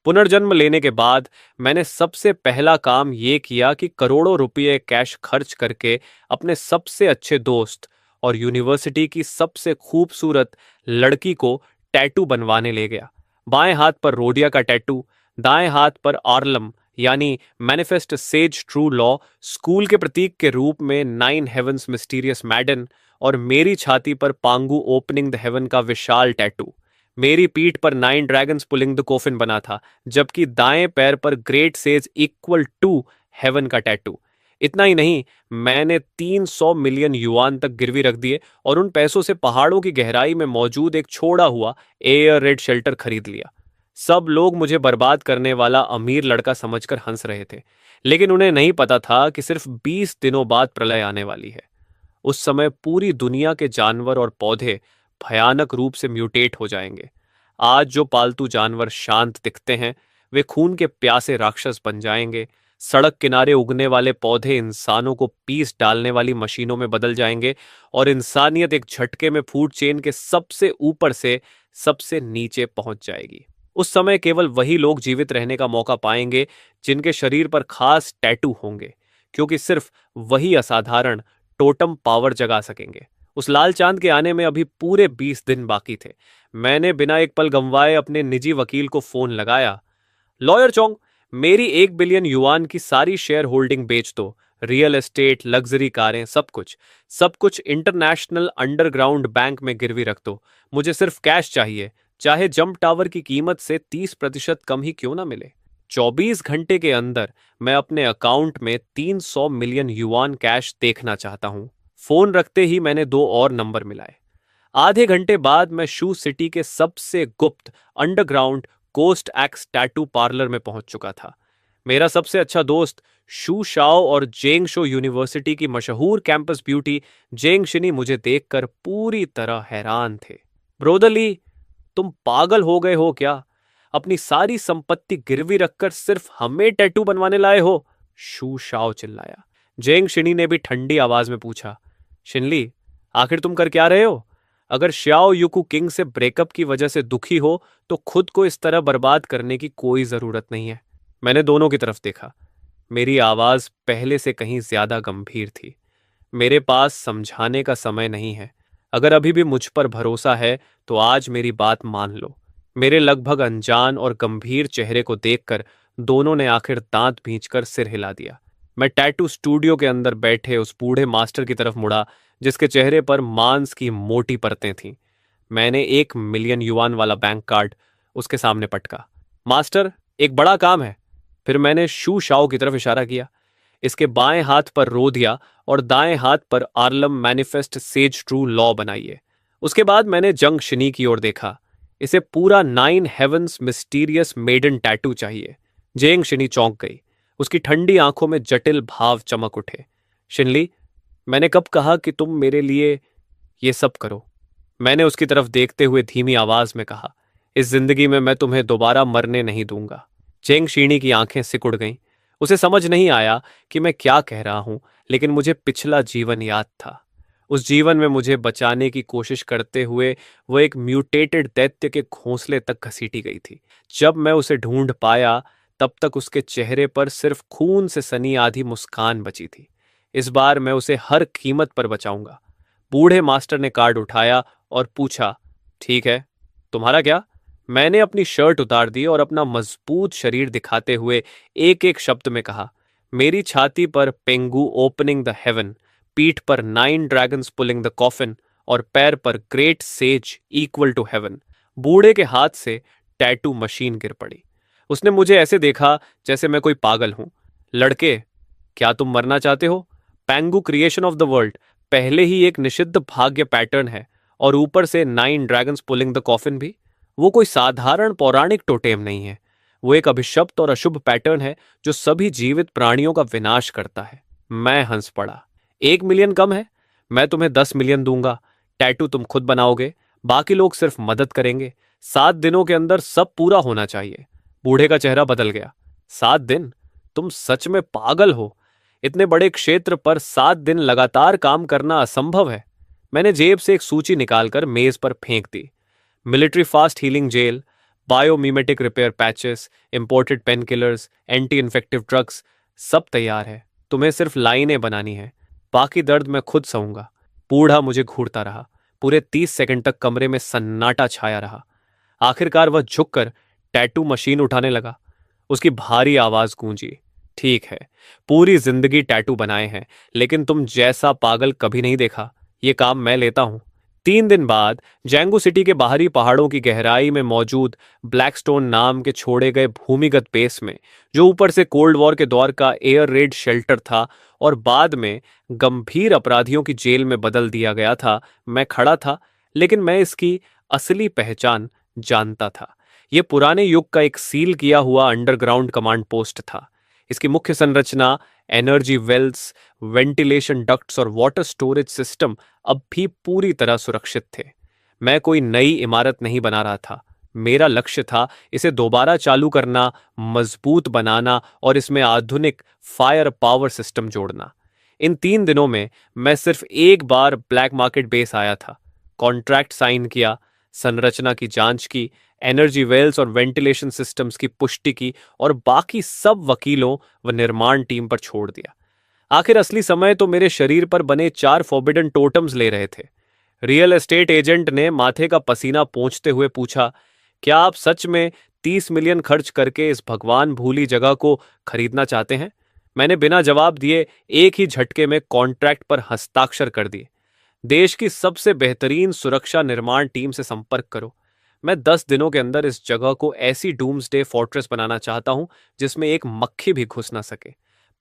पुनर्जन्म लेने के बाद मैंने सबसे पहला काम ये किया कि करोड़ों रुपए कैश खर्च करके अपने सबसे अच्छे दोस्त और यूनिवर्सिटी की सबसे खूबसूरत लड़की को टैटू बनवाने ले गया। बाएं हाथ पर रोडिया का टैटू, दाएं हाथ पर आर्लम यानी manifest says true law school के प्रतीक के रूप में 9 हेवंस मिस्टीरियस मैडन, और मेरी छाती पर पांगू ओपनिंग द हेवन का विशाल टैटू। मेरी पीठ पर 9 ड्रैगन्स पुलिंग द कोफिन बना था, जबकि दाएं पैर पर great sage equal to heaven का टैटू। इतना ही नहीं, मैंने 300 मिलियन युआन तक गिरवी रख दिए और उन पैसों से पहाड़ों की गहराई में मौजूद एक छोड़ा हुआ एयर रेड शेल्टर खरीद लिया। सब लोग मुझे बर्बाद करने वाला अमीर लड़का समझकर हंस रहे थे, लेकिन उन्हें नहीं पता था कि सिर्फ 20 दिनों बाद प्रलय आने वाली है। उस समय पूरी दुनिया के जानवर और पौधे भयानक रूप से म्यूटेट हो जाएंगे। आज जो पालतू जानवर शांत दिखते हैं, वे खून के प्यासे राक्षस बन जाएंगे। सड़क किनारे उगने वाले पौधे इंसानों को पीस डालने वाली मशीनों में बदल जाएंगे, और इंसानियत एक झटके में फूड चेन के सबसे ऊपर से सबसे नीचे पहुंच जाएगी। उस समय केवल वही लोग जीवित रहने का मौका पाएंगे जिनके शरीर पर खास टैटू होंगे, क्योंकि सिर्फ वही असाधारण टोटम पावर जगा सकेंगे। उस लाल चांद के आने में अभी पूरे 20 दिन बाकी थे। मैंने बिना एक पल गंवाए अपने निजी वकील को फोन लगाया। लॉयर चोंग, मेरी 1 बिलियन युआन की सारी शेयर होल्डिंग बेच दो। रियल एस्टेट, लग्जरी कारें, सब कुछ इंटरनेशनल अंडरग्राउंड बैंक में गिरवी रख दो। मुझे सिर्फ कैश चाहिए, चाहे जंप टावर की कीमत से 30% कम ही क्यों ना मिले। 24 घंटे के अंदर मैं अपने अकाउंट में 300 मिलियन युआन कैश देखना चाहता हूं। फोन रखते ही मैंने दो और नंबर मिलाए। आधे घंटे बाद मैं शू सिटी के सबसे गुप्त अंडरग्राउंड कोस्ट एक्स टैटू पार्लर में पहुंच चुका था। मेरा सबसे अच्छा दोस्त शू शाओ और जेंग शो यूनिवर्सिटी की मशहूर कैंपस ब्यूटी जेंग शिनी मुझे देखकर पूरी तरह हैरान थे। ब्रोदरली, तुम पागल हो गए हो क्या? अपनी सारी संपत्ति गिरवी रखकर सिर्फ हमें टैटू बनवाने लाए हो? शू शाओ चिल्लाया। जेंग शिनी ने भी ठंडी आवाज में पूछा, शिनली, आखिर तुम कर क्या रहे हो? अगर श्याओ युकू किंग से ब्रेकअप की वजह से दुखी हो तो खुद को इस तरह बर्बाद करने की कोई जरूरत नहीं है। मैंने दोनों की तरफ देखा। मेरी आवाज पहले से कहीं ज्यादा गंभीर थी। मेरे पास समझाने का समय नहीं है। अगर अभी भी मुझ पर भरोसा है तो आज मेरी बात मान लो। मेरे लगभग अनजान और गंभीर चेहरे को देखकर दोनों ने आखिर दांत भींचकर सिर हिला दिया। मैं टैटू स्टूडियो के अंदर बैठे उस बूढ़े मास्टर की तरफ मुड़ा, जिसके चेहरे पर मांस की मोटी परतें थीं। मैंने 1 मिलियन युआन वाला बैंक कार्ड उसके सामने पटका। मास्टर, एक बड़ा काम है। फिर मैंने शू शाओ की तरफ इशारा किया। इसके बाएं हाथ पर रोदिया और दाएं हाथ पर आर्लम मैनिफेस्ट सेज ट्रू लॉ बनाइए। उसके बाद मैंने जंग शिनी की ओर देखा। इसे पूरा 9 हेवंस मिस्टीरियस मेडन टैटू चाहिए। जेंग शिनी चौंक गई। उसकी ठंडी आंखों में जटिल भाव चमक उठे। शिनली, मैंने कब कहा कि तुम मेरे लिए ये सब करो? मैंने उसकी तरफ देखते हुए धीमी आवाज में कहा, इस जिंदगी में मैं तुम्हें दोबारा मरने नहीं दूंगा। जेंग शीनी की आंखें सिकुड़ गईं। उसे समझ नहीं आया कि मैं क्या कह रहा हूं, लेकिन मुझे पिछला जीवन याद था। उस जीवन में मुझे बचाने की कोशिश करते हुए वो एक म्यूटेटेड दैत्य के घोंसले तक घसीटी गई थी। जब मैं उसे ढूंढ पाया, तब तक उसके चेहरे पर सिर्फ खून से सनी आधी मुस्कान बची थी। इस बार मैं उसे हर कीमत पर बचाऊंगा। बूढ़े मास्टर ने कार्ड उठाया और पूछा, ठीक है, तुम्हारा क्या? मैंने अपनी शर्ट उतार दी और अपना मजबूत शरीर दिखाते हुए एक एक शब्द में कहा, मेरी छाती पर पेंगू ओपनिंग द हेवन, पीठ पर 9 ड्रैगन्स पुलिंग द कॉफिन और पैर पर great sage equal to heaven. बूढ़े के हाथ से टैटू मशीन गिर पड़ी। उसने मुझे ऐसे देखा जैसे मैं कोई पागल हूं। लड़के, क्या तुम मरना चाहते हो? पेंगू क्रिएशन ऑफ द वर्ल्ड पहले ही एक निषिद्ध भाग्य पैटर्न है, और ऊपर से 9 ड्रैगन्स पुलिंग द कॉफिन भी। वो कोई साधारण पौराणिक टोटेम नहीं है। वो एक अभिशप्त और अशुभ पैटर्न है जो सभी जीवित प्राणियों का विनाश करता है। मैं हंस पड़ा। 1 मिलियन कम है? मैं तुम्हें 10 मिलियन दूंगा। टैटू तुम खुद बनाओगे, बाकी लोग सिर्फ मदद करेंगे। 7 दिनों के अंदर सब पूरा होना चाहिए। बूढ़े का चेहरा बदल गया। 7 दिन? तुम सच में पागल हो? इतने बड़े क्षेत्र पर 7 दिन लगातार काम करना असंभव है। मैंने जेब से एक सूची निकालकर मेज पर फेंक दी। Military fast healing gel, biomimetic repair patches, imported pain killers, anti infective drugs, सब तैयार है। तुम्हें सिर्फ लाइनें बनानी है, बाकी दर्द मैं खुद सहूंगा। बूढ़ा मुझे घूरता रहा। पूरे 30 सेकंड तक कमरे में सन्नाटा छाया रहा। आखिरकार वह झुककर टैटू मशीन उठाने लगा। उसकी भारी आवाज गूंजी। ठीक है, पूरी जिंदगी टैटू बनाए हैं, लेकिन तुम जैसा पागल कभी नहीं देखा। ये काम मैं लेता हूं। 3 दिन बाद जैंगू सिटी के बाहरी पहाड़ों की गहराई में मौजूद ब्लैकस्टोन नाम के छोड़े गए भूमिगत बेस में, जो ऊपर से कोल्ड वॉर के दौर का एयर रेड शेल्टर था और बाद में गंभीर अपराधियों की जेल में बदल दिया गया था, मैं खड़ा था। लेकिन मैं इसकी असली पहचान जानता था। यह पुराने युग का एक सील किया हुआ अंडरग्राउंड कमांड पोस्ट था। इसकी मुख्य संरचना, एनर्जी वेल्स, वेंटिलेशन डक्ट्स और वाटर स्टोरेज सिस्टम अब भी पूरी तरह सुरक्षित थे। मैं कोई नई इमारत नहीं बना रहा था। मेरा लक्ष्य था इसे दोबारा चालू करना, मजबूत बनाना और इसमें आधुनिक फायर पावर सिस्टम जोड़ना। इन 3 दिनों में मैं सिर्फ एक बार ब्लैक मार्केट बेस आया था, कॉन्ट्रैक्ट साइन किया, संरचना की जांच की, एनर्जी वेल्स और वेंटिलेशन सिस्टम्स की पुष्टि की और बाकी सब वकीलों व निर्माण टीम पर छोड़ दिया। आखिर असली समय तो मेरे शरीर पर बने 4 फॉरबिडन टोटम्स ले रहे थे। रियल एस्टेट एजेंट ने माथे का पसीना पोंछते हुए पूछा, क्या आप सच में 30 मिलियन खर्च करके इस भगवान भूली जगह को खरीदना चाहते हैं? मैंने बिना जवाब दिए एक ही झटके में कॉन्ट्रैक्ट पर हस्ताक्षर कर दिए। देश की सबसे बेहतरीन सुरक्षा निर्माण टीम से संपर्क करो। मैं 10 दिनों के अंदर इस जगह को ऐसी डूम्सडे फोर्ट्रेस बनाना चाहता हूं जिसमें एक मक्खी भी घुस ना सके।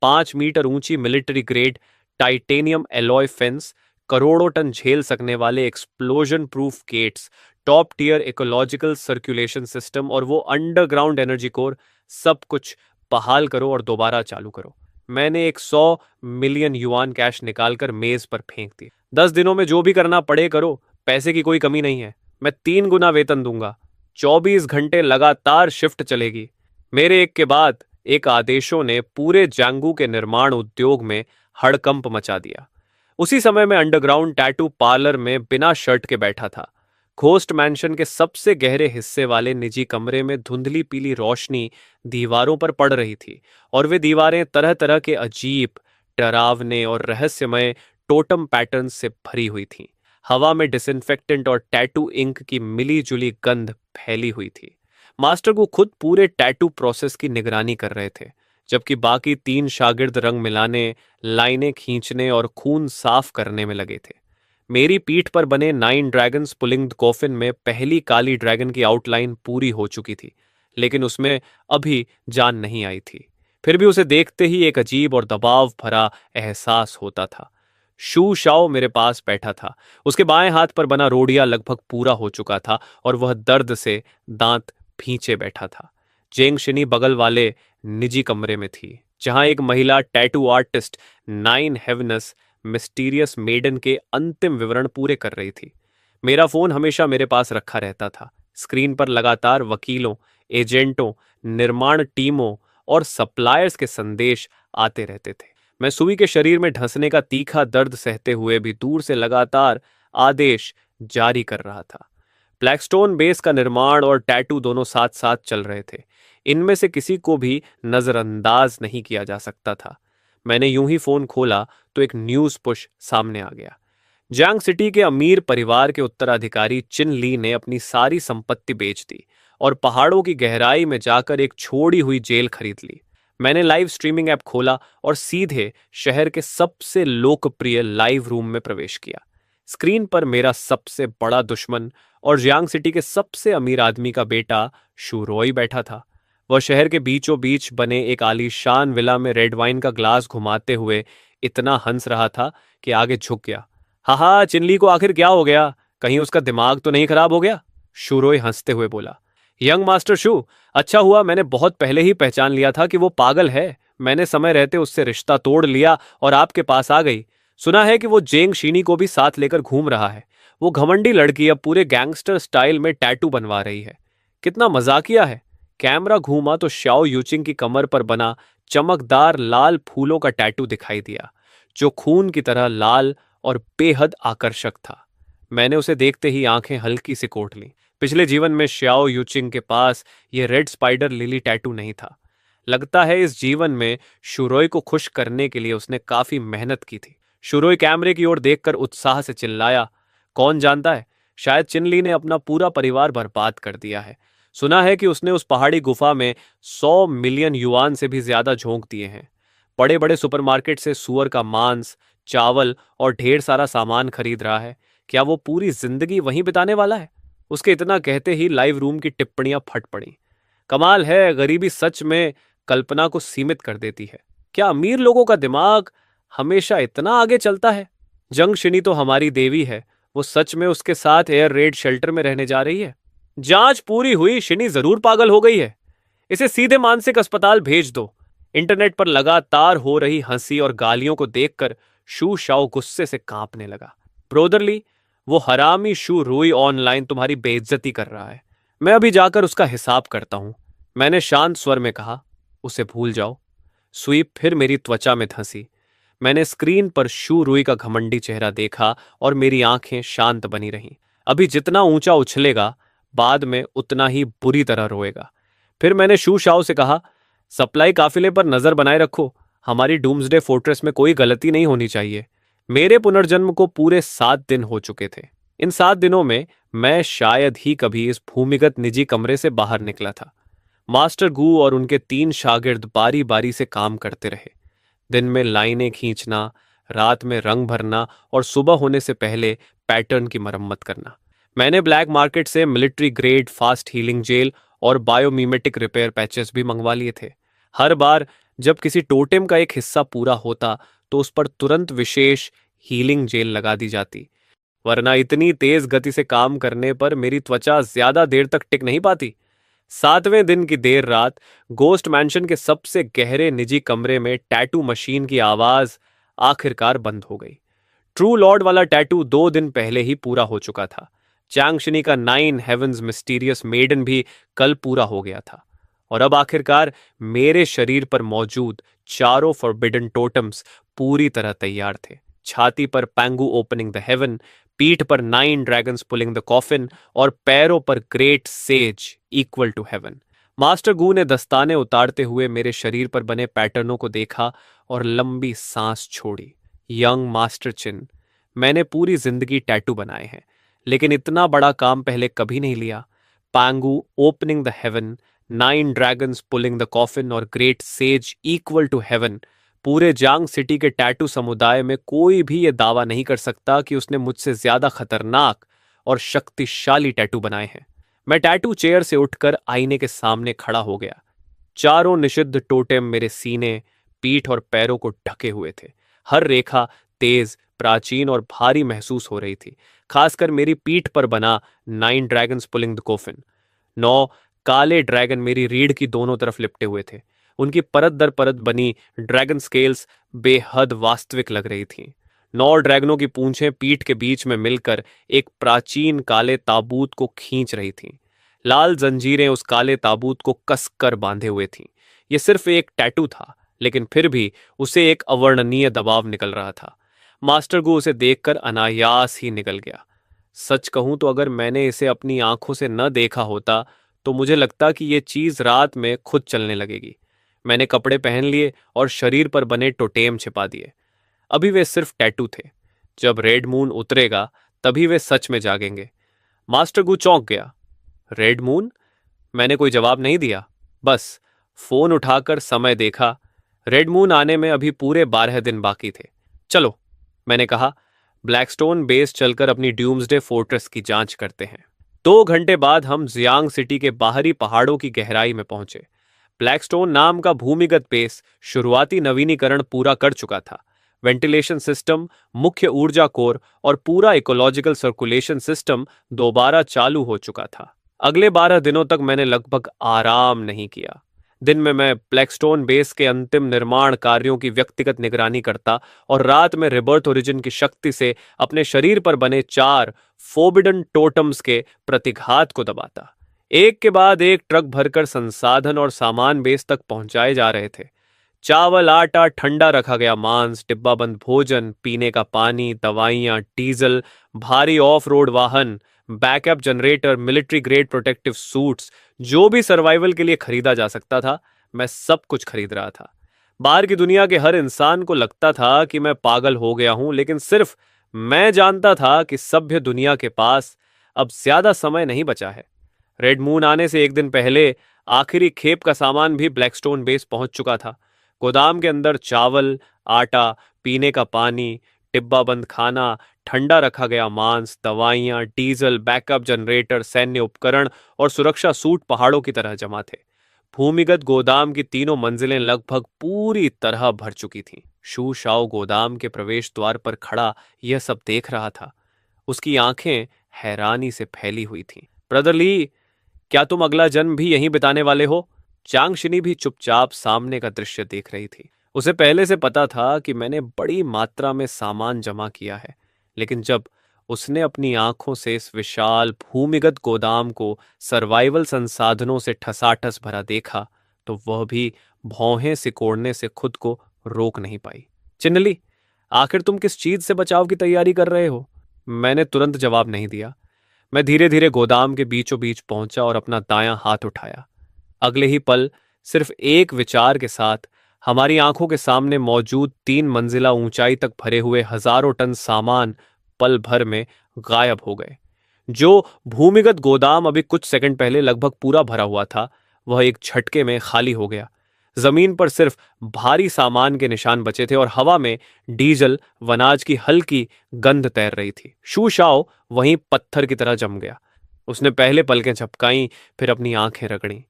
5 मीटर ऊंची military grade titanium alloy fence, करोड़ों टन झेल सकने वाले explosion proof gates, top tier ecological circulation system और वो अंडरग्राउंड एनर्जी कोर, सब कुछ बहाल करो और दोबारा चालू करो। मैंने एक 100 मिलियन युआन कैश निकालकर मेज पर फेंक दी। 10 दिनों में जो भी करना पड़े करो, पैसे की कोई कमी नहीं है। मैं 3 गुना वेतन दूंगा। 24 घंटे लगातार शिफ्ट चलेगी। मेरे एक के बाद एक आदेशों ने पूरे जांगू के निर्माण उद्योग में हड़कंप मचा दिया। उसी समय मैं अंडरग्राउंड टैटू पार्लर में बिना शर्ट के बैठा था। घोस्ट मैंशन के सबसे गहरे हिस्से वाले निजी कमरे में धुंधली पीली रोशनी दीवारों पर पड़ रही थी और वे दीवारें तरह तरह के अजीब, डरावने और रहस्यमय टोटम पैटर्न से भरी हुई थीं। हवा में डिसइंफेक्टेंट और टैटू इंक की मिली जुली गंध फैली हुई थी। मास्टर को खुद पूरे टैटू प्रोसेस की निगरानी कर रहे थे, जबकि बाकी 3 शागिर्द रंग मिलाने, लाइनें खींचने और खून साफ करने में लगे थे। मेरी पीठ पर बने 9 ड्रैगन्स पुलिंग द कॉफिन में पहली काली ड्रैगन की आउटलाइन पूरी हो चुकी थी, लेकिन उसमें अभी जान नहीं आई थी। फिर भी उसे देखते ही एक अजीब और दबाव भरा एहसास होता था। शू शाओ मेरे पास बैठा था। उसके बाएं हाथ पर बना रोडिया लगभग पूरा हो चुका था और वह दर्द से दांत भींचे बैठा था। जेंग शिनी बगल वाले निजी कमरे में थी, जहां एक महिला टैटू आर्टिस्ट 9 हेवनस मिस्टीरियस मेडन के अंतिम विवरण पूरे कर रही थी। मेरा फोन हमेशा मेरे पास रखा रहता था। स्क्रीन पर लगातार वकीलों, एजेंटों, निर्माण टीमों और सप्लायर्स के संदेश आते रहते थे। मैं सुई के शरीर में ढसने का तीखा दर्द सहते हुए भी दूर से लगातार आदेश जारी कर रहा था। ब्लैकस्टोन बेस का निर्माण और टैटू दोनों साथ साथ चल रहे थे। इनमें से किसी को भी नजरअंदाज नहीं किया जा सकता था। मैंने यूं ही फोन खोला तो एक न्यूज पुश सामने आ गया। जांग सिटी के अमीर परिवार के उत्तराधिकारी चिन ली ने अपनी सारी संपत्ति बेच दी और पहाड़ों की गहराई में जाकर एक छोड़ी हुई जेल खरीद ली। मैंने लाइव स्ट्रीमिंग ऐप खोला और सीधे शहर के सबसे लोकप्रिय लाइव रूम में प्रवेश किया। स्क्रीन पर मेरा सबसे बड़ा दुश्मन और जियांग सिटी के सबसे अमीर आदमी का बेटा शूरोई बैठा था। वह शहर के बीचों बीच बने एक आलीशान विला में रेड वाइन का ग्लास घुमाते हुए इतना हंस रहा था कि आगे झुक गया। हा, चिनली को आखिर क्या हो गया? कहीं उसका दिमाग तो नहीं खराब हो गया? शूरोई हंसते हुए बोला। यंग मास्टर शू, अच्छा हुआ मैंने बहुत पहले ही पहचान लिया था कि वो पागल है। मैंने समय रहते उससे रिश्ता तोड़ लिया और आपके पास आ गई। सुना है कि वो जेंग शीनी को भी साथ लेकर घूम रहा है। वो घमंडी लड़की अब पूरे गैंगस्टर स्टाइल में टैटू बनवा रही है। कितना मजाकिया है। कैमरा घूमा तो श्याओ यूचिंग की कमर पर बना चमकदार लाल फूलों का टैटू दिखाई दिया, जो खून की तरह लाल और बेहद आकर्षक था। मैंने उसे देखते ही आंखें हल्की सी कोट लीं। पिछले जीवन में श्याओ यूचिंग के पास ये रेड स्पाइडर लिली टैटू नहीं था। लगता है इस जीवन में शुरोई को खुश करने के लिए उसने काफी मेहनत की थी। शुरोई कैमरे की ओर देखकर उत्साह से चिल्लाया, कौन जानता है, शायद चिनली ने अपना पूरा परिवार बर्बाद कर दिया है। सुना है कि उसने उस पहाड़ी गुफा में 100 मिलियन युआन से भी ज्यादा झोंक दिए हैं। बड़े बड़े सुपरमार्केट से सुअर का मांस, चावल और ढेर सारा सामान खरीद रहा है। क्या वो पूरी जिंदगी वहीं बिताने वाला है? उसके इतना कहते ही लाइव रूम की टिप्पणियां फट पड़ी। कमाल है, गरीबी सच में कल्पना को सीमित कर देती है। क्या अमीर लोगों का दिमाग हमेशा इतना आगे चलता है? जंगशिनी तो हमारी देवी है, वो सच में उसके साथ एयर रेड शेल्टर में रहने जा रही है? जांच पूरी हुई, शिनी जरूर पागल हो गई है। इसे सीधे मानसिक अस्पताल भेज दो। इंटरनेट पर लगातार हो रही हंसी और गालियों को देखकर शू शाओ गुस्से से कांपने लगा। ब्रोदरली, वो हरामी शू रूई ऑनलाइन तुम्हारी बेइज्जती कर रहा है। मैं अभी जाकर उसका हिसाब करता हूं, मैंने शांत स्वर में कहा। उसे भूल जाओ। स्वीप फिर मेरी त्वचा में धंसी। मैंने स्क्रीन पर शू रूई का घमंडी चेहरा देखा और मेरी आंखें शांत बनी रहीं। अभी जितना ऊंचा उछलेगा, बाद में उतना ही बुरी तरह रोएगा। फिर मैंने शू शाओ से कहा, सप्लाई काफिले पर नजर बनाए रखो। हमारी डूम्सडे फोर्ट्रेस में कोई गलती नहीं होनी चाहिए। मेरे पुनर्जन्म को पूरे 7 दिन हो चुके थे। इन 7 दिनों में मैं शायद ही कभी इस भूमिगत निजी कमरे से बाहर निकला था। मास्टर गू और उनके 3 शागिर्द बारी बारी से काम करते रहे। दिन में लाइनें खींचना, रात में रंग भरना और सुबह होने से पहले पैटर्न की मरम्मत करना। मैंने ब्लैक मार्केट से military grade fast healing gel और बायोमिमेटिक रिपेयर पैचेस भी मंगवा लिए थे। हर बार जब किसी टोटेम का एक हिस्सा पूरा होता तो उस पर तुरंत विशेष हीलिंग जेल लगा दी जाती, वरना इतनी तेज गति से काम करने पर मेरी त्वचा ज्यादा देर तक टिक नहीं पाती। 7वें दिन की देर रात गोस्ट मैंशन के सबसे गहरे निजी कमरे में टैटू मशीन की आवाज आखिरकार बंद हो गई। ट्रू लॉर्ड वाला टैटू 2 दिन पहले ही पूरा हो चुका था। चांगशनी का 9 हेवंस मिस्टीरियस मेडन भी कल पूरा हो गया था। और अब आखिरकार मेरे शरीर पर मौजूद चारों फॉरबिडन टोटम्स पूरी तरह तैयार थे। छाती पर पैंगू ओपनिंग द हेवन, पीठ पर 9 ड्रैगन्स पुलिंग द कॉफिन और पैरों पर great sage equal to heaven. Master Gu ने दस्ताने उतारते हुए मेरे शरीर पर बने पैटर्नों को देखा और लंबी सांस छोड़ी। यंग मास्टर चिन, मैंने पूरी जिंदगी टैटू बनाए हैं, लेकिन इतना बड़ा काम पहले कभी नहीं लिया। Pangu opening the heaven, 9 dragons pulling the coffin और great sage equal to heaven. पूरे जांग सिटी के टैटू समुदाय में कोई भी यह दावा नहीं कर सकता कि उसने मुझसे ज्यादा खतरनाक और शक्तिशाली टैटू बनाए हैं। मैं टैटू चेयर से उठकर आईने के सामने खड़ा हो गया। चारों निषिद्ध टोटेम मेरे सीने, पीठ और पैरों को ढके हुए थे। हर रेखा तेज, प्राचीन और भारी महसूस हो रही थी, खासकर मेरी पीठ पर बना 9 ड्रैगन्स पुलिंग द कॉफिन। 9 काले ड्रैगन मेरी रीढ़ की दोनों तरफ लिपटे हुए थे। उनकी परत दर परत बनी ड्रैगन स्केल्स बेहद वास्तविक लग रही थीं। 9 ड्रैगनों की पूंछें पीठ के बीच में मिलकर एक प्राचीन काले ताबूत को खींच रही थीं। लाल जंजीरें उस काले ताबूत को कसकर बांधे हुए थीं। यह सिर्फ एक टैटू था, लेकिन फिर भी उसे एक अवर्णनीय दबाव निकल रहा था। मास्टर गू उसे देखकर अनायास ही निकल गया। सच कहूं तो अगर मैंने इसे अपनी आंखों से न देखा होता तो मुझे लगता कि यह चीज रात में खुद चलने लगेगी। मैंने कपड़े पहन लिए और शरीर पर बने टोटेम छिपा दिए। अभी वे सिर्फ टैटू थे। जब रेड मून उतरेगा तभी वे सच में जागेंगे। मास्टर गू चौंक गया। Red moon? मैंने कोई जवाब नहीं दिया, बस फोन उठाकर समय देखा। रेड मून आने में अभी पूरे 12 दिन बाकी थे। चलो, मैंने कहा, ब्लैकस्टोन बेस चलकर अपनी ड्यूम्सडे फोर्ट्रेस की जांच करते हैं। 2 घंटे बाद हम जियांग सिटी के बाहरी पहाड़ों की गहराई में पहुंचे। ब्लैकस्टोन नाम का भूमिगत बेस शुरुआती नवीनीकरण पूरा कर चुका था। वेंटिलेशन सिस्टम, मुख्य ऊर्जा कोर और पूरा इकोलॉजिकल सर्कुलेशन सिस्टम दोबारा चालू हो चुका था। अगले 12 दिनों तक मैंने लगभग आराम नहीं किया। दिन में मैं ब्लैकस्टोन बेस के अंतिम निर्माण कार्यों की व्यक्तिगत निगरानी करता और रात में रिबर्थ ओरिजिन की शक्ति से अपने शरीर पर बने 4 फोर्बिडन टोटम्स के प्रतिघात को दबाता। एक के बाद एक ट्रक भरकर संसाधन और सामान बेस तक पहुंचाए जा रहे थे। चावल, आटा, ठंडा रखा गया मांस, डिब्बाबंद भोजन, पीने का पानी, दवाइयाँ, डीजल, भारी ऑफ रोड वाहन, backup generator, military grade protective suits, जो भी सर्वाइवल के लिए खरीदा जा सकता था, मैं सब कुछ खरीद रहा था। बाहर की दुनिया के हर इंसान को लगता था कि मैं पागल हो गया हूं, लेकिन सिर्फ मैं जानता था कि सभ्य दुनिया के पास अब ज्यादा समय नहीं बचा है। रेड मून आने से एक दिन पहले आखिरी खेप का सामान भी ब्लैकस्टोन बेस पहुंच चुका था। गोदाम के अंदर चावल, आटा, पीने का पानी, डिब्बाबंद खाना, ठंडा रखा गया मांस, दवाइयां, डीजल, बैकअप जनरेटर, सैन्य उपकरण और सुरक्षा सूट पहाड़ों की तरह जमा थे। भूमिगत गोदाम की तीनों मंजिलें लगभग पूरी तरह भर चुकी थीं। शू शाओ गोदाम के प्रवेश द्वार पर खड़ा यह सब देख रहा था। उसकी आंखें हैरानी से फैली हुई थीं। ब्रदर ली, क्या तुम अगला जन्म भी यहीं बिताने वाले हो? चांगशिनी भी चुपचाप सामने का दृश्य देख रही थी। उसे पहले से पता था कि मैंने बड़ी मात्रा में सामान जमा किया है, लेकिन जब उसने अपनी आंखों से इस विशाल भूमिगत गोदाम को सर्वाइवल संसाधनों से ठसाठस भरा देखा, तो वह भी भौहें सिकोड़ने से खुद को रोक नहीं पाई। चिन्नली, आखिर तुम किस चीज से बचाव की तैयारी कर रहे हो? मैंने तुरंत जवाब नहीं दिया। मैं धीरे धीरे गोदाम के बीचों बीच पहुंचा और अपना दायां हाथ उठाया। अगले ही पल सिर्फ एक विचार के साथ हमारी आंखों के सामने मौजूद 3 मंजिला ऊंचाई तक भरे हुए हजारों टन सामान पल भर में गायब हो गए। जो भूमिगत गोदाम अभी कुछ सेकंड पहले लगभग पूरा भरा हुआ था, वह एक झटके में खाली हो गया। जमीन पर सिर्फ भारी सामान के निशान बचे थे और हवा में डीजल वनाज की हल्की गंध तैर रही थी। शू शाओ वहीं पत्थर की तरह जम गया। उसने पहले पलकें झपकाईं, फिर अपनी आंखें रगड़ीं।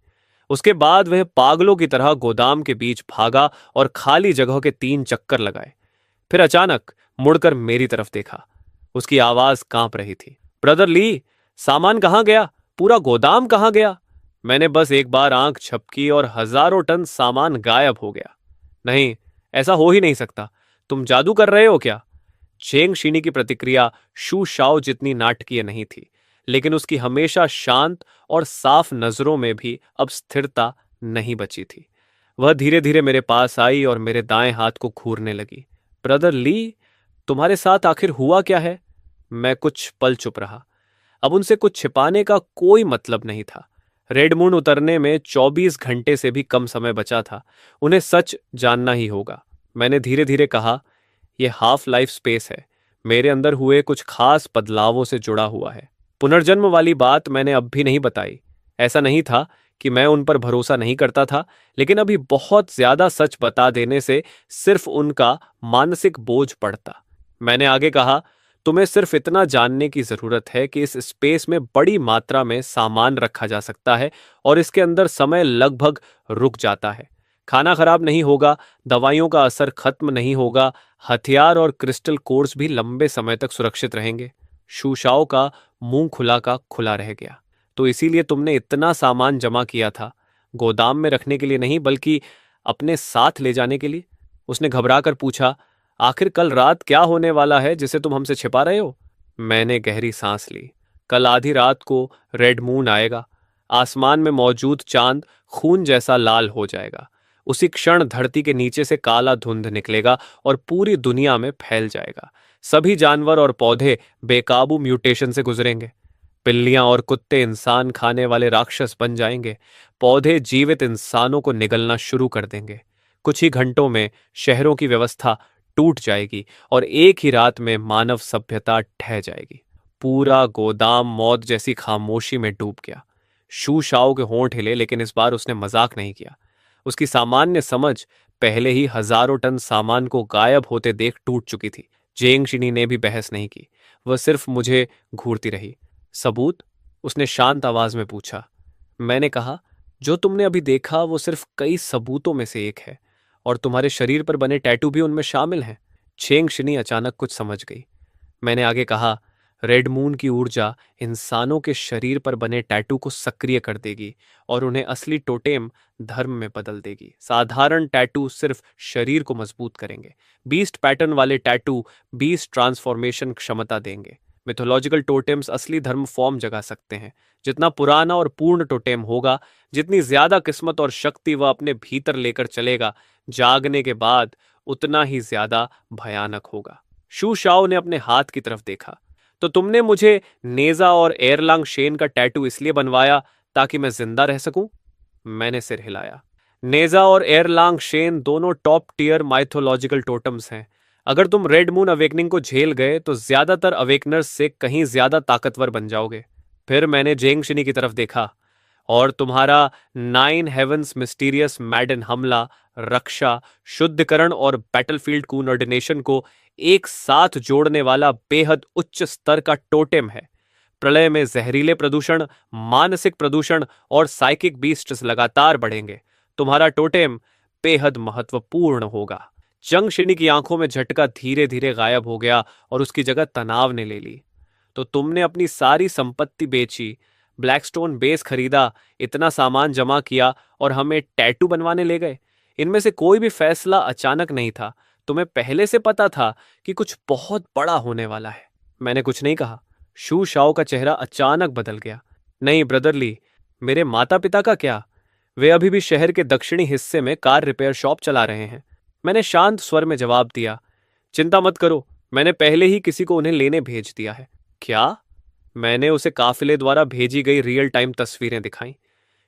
उसके बाद वह पागलों की तरह गोदाम के बीच भागा और खाली जगह के 3 चक्कर लगाए। फिर अचानक मुड़कर मेरी तरफ देखा। उसकी आवाज कांप रही थी। ब्रदर ली, सामान कहाँ गया? पूरा गोदाम कहाँ गया? मैंने बस एक बार आंख झपकी और हजारों टन सामान गायब हो गया। नहीं, ऐसा हो ही नहीं सकता। तुम जादू कर रहे हो क्या? चेंग शीनी की प्रतिक्रिया शू शाओ जितनी नाटकीय नहीं थी, लेकिन उसकी हमेशा शांत और साफ नजरों में भी अब स्थिरता नहीं बची थी। वह धीरे धीरे मेरे पास आई और मेरे दाएं हाथ को घूरने लगी। ब्रदर ली, तुम्हारे साथ आखिर हुआ क्या है? मैं कुछ पल चुप रहा। अब उनसे कुछ छिपाने का कोई मतलब नहीं था। रेड मून उतरने में 24 घंटे से भी कम समय बचा था। उन्हें सच जानना ही होगा। मैंने धीरे धीरे कहा, यह हाफ लाइफ स्पेस है। मेरे अंदर हुए कुछ खास बदलावों से जुड़ा हुआ है। पुनर्जन्म वाली बात मैंने अब भी नहीं बताई। ऐसा नहीं था कि मैं उन पर भरोसा नहीं करता था, लेकिन अभी बहुत ज्यादा सच बता देने से सिर्फ उनका मानसिक बोझ पड़ता। मैंने आगे कहा, तुम्हें सिर्फ इतना जानने की जरूरत है कि इस स्पेस में बड़ी मात्रा में सामान रखा जा सकता है और इसके अंदर समय लगभग रुक जाता है। खाना खराब नहीं होगा, दवाइयों का असर खत्म नहीं होगा, हथियार और क्रिस्टल कोर्स भी लंबे समय तक सुरक्षित रहेंगे। शूशाओ का मुंह खुला का खुला रह गया। तो इसीलिए तुमने इतना सामान जमा किया था, गोदाम में रखने के लिए नहीं बल्कि अपने साथ ले जाने के लिए? उसने घबरा कर पूछा, आखिर कल रात क्या होने वाला है जिसे तुम हमसे छिपा रहे हो? मैंने गहरी सांस ली। कल आधी रात को रेड मून आएगा। आसमान में मौजूद चांद खून जैसा लाल हो जाएगा। उसी क्षण धरती के नीचे से काला धुंध निकलेगा और पूरी दुनिया में फैल जाएगा। सभी जानवर और पौधे बेकाबू म्यूटेशन से गुजरेंगे। बिल्लियां और कुत्ते इंसान खाने वाले राक्षस बन जाएंगे। पौधे जीवित इंसानों को निगलना शुरू कर देंगे। कुछ ही घंटों में शहरों की व्यवस्था टूट जाएगी और एक ही रात में मानव सभ्यता ढह जाएगी। पूरा गोदाम मौत जैसी खामोशी में डूब गया। शू शाओ के होंठ हिले, लेकिन इस बार उसने मजाक नहीं किया। उसकी सामान्य समझ पहले ही हजारों टन सामान को गायब होते देख टूट चुकी थी। जेंग शिनी ने भी बहस नहीं की। वह सिर्फ मुझे घूरती रही। सबूत? उसने शांत आवाज में पूछा। मैंने कहा, जो तुमने अभी देखा वो सिर्फ कई सबूतों में से एक है, और तुम्हारे शरीर पर बने टैटू भी उनमें शामिल हैं। चेंग शिनी अचानक कुछ समझ गई। मैंने आगे कहा, रेड मून की ऊर्जा इंसानों के शरीर पर बने टैटू को सक्रिय कर देगी और उन्हें असली टोटेम धर्म में बदल देगी। साधारण टैटू सिर्फ शरीर को मजबूत करेंगे। बीस्ट पैटर्न वाले टैटू 20 ट्रांसफॉर्मेशन क्षमता देंगे। मिथोलॉजिकल टोटेम्स असली धर्म फॉर्म जगा सकते हैं। जितना पुराना और पूर्ण टोटेम होगा, जितनी ज्यादा किस्मत और शक्ति वह अपने भीतर लेकर चलेगा, जागने के बाद उतना ही ज्यादा भयानक होगा। शू शाओ ने अपने हाथ की तरफ देखा। तो तुमने मुझे नेजा और एयरलांग शेन का टैटू इसलिए बनवाया ताकि मैं जिंदा रह सकूं? मैंने सिर हिलाया। नेजा और एयरलांग शेन दोनों टॉप टियर माइथोलॉजिकल टोटम्स हैं। अगर तुम रेड मून अवेकनिंग को झेल गए तो ज्यादातर अवेकनर्स से कहीं ज्यादा ताकतवर बन जाओगे। फिर मैंने जेंगशिनी की तरफ देखा। और तुम्हारा 9 हेवंस मिस्टीरियस मैडन हमला, रक्षा, शुद्धिकरण और बैटलफील्ड कोऑर्डिनेशन को एक साथ जोड़ने वाला बेहद उच्च स्तर का टोटेम है। प्रलय में जहरीले प्रदूषण, मानसिक प्रदूषण और साइकिक बीस्ट्स लगातार बढ़ेंगे। तुम्हारा टोटेम बेहद महत्वपूर्ण होगा। जंगशिनी की आंखों में झटका धीरे धीरे गायब हो गया और उसकी जगह तनाव ने ले ली। तो तुमने अपनी सारी संपत्ति बेची, ब्लैकस्टोन बेस खरीदा, इतना सामान जमा किया और हमें टैटू बनवाने ले गए। इनमें से कोई भी फैसला अचानक नहीं था। तुम्हें पहले से पता था कि कुछ बहुत बड़ा होने वाला है। मैंने कुछ नहीं कहा। शू शाओ का चेहरा अचानक बदल गया। नहीं ब्रदरली, मेरे माता पिता का क्या? वे अभी भी शहर के दक्षिणी हिस्से में कार रिपेयर शॉप चला रहे हैं। मैंने शांत स्वर में जवाब दिया। चिंता मत करो, मैंने पहले ही किसी को उन्हें लेने भेज दिया है। क्या? मैंने उसे काफिले द्वारा भेजी गई रियल टाइम तस्वीरें दिखाईं।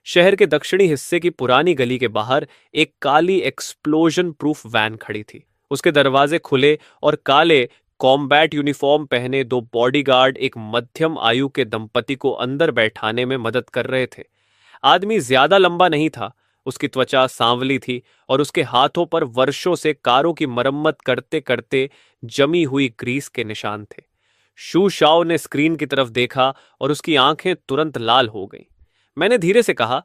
शहर के दक्षिणी हिस्से की पुरानी गली के बाहर एक काली एक्सप्लोजन प्रूफ वैन खड़ी थी। उसके दरवाजे खुले और काले कॉम्बैट यूनिफॉर्म पहने दो बॉडीगार्ड एक मध्यम आयु के दंपति को अंदर बैठाने में मदद कर रहे थे। आदमी ज्यादा लंबा नहीं था। उसकी त्वचा सांवली थी और उसके हाथों पर वर्षों से कारों की मरम्मत करते करते जमी हुई ग्रीस के निशान थे। शू शाओ ने स्क्रीन की तरफ देखा और उसकी आंखें तुरंत लाल हो गईं। मैंने धीरे से कहा,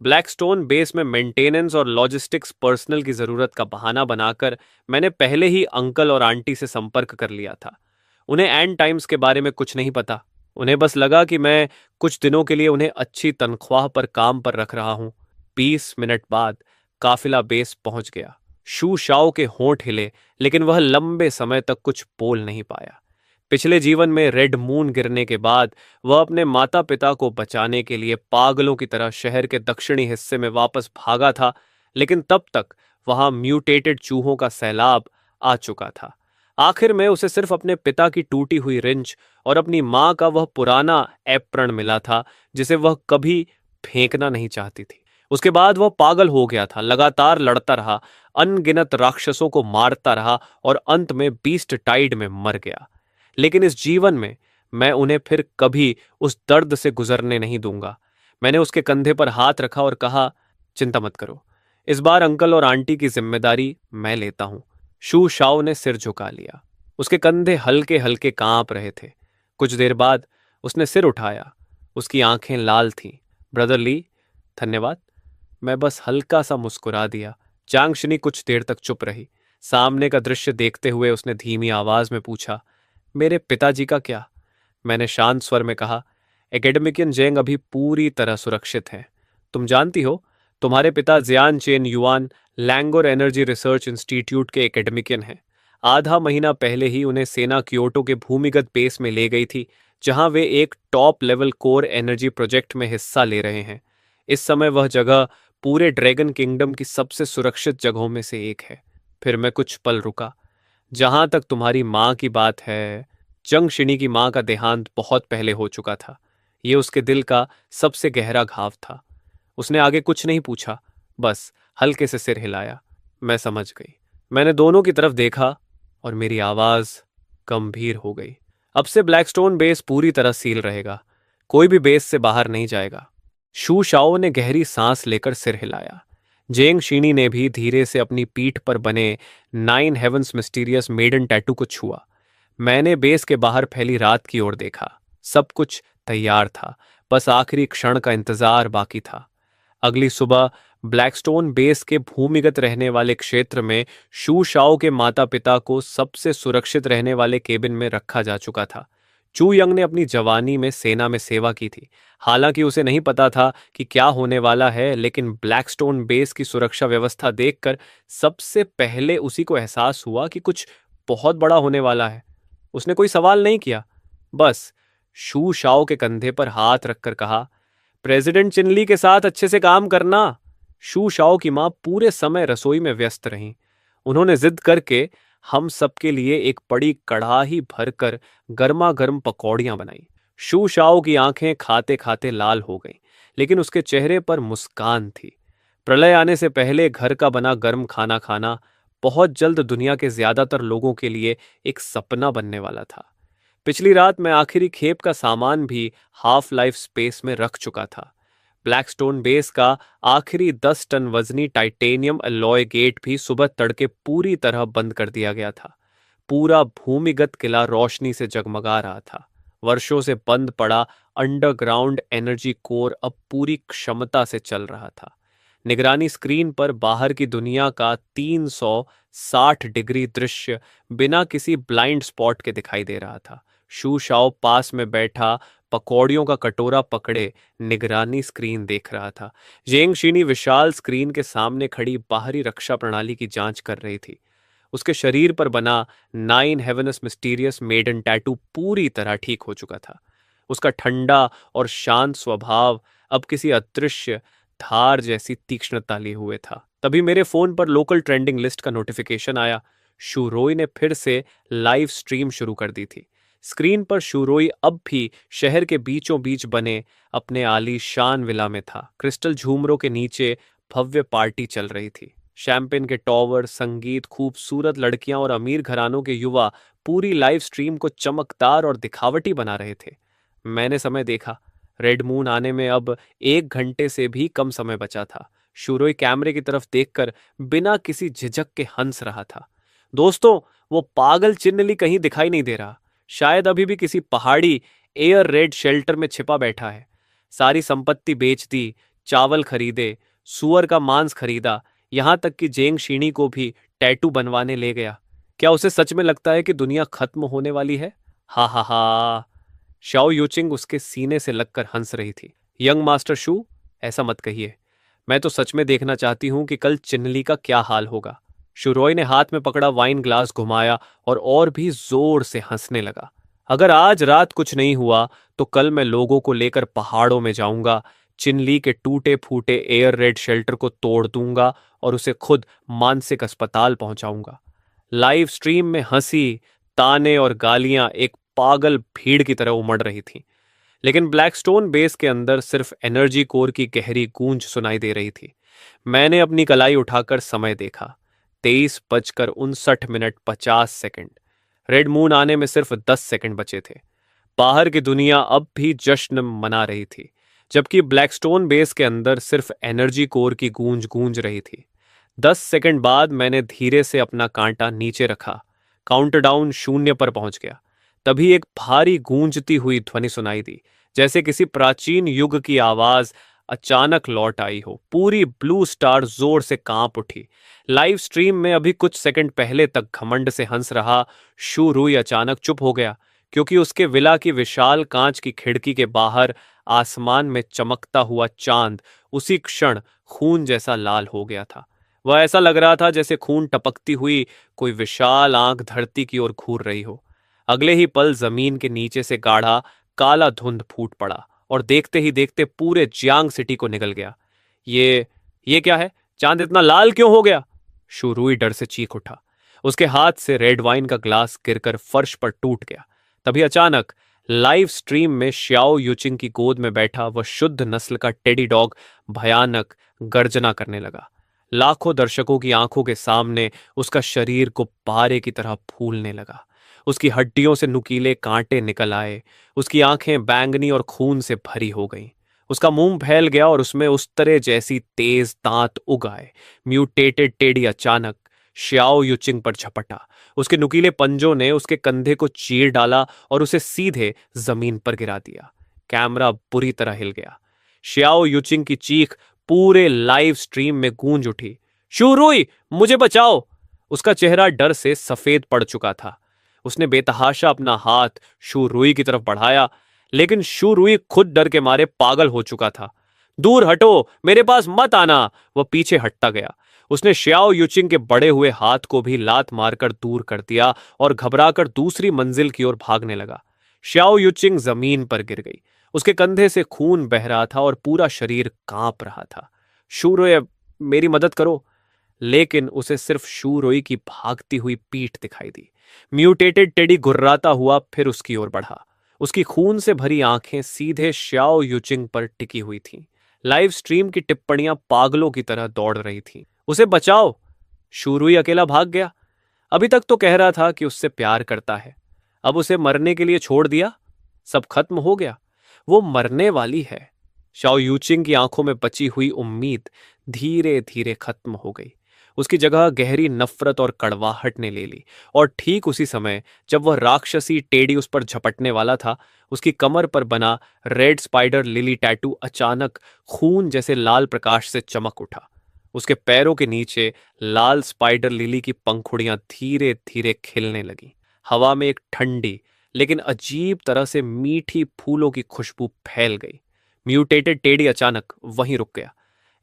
ब्लैकस्टोन बेस में मेंटेनेंस और लॉजिस्टिक्स पर्सनल की जरूरत का बहाना बनाकर मैंने पहले ही अंकल और आंटी से संपर्क कर लिया था। उन्हें एंड टाइम्स के बारे में कुछ नहीं पता। उन्हें बस लगा कि मैं कुछ दिनों के लिए उन्हें अच्छी तनख्वाह पर काम पर रख रहा हूं। 20 मिनट बाद काफिला बेस पहुंच गया। शू शाओ के होंठ हिले, लेकिन वह लंबे समय तक कुछ बोल नहीं पाया। पिछले जीवन में रेड मून गिरने के बाद वह अपने माता पिता को बचाने के लिए पागलों की तरह शहर के दक्षिणी हिस्से में वापस भागा था, लेकिन तब तक वहां म्यूटेटेड चूहों का सैलाब आ चुका था। आखिर में उसे सिर्फ अपने पिता की टूटी हुई रिंच और अपनी मां का वह पुराना एप्रन मिला था जिसे वह कभी फेंकना नहीं चाहती थी। उसके बाद वह पागल हो गया था, लगातार लड़ता रहा, अनगिनत राक्षसों को मारता रहा और अंत में बीस्ट टाइड में मर गया। लेकिन इस जीवन में मैं उन्हें फिर कभी उस दर्द से गुजरने नहीं दूंगा। मैंने उसके कंधे पर हाथ रखा और कहा, चिंता मत करो, इस बार अंकल और आंटी की जिम्मेदारी मैं लेता हूं। शू शाओ ने सिर झुका लिया। उसके कंधे हल्के हल्के कांप रहे थे। कुछ देर बाद उसने सिर उठाया। उसकी आंखें लाल थीं। ब्रदर ली, धन्यवाद। मैं बस हल्का सा मुस्कुरा दिया। चांगशनी कुछ देर तक चुप रही। सामने का दृश्य देखते हुए उसने धीमी आवाज में पूछा, मेरे पिताजी का क्या? मैंने शांत स्वर में कहा, एकेडमिकियन जेंग अभी पूरी तरह सुरक्षित हैं। तुम जानती हो, तुम्हारे पिता Jian Chen Yuan Langor energy research institute के एकेडमिकियन हैं। आधा महीना पहले ही उन्हें सेना क्योटो के भूमिगत बेस में ले गई थी, जहां वे एक top level core energy project में हिस्सा ले रहे हैं। इस समय वह जगह पूरे ड्रैगन किंगडम की सबसे सुरक्षित जगहों में से एक है। फिर मैं कुछ पल रुका। जहां तक तुम्हारी मां की बात है, जंगशिनी की मां का देहांत बहुत पहले हो चुका था। ये उसके दिल का सबसे गहरा घाव था। उसने आगे कुछ नहीं पूछा, बस हल्के से सिर हिलाया। मैं समझ गई। मैंने दोनों की तरफ देखा और मेरी आवाज गंभीर हो गई। अब से ब्लैकस्टोन बेस पूरी तरह सील रहेगा। कोई भी बेस से बाहर नहीं जाएगा। शू शाओ ने गहरी सांस लेकर सिर हिलाया। जेंग शीनी ने भी धीरे से अपनी पीठ पर बने 9 हेवंस मिस्टीरियस मेडन टैटू को छुआ। मैंने बेस के बाहर फैली रात की ओर देखा। सब कुछ तैयार था, बस आखिरी क्षण का इंतजार बाकी था। अगली सुबह ब्लैकस्टोन बेस के भूमिगत रहने वाले क्षेत्र में शू शाओ के माता पिता को सबसे सुरक्षित रहने वाले केबिन में रखा जा चुका था। चू यंग ने अपनी जवानी में सेना में सेवा की थी। हालांकि उसे नहीं पता था कि क्या होने वाला है, लेकिन ब्लैकस्टोन बेस की सुरक्षा व्यवस्था देखकर सबसे पहले उसी को एहसास हुआ कि कुछ बहुत बड़ा होने वाला है। उसने कोई सवाल नहीं किया, बस शू शाओ के कंधे पर हाथ रखकर कहा, प्रेसिडेंट चिनली के साथ अच्छे से काम करना। शू शाओ की मां पूरे समय रसोई में व्यस्त रहीं। उन्होंने जिद करके हम सबके लिए एक बड़ी कढ़ाई भरकर गर्मा गर्म पकौड़ियां बनाई। शू शाओ की आंखें खाते खाते लाल हो गईं, लेकिन उसके चेहरे पर मुस्कान थी। प्रलय आने से पहले घर का बना गर्म खाना खाना बहुत जल्द दुनिया के ज्यादातर लोगों के लिए एक सपना बनने वाला था। पिछली रात मैं आखिरी खेप का सामान भी हाफ लाइफ स्पेस में रख चुका था। ब्लैकस्टोन बेस का आखिरी 10 टन वजनी टाइटेनियम अलॉय गेट भी सुबह तड़के पूरी तरह बंद कर दिया गया था। पूरा भूमिगत किला रोशनी से जगमगा रहा था। वर्षों से बंद पड़ा अंडरग्राउंड एनर्जी कोर अब पूरी क्षमता से चल रहा था। निगरानी स्क्रीन पर बाहर की दुनिया का 360 डिग्री दृश्य बिना किसी ब्लाइंड स्पॉट के दिखाई दे रहा था। शू शाओ पास में बैठा पकौड़ियों का कटोरा पकड़े निगरानी स्क्रीन देख रहा था। जेंग शीनी विशाल स्क्रीन के सामने खड़ी बाहरी रक्षा प्रणाली की जांच कर रही थी। उसके शरीर पर बना 9 हेवनस मिस्टीरियस मेडन टैटू पूरी तरह ठीक हो चुका था। उसका ठंडा और शांत स्वभाव अब किसी अदृश्य धार जैसी तीक्ष्णता लिए हुए था। तभी मेरे फोन पर लोकल ट्रेंडिंग लिस्ट का नोटिफिकेशन आया। शूरोई ने फिर से लाइव स्ट्रीम शुरू कर दी थी। स्क्रीन पर शूरोई अब भी शहर के बीचों बीच बने अपने आलीशान विला में था। क्रिस्टल झूमरों के नीचे भव्य पार्टी चल रही थी। शैंपेन के टॉवर, संगीत, खूबसूरत लड़कियां और अमीर घरानों के युवा पूरी लाइव स्ट्रीम को चमकदार और दिखावटी बना रहे थे। मैंने समय देखा। रेड मून आने में अब 1 घंटे से भी कम समय बचा था। शूरोई कैमरे की तरफ देखकर बिना किसी झिझक के हंस रहा था। दोस्तों, वो पागल चिन्हली कहीं दिखाई नहीं दे रहा। शायद अभी भी किसी पहाड़ी एयर रेड शेल्टर में छिपा बैठा है। सारी संपत्ति बेच दी, चावल खरीदे, सुअर का मांस खरीदा, यहां तक कि जेंग शीनी को भी टैटू बनवाने ले गया। क्या उसे सच में लगता है कि दुनिया खत्म होने वाली है? हा हा हा। शाओ यूचिंग उसके सीने से लगकर हंस रही थी। यंग मास्टर शू, ऐसा मत कहिए। मैं तो सच में देखना चाहती हूं कि कल चिन्हली का क्या हाल होगा। शुरॉय ने हाथ में पकड़ा वाइन ग्लास घुमाया और भी जोर से हंसने लगा। अगर आज रात कुछ नहीं हुआ तो कल मैं लोगों को लेकर पहाड़ों में जाऊंगा, चिन्हली के टूटे फूटे एयर रेड शेल्टर को तोड़ दूंगा और उसे खुद मानसिक अस्पताल पहुंचाऊंगा। लाइव स्ट्रीम में हंसी, ताने और गालियां एक पागल भीड़ की तरह उमड़ रही थीं। लेकिन ब्लैकस्टोन बेस के अंदर सिर्फ एनर्जी कोर की गहरी गूंज सुनाई दे रही थी। मैंने अपनी कलाई उठाकर समय देखा। 23:59 रेड मून आने में सिर्फ 10 सेकंड बचे थे। बाहर की दुनिया अब भी जश्न मना रही थी, जबकि ब्लैकस्टोन बेस के अंदर सिर्फ एनर्जी कोर की गूंज गूंज रही थी। 10 सेकंड बाद मैंने धीरे से अपना कांटा नीचे रखा। काउंटडाउन 0 पर पहुंच गया। तभी एक भारी गूंजती हुई ध्वनि सुनाई दी, जैसे किसी प्राचीन युग की आवाज अचानक लौट आई हो। पूरी ब्लू स्टार जोर से कांप उठी। लाइव स्ट्रीम में अभी कुछ सेकंड पहले तक घमंड से हंस रहा शू रुई अचानक चुप हो गया, क्योंकि उसके विला की विशाल कांच की खिड़की के बाहर आसमान में चमकता हुआ चांद उसी क्षण खून जैसा लाल हो गया था। वह ऐसा लग रहा था जैसे खून टपकती हुई कोई विशाल आंख धरती की ओर घूर रही हो। अगले ही पल जमीन के नीचे से गाढ़ा काला धुंध फूट पड़ा और देखते ही देखते पूरे जियांग सिटी को निगल गया। ये क्या है? चांद इतना लाल क्यों हो गया? शुरुई डर से चीख उठा। उसके हाथ से रेड वाइन का ग्लास गिरकर फर्श पर टूट गया। तभी अचानक लाइव स्ट्रीम में श्याओ यूचिंग की गोद में बैठा वह शुद्ध नस्ल का टेडी डॉग भयानक गर्जना करने लगा। लाखों दर्शकों की आंखों के सामने उसका शरीर गुब्बारे की तरह फूलने लगा। उसकी हड्डियों से नुकीले कांटे निकल आए। उसकी आंखें बैंगनी और खून से भरी हो गईं। उसका मुंह फैल गया और उसमें उस तरह जैसी तेज दांत उग आए। म्यूटेटेड टेडी अचानक श्याओ युचिंग पर झपटा। उसके नुकीले पंजों ने उसके कंधे को चीर डाला और उसे सीधे जमीन पर गिरा दिया। कैमरा बुरी तरह हिल गया। श्याओ युचिंग की चीख पूरे लाइव स्ट्रीम में गूंज उठी। शूरुई, मुझे बचाओ! उसका चेहरा डर से सफेद पड़ चुका था। उसने बेतहाशा अपना हाथ शू रुई की तरफ बढ़ाया, लेकिन शू रुई खुद डर के मारे पागल हो चुका था। दूर हटो, मेरे पास मत आना! वह पीछे हटता गया। उसने श्याओ युचिंग के बड़े हुए हाथ को भी लात मारकर दूर कर दिया और घबराकर दूसरी मंजिल की ओर भागने लगा। श्याओ युचिंग जमीन पर गिर गई। उसके कंधे से खून बह रहा था और पूरा शरीर कांप रहा था। शूरोय, मेरी मदद करो। लेकिन उसे सिर्फ शूरोई की भागती हुई पीठ दिखाई दी। म्यूटेटेड टेडी गुर्राता हुआ फिर उसकी ओर बढ़ा। उसकी खून से भरी आंखें सीधे श्याओ युचिंग पर टिकी हुई थीं। लाइव स्ट्रीम की टिप्पणियां पागलों की तरह दौड़ रही थीं। उसे बचाओ। शूरुई अकेला भाग गया। अभी तक तो कह रहा था कि उससे प्यार करता है। अब उसे मरने के लिए छोड़ दिया। सब खत्म हो गया। वो मरने वाली है। शाओ यूचिंग की आंखों में बची हुई उम्मीद धीरे धीरे खत्म हो गई। उसकी जगह गहरी नफरत और कड़वाहट ने ले ली। और ठीक उसी समय जब वह राक्षसी टेडी उस पर झपटने वाला था, उसकी कमर पर बना रेड स्पाइडर लिली टैटू अचानक खून जैसे लाल प्रकाश से चमक उठा। उसके पैरों के नीचे लाल स्पाइडर लिली की पंखुड़ियां धीरे धीरे खिलने लगीं। हवा में एक ठंडी लेकिन अजीब तरह से मीठी फूलों की खुशबू फैल गई। म्यूटेटेड टेडी अचानक वहीं रुक गया।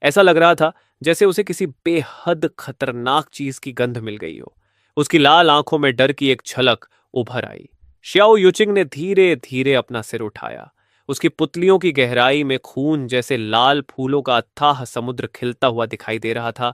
ऐसा लग रहा था जैसे उसे किसी बेहद खतरनाक चीज की गंध मिल गई हो। उसकी लाल आंखों में डर की एक झलक उभर आई। श्याओ युचिंग ने धीरे धीरे अपना सिर उठाया। उसकी पुतलियों की गहराई में खून जैसे लाल फूलों का अथाह समुद्र खिलता हुआ दिखाई दे रहा था।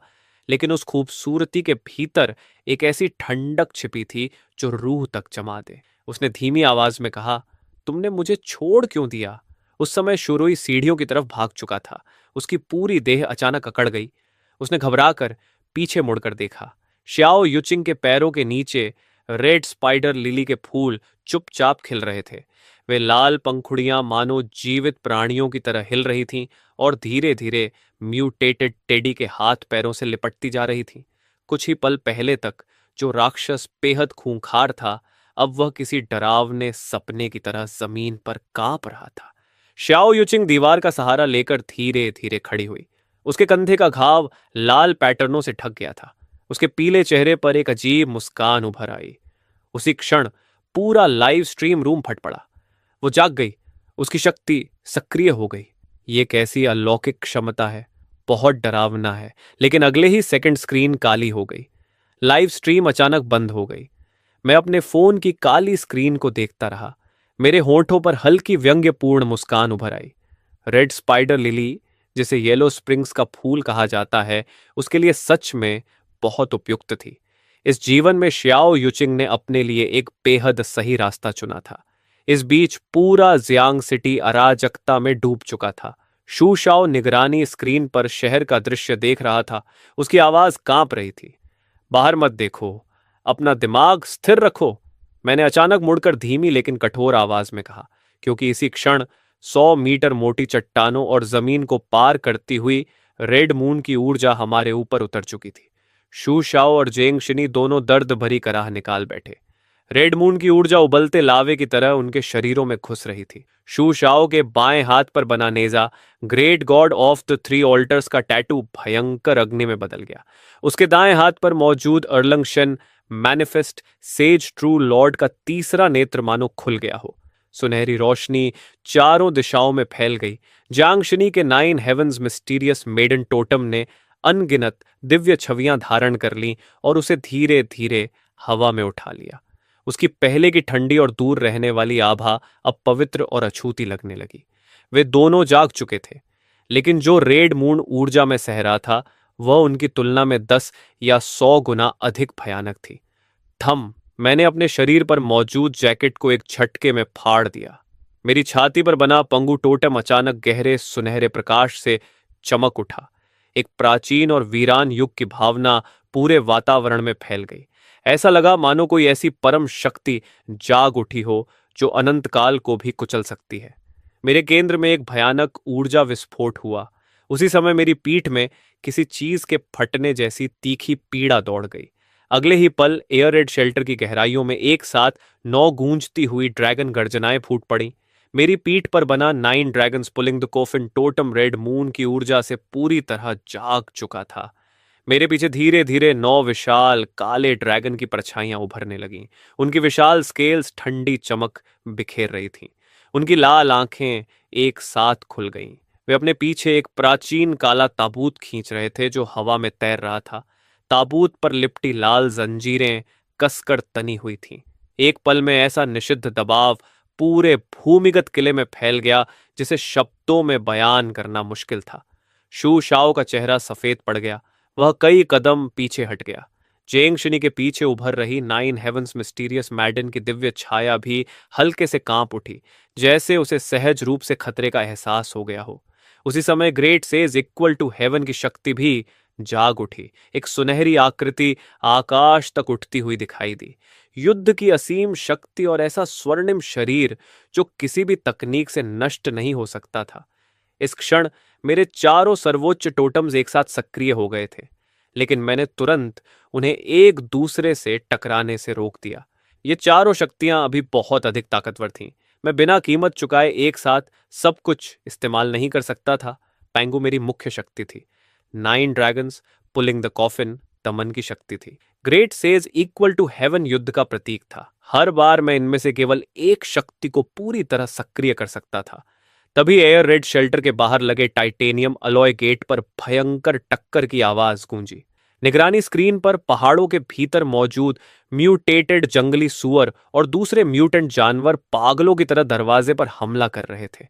लेकिन उस खूबसूरती के भीतर एक ऐसी ठंडक छिपी थी जो रूह तक जमा दे। उसने धीमी आवाज में कहा, तुमने मुझे छोड़ क्यों दिया? उस समय शुरुई सीढ़ियों की तरफ भाग चुका था। उसकी पूरी देह अचानक अकड़ गई। उसने घबराकर पीछे मुड़कर देखा। श्याओ युचिंग के पैरों के नीचे रेड स्पाइडर लिली के फूल चुपचाप खिल रहे थे। वे लाल पंखुड़ियां मानो जीवित प्राणियों की तरह हिल रही थीं और धीरे धीरे म्यूटेटेड टेडी के हाथ पैरों से लिपटती जा रही थीं। कुछ ही पल पहले तक जो राक्षस बेहद खूंखार था, अब वह किसी डरावने सपने की तरह जमीन पर कांप रहा था। श्याओ युचिंग दीवार का सहारा लेकर धीरे धीरे खड़ी हुई। उसके कंधे का घाव लाल पैटर्नों से ढक गया था। उसके पीले चेहरे पर एक अजीब मुस्कान उभर आई। उसी क्षण पूरा लाइव स्ट्रीम रूम फट पड़ा। वो जाग गई। उसकी शक्ति सक्रिय हो गई। ये कैसी अलौकिक क्षमता है! बहुत डरावना है। लेकिन अगले ही सेकंड स्क्रीन काली हो गई। लाइव स्ट्रीम अचानक बंद हो गई। मैं अपने फोन की काली स्क्रीन को देखता रहा। मेरे होंठों पर हल्की व्यंग्यपूर्ण मुस्कान उभर आई। रेड स्पाइडर लिली, जिसे येलो स्प्रिंग्स का फूल कहा जाता है, उसके लिए सच में बहुत उपयुक्त थी। इस जीवन में श्याओ युचिंग ने अपने लिए एक बेहद सही रास्ता चुना था। इस बीच पूरा जियांग सिटी अराजकता में डूब चुका था। शू शाओ निगरानी स्क्रीन पर शहर का दृश्य देख रहा था। उसकी आवाज कांप रही थी। बाहर मत देखो, अपना दिमाग स्थिर रखो। मैंने अचानक मुड़कर धीमी लेकिन कठोर आवाज में कहा, क्योंकि इसी क्षण 100 मीटर मोटी चट्टानों और जमीन को पार करती हुई रेड मून की ऊर्जा हमारे ऊपर उतर चुकी थी। शू शाओ और जेंग शिनी दोनों दर्द भरी कराह निकाल बैठे। रेड मून की ऊर्जा उबलते लावे की तरह उनके शरीरों में घुस रही थी। शू शाओ के बाएं हाथ पर बना Nezha, great god of the three altars का टैटू भयंकर अग्नि में बदल गया। उसके दाएं हाथ पर मौजूद अर्लंग शन मैनिफेस्ट सेज ट्रू लॉर्ड का तीसरा नेत्र मानो खुल गया हो। सुनहरी रोशनी चारों दिशाओं में फैल गई। जांगशनी के 9 हेवंस मिस्टीरियस मेडन टोटम ने अनगिनत दिव्य छवियां धारण कर लीं और उसे धीरे धीरे हवा में उठा लिया। उसकी पहले की ठंडी और दूर रहने वाली आभा अब पवित्र और अछूती लगने लगी। वे दोनों जाग चुके थे, लेकिन जो रेड मून ऊर्जा में सह रहा था वह उनकी तुलना में 10 या 100 गुना अधिक भयानक थी। थम! मैंने अपने शरीर पर मौजूद जैकेट को एक झटके में फाड़ दिया। मेरी छाती पर बना पंगु टोटम अचानक गहरे सुनहरे प्रकाश से चमक उठा। एक प्राचीन और वीरान युग की भावना पूरे वातावरण में फैल गई। ऐसा लगा मानो कोई ऐसी परम शक्ति जाग उठी हो जो अनंत काल को भी कुचल सकती है। मेरे केंद्र में एक भयानक ऊर्जा विस्फोट हुआ। उसी समय मेरी पीठ में किसी चीज के फटने जैसी तीखी पीड़ा दौड़ गई। अगले ही पल एयर रेड शेल्टर की गहराइयों में एक साथ 9 गूंजती हुई ड्रैगन गर्जनाएं फूट पड़ी। मेरी पीठ पर बना 9 dragons pulling the coffin totem red moon की ऊर्जा से पूरी तरह जाग चुका था। मेरे पीछे धीरे धीरे 9 विशाल काले ड्रैगन की परछाइयां उभरने लगीं। उनकी विशाल स्केल्स ठंडी चमक बिखेर रही थीं। उनकी लाल आंखें एक साथ खुल गईं। वे अपने पीछे एक प्राचीन काला ताबूत खींच रहे थे जो हवा में तैर रहा था। ताबूत पर लिपटी लाल जंजीरें कसकर तनी हुई थीं। एक पल में ऐसा निषिद्ध दबाव पूरे भूमिगत किले में फैल गया जिसे शब्दों में बयान करना मुश्किल था। शू शाओ का चेहरा सफेद पड़ गया। वह कई कदम पीछे हट गया। जेंग शिनी के पीछे उभर रही नाइन हेवंस मिस्टीरियस मैडन की दिव्य छाया भी हल्के से कांप उठी, जैसे उसे सहज रूप से खतरे का एहसास हो गया हो। उसी समय great sage equal to heaven की शक्ति भी जाग उठी। एक सुनहरी आकृति आकाश तक उठती हुई दिखाई दी। युद्ध की असीम शक्ति और ऐसा स्वर्णिम शरीर जो किसी भी तकनीक से नष्ट नहीं हो सकता था। इस क्षण मेरे चारों सर्वोच्च टोटम्स एक साथ सक्रिय हो गए थे, लेकिन मैंने तुरंत उन्हें एक दूसरे से टकराने से रोक दिया। ये चारों शक्तियां अभी बहुत अधिक ताकतवर थीं। मैं बिना कीमत चुकाए एक साथ सब कुछ इस्तेमाल नहीं कर सकता था। पैंगू मेरी मुख्य शक्ति थी। Nine dragons pulling the coffin दमन की शक्ति थी। Great sage equal to heaven युद्ध का प्रतीक था। हर बार मैं इनमें से केवल एक शक्ति को पूरी तरह सक्रिय कर सकता था। तभी एयर रेड शेल्टर के बाहर लगे टाइटेनियम अलॉय गेट पर भयंकर टक्कर की आवाज गूंजी। निगरानी स्क्रीन पर पहाड़ों के भीतर मौजूद म्यूटेटेड जंगली सुअर और दूसरे म्यूटेंट जानवर पागलों की तरह दरवाजे पर हमला कर रहे थे।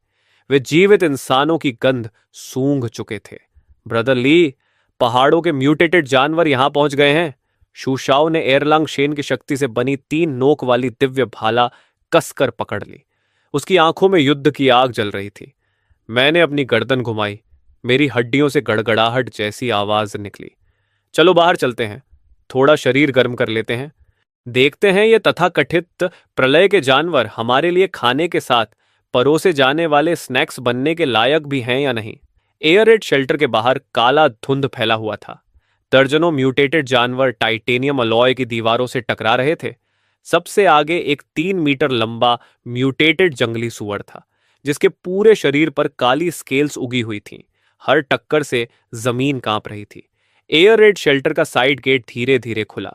वे जीवित इंसानों की गंध सूंघ चुके थे। ब्रदर ली, पहाड़ों के म्यूटेटेड जानवर यहां पहुंच गए हैं। शूशाओ ने एयरलांग शेन की शक्ति से बनी 3 नोक वाली दिव्य भाला कसकर पकड़ ली। उसकी आंखों में युद्ध की आग जल रही थी। मैंने अपनी गर्दन घुमाई। मेरी हड्डियों से गड़गड़ाहट जैसी आवाज निकली। चलो बाहर चलते हैं, थोड़ा शरीर गर्म कर लेते हैं। देखते हैं ये तथाकथित प्रलय के जानवर हमारे लिए खाने के साथ परोसे जाने वाले स्नैक्स बनने के लायक भी हैं या नहीं। एयर रेड शेल्टर के बाहर काला धुंध फैला हुआ था। दर्जनों म्यूटेटेड जानवर टाइटेनियम अलॉय की दीवारों से टकरा रहे थे। सबसे आगे एक 3 मीटर लंबा म्यूटेटेड जंगली सुअर था, जिसके पूरे शरीर पर काली स्केल्स उगी हुई थीं। हर टक्कर से जमीन कांप रही थी। एयर रेड शेल्टर का साइड गेट धीरे धीरे खुला।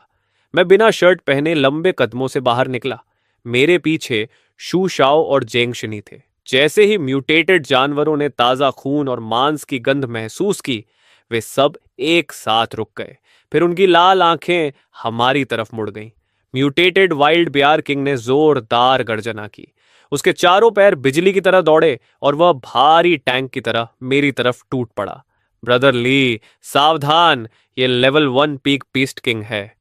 मैं बिना शर्ट पहने लंबे कदमों से बाहर निकला। मेरे पीछे शू शाओ और जेंगशनी थे। जैसे ही म्यूटेटेड जानवरों ने ताजा खून और मांस की गंध महसूस की, वे सब एक साथ रुक गए। फिर उनकी लाल आंखें हमारी तरफ मुड़ गईं। म्यूटेटेड वाइल्ड बियर किंग ने जोरदार गर्जना की। उसके चारों पैर बिजली की तरह दौड़े और वह भारी टैंक की तरह मेरी तरफ टूट पड़ा। ब्रदर ली, सावधान, ये लेवल 1 पीक बीस्ट किंग है।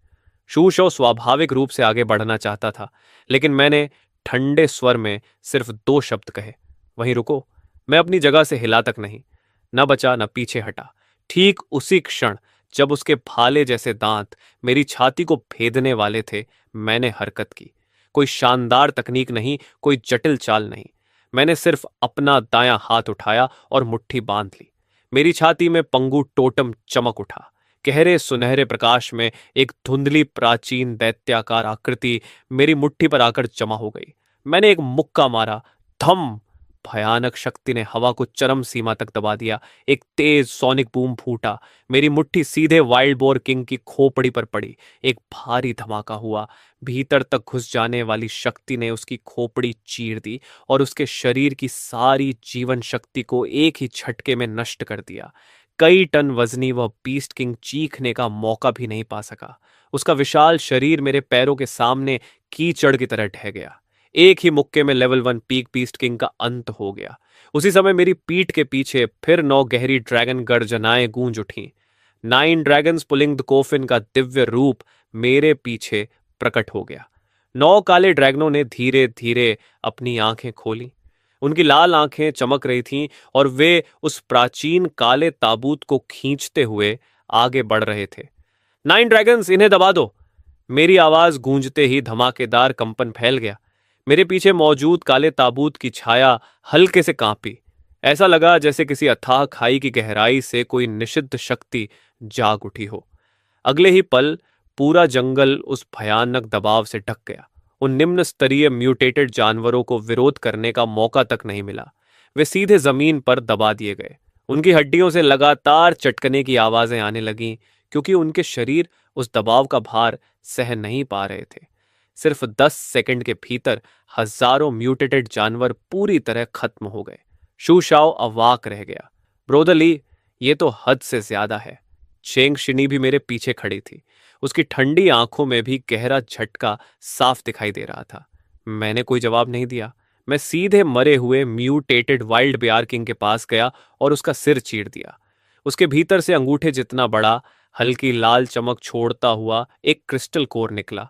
शूशो स्वाभाविक रूप से आगे बढ़ना चाहता था, लेकिन मैंने ठंडे स्वर में सिर्फ 2 शब्द कहे, वहीं रुको। मैं अपनी जगह से हिला तक नहीं, न बचा न पीछे हटा। ठीक उसी क्षण जब उसके भाले जैसे दांत मेरी छाती को भेदने वाले थे, मैंने हरकत की। कोई शानदार तकनीक नहीं, कोई जटिल चाल नहीं। मैंने सिर्फ अपना दायां हाथ उठाया और मुट्ठी बांध ली। मेरी छाती में पंगु टोटम चमक उठा। गहरे सुनहरे प्रकाश में एक धुंधली प्राचीन दैत्याकार आकृति मेरी मुट्ठी पर आकर जमा हो गई। मैंने एक मुक्का मारा। धम! भयानक शक्ति ने हवा को चरम सीमा तक दबा दिया। एक तेज सोनिक बूम फूटा। मेरी मुट्ठी सीधे वाइल्ड बोर किंग की खोपड़ी पर पड़ी। एक भारी धमाका हुआ। भीतर तक घुस जाने वाली शक्ति ने उसकी खोपड़ी चीर दी और उसके शरीर की सारी जीवन शक्ति को एक ही झटके में नष्ट कर दिया। कई टन वजनी वह बीस्ट किंग चीखने का मौका भी नहीं पा सका। उसका विशाल शरीर मेरे पैरों के सामने कीचड़ की तरह ढह गया। एक ही मुक्के में लेवल 1 पीक बीस्ट किंग का अंत हो गया। उसी समय मेरी पीठ के पीछे फिर 9 गहरी ड्रैगन गर्जनाएं गूंज उठीं। 9 ड्रैगन्स पुलिंग द कोफिन का दिव्य रूप मेरे पीछे प्रकट हो गया। 9 काले ड्रैगनों ने धीरे धीरे अपनी आंखें खोली। उनकी लाल आंखें चमक रही थीं और वे उस प्राचीन काले ताबूत को खींचते हुए आगे बढ़ रहे थे। 9 ड्रैगन्स, इन्हें दबा दो। मेरी आवाज गूंजते ही धमाकेदार कंपन फैल गया। मेरे पीछे मौजूद काले ताबूत की छाया हल्के से कांपी। ऐसा लगा जैसे किसी अथाह खाई की गहराई से कोई निषिद्ध शक्ति जाग उठी हो। अगले ही पल पूरा जंगल उस भयानक दबाव से ढक गया। उन निम्न स्तरीय म्यूटेटेड जानवरों को विरोध करने का मौका तक नहीं मिला। वे सीधे जमीन पर दबा दिए गए। उनकी हड्डियों से लगातार चटकने की आवाजें आने लगीं, क्योंकि उनके शरीर उस दबाव का भार सह नहीं पा रहे थे। सिर्फ 10 सेकंड के भीतर हजारों म्यूटेटेड जानवर पूरी तरह खत्म हो गए। शू शाओ अवाक रह गया। ब्रोदर ली, ये तो हद से ज्यादा है। चेंग शिनी भी मेरे पीछे खड़ी थी। उसकी ठंडी आंखों में भी गहरा झटका साफ दिखाई दे रहा था। मैंने कोई जवाब नहीं दिया। मैं सीधे मरे हुए म्यूटेटेड वाइल्ड बियर किंग के पास गया और उसका सिर चीर दिया। उसके भीतर से अंगूठे जितना बड़ा, हल्की लाल चमक छोड़ता हुआ एक क्रिस्टल कोर निकला।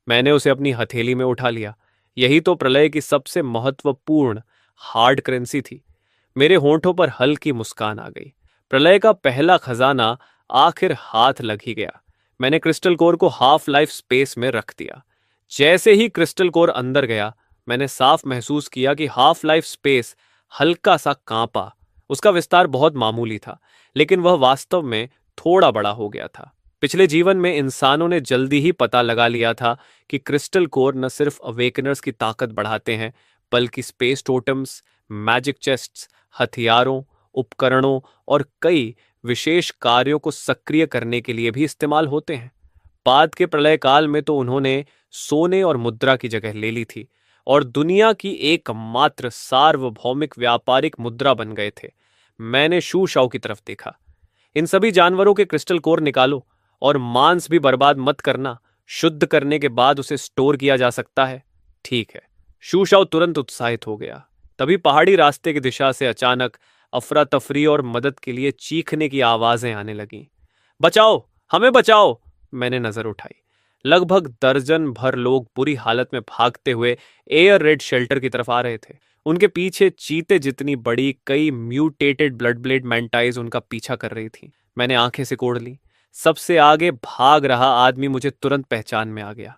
मैंने उसे अपनी हथेली में उठा लिया। यही तो प्रलय की सबसे महत्वपूर्ण हार्ड करेंसी थी। मेरे होंठों पर हल्की मुस्कान आ गई। प्रलय का पहला खजाना आखिर हाथ लग ही गया। मैंने क्रिस्टल कोर को हाफ लाइफ स्पेस में रख दिया। जैसे ही क्रिस्टल कोर अंदर गया, मैंने साफ महसूस किया कि हाफ लाइफ स्पेस हल्का सा कांपा। उसका विस्तार बहुत मामूली था, लेकिन वह वास्तव में थोड़ा बड़ा हो गया था। पिछले जीवन में इंसानों ने जल्दी ही पता लगा लिया था कि क्रिस्टल कोर न सिर्फ अवेकनर्स की ताकत बढ़ाते हैं, बल्कि स्पेस टोटम्स, मैजिक चेस्ट्स, हथियारों, उपकरणों और कई विशेष कार्यों को सक्रिय करने के लिए भी इस्तेमाल होते हैं। बाद के प्रलय काल में तो उन्होंने सोने और मुद्रा की जगह ले ली थी और दुनिया की एकमात्र सार्वभौमिक व्यापारिक मुद्रा बन गए थे। मैंने शू शाओ की तरफ देखा। इन सभी जानवरों के क्रिस्टल कोर निकालो और मांस भी बर्बाद मत करना। शुद्ध करने के बाद उसे स्टोर किया जा सकता है। ठीक है। शू शाओ तुरंत उत्साहित हो गया। तभी पहाड़ी रास्ते की दिशा से अचानक अफरा तफरी और मदद के लिए चीखने की आवाजें आने लगीं। बचाओ, हमें बचाओ! मैंने नजर उठाई। लगभग दर्जन भर लोग बुरी हालत में भागते हुए एयर रेड शेल्टर की तरफ आ रहे थे। उनके पीछे चीते जितनी बड़ी कई म्यूटेटेड ब्लड ब्लेड मैंटाइज उनका पीछा कर रही थी। मैंने आंखें सिकोड़ ली। सबसे आगे भाग रहा आदमी मुझे तुरंत पहचान में आ गया।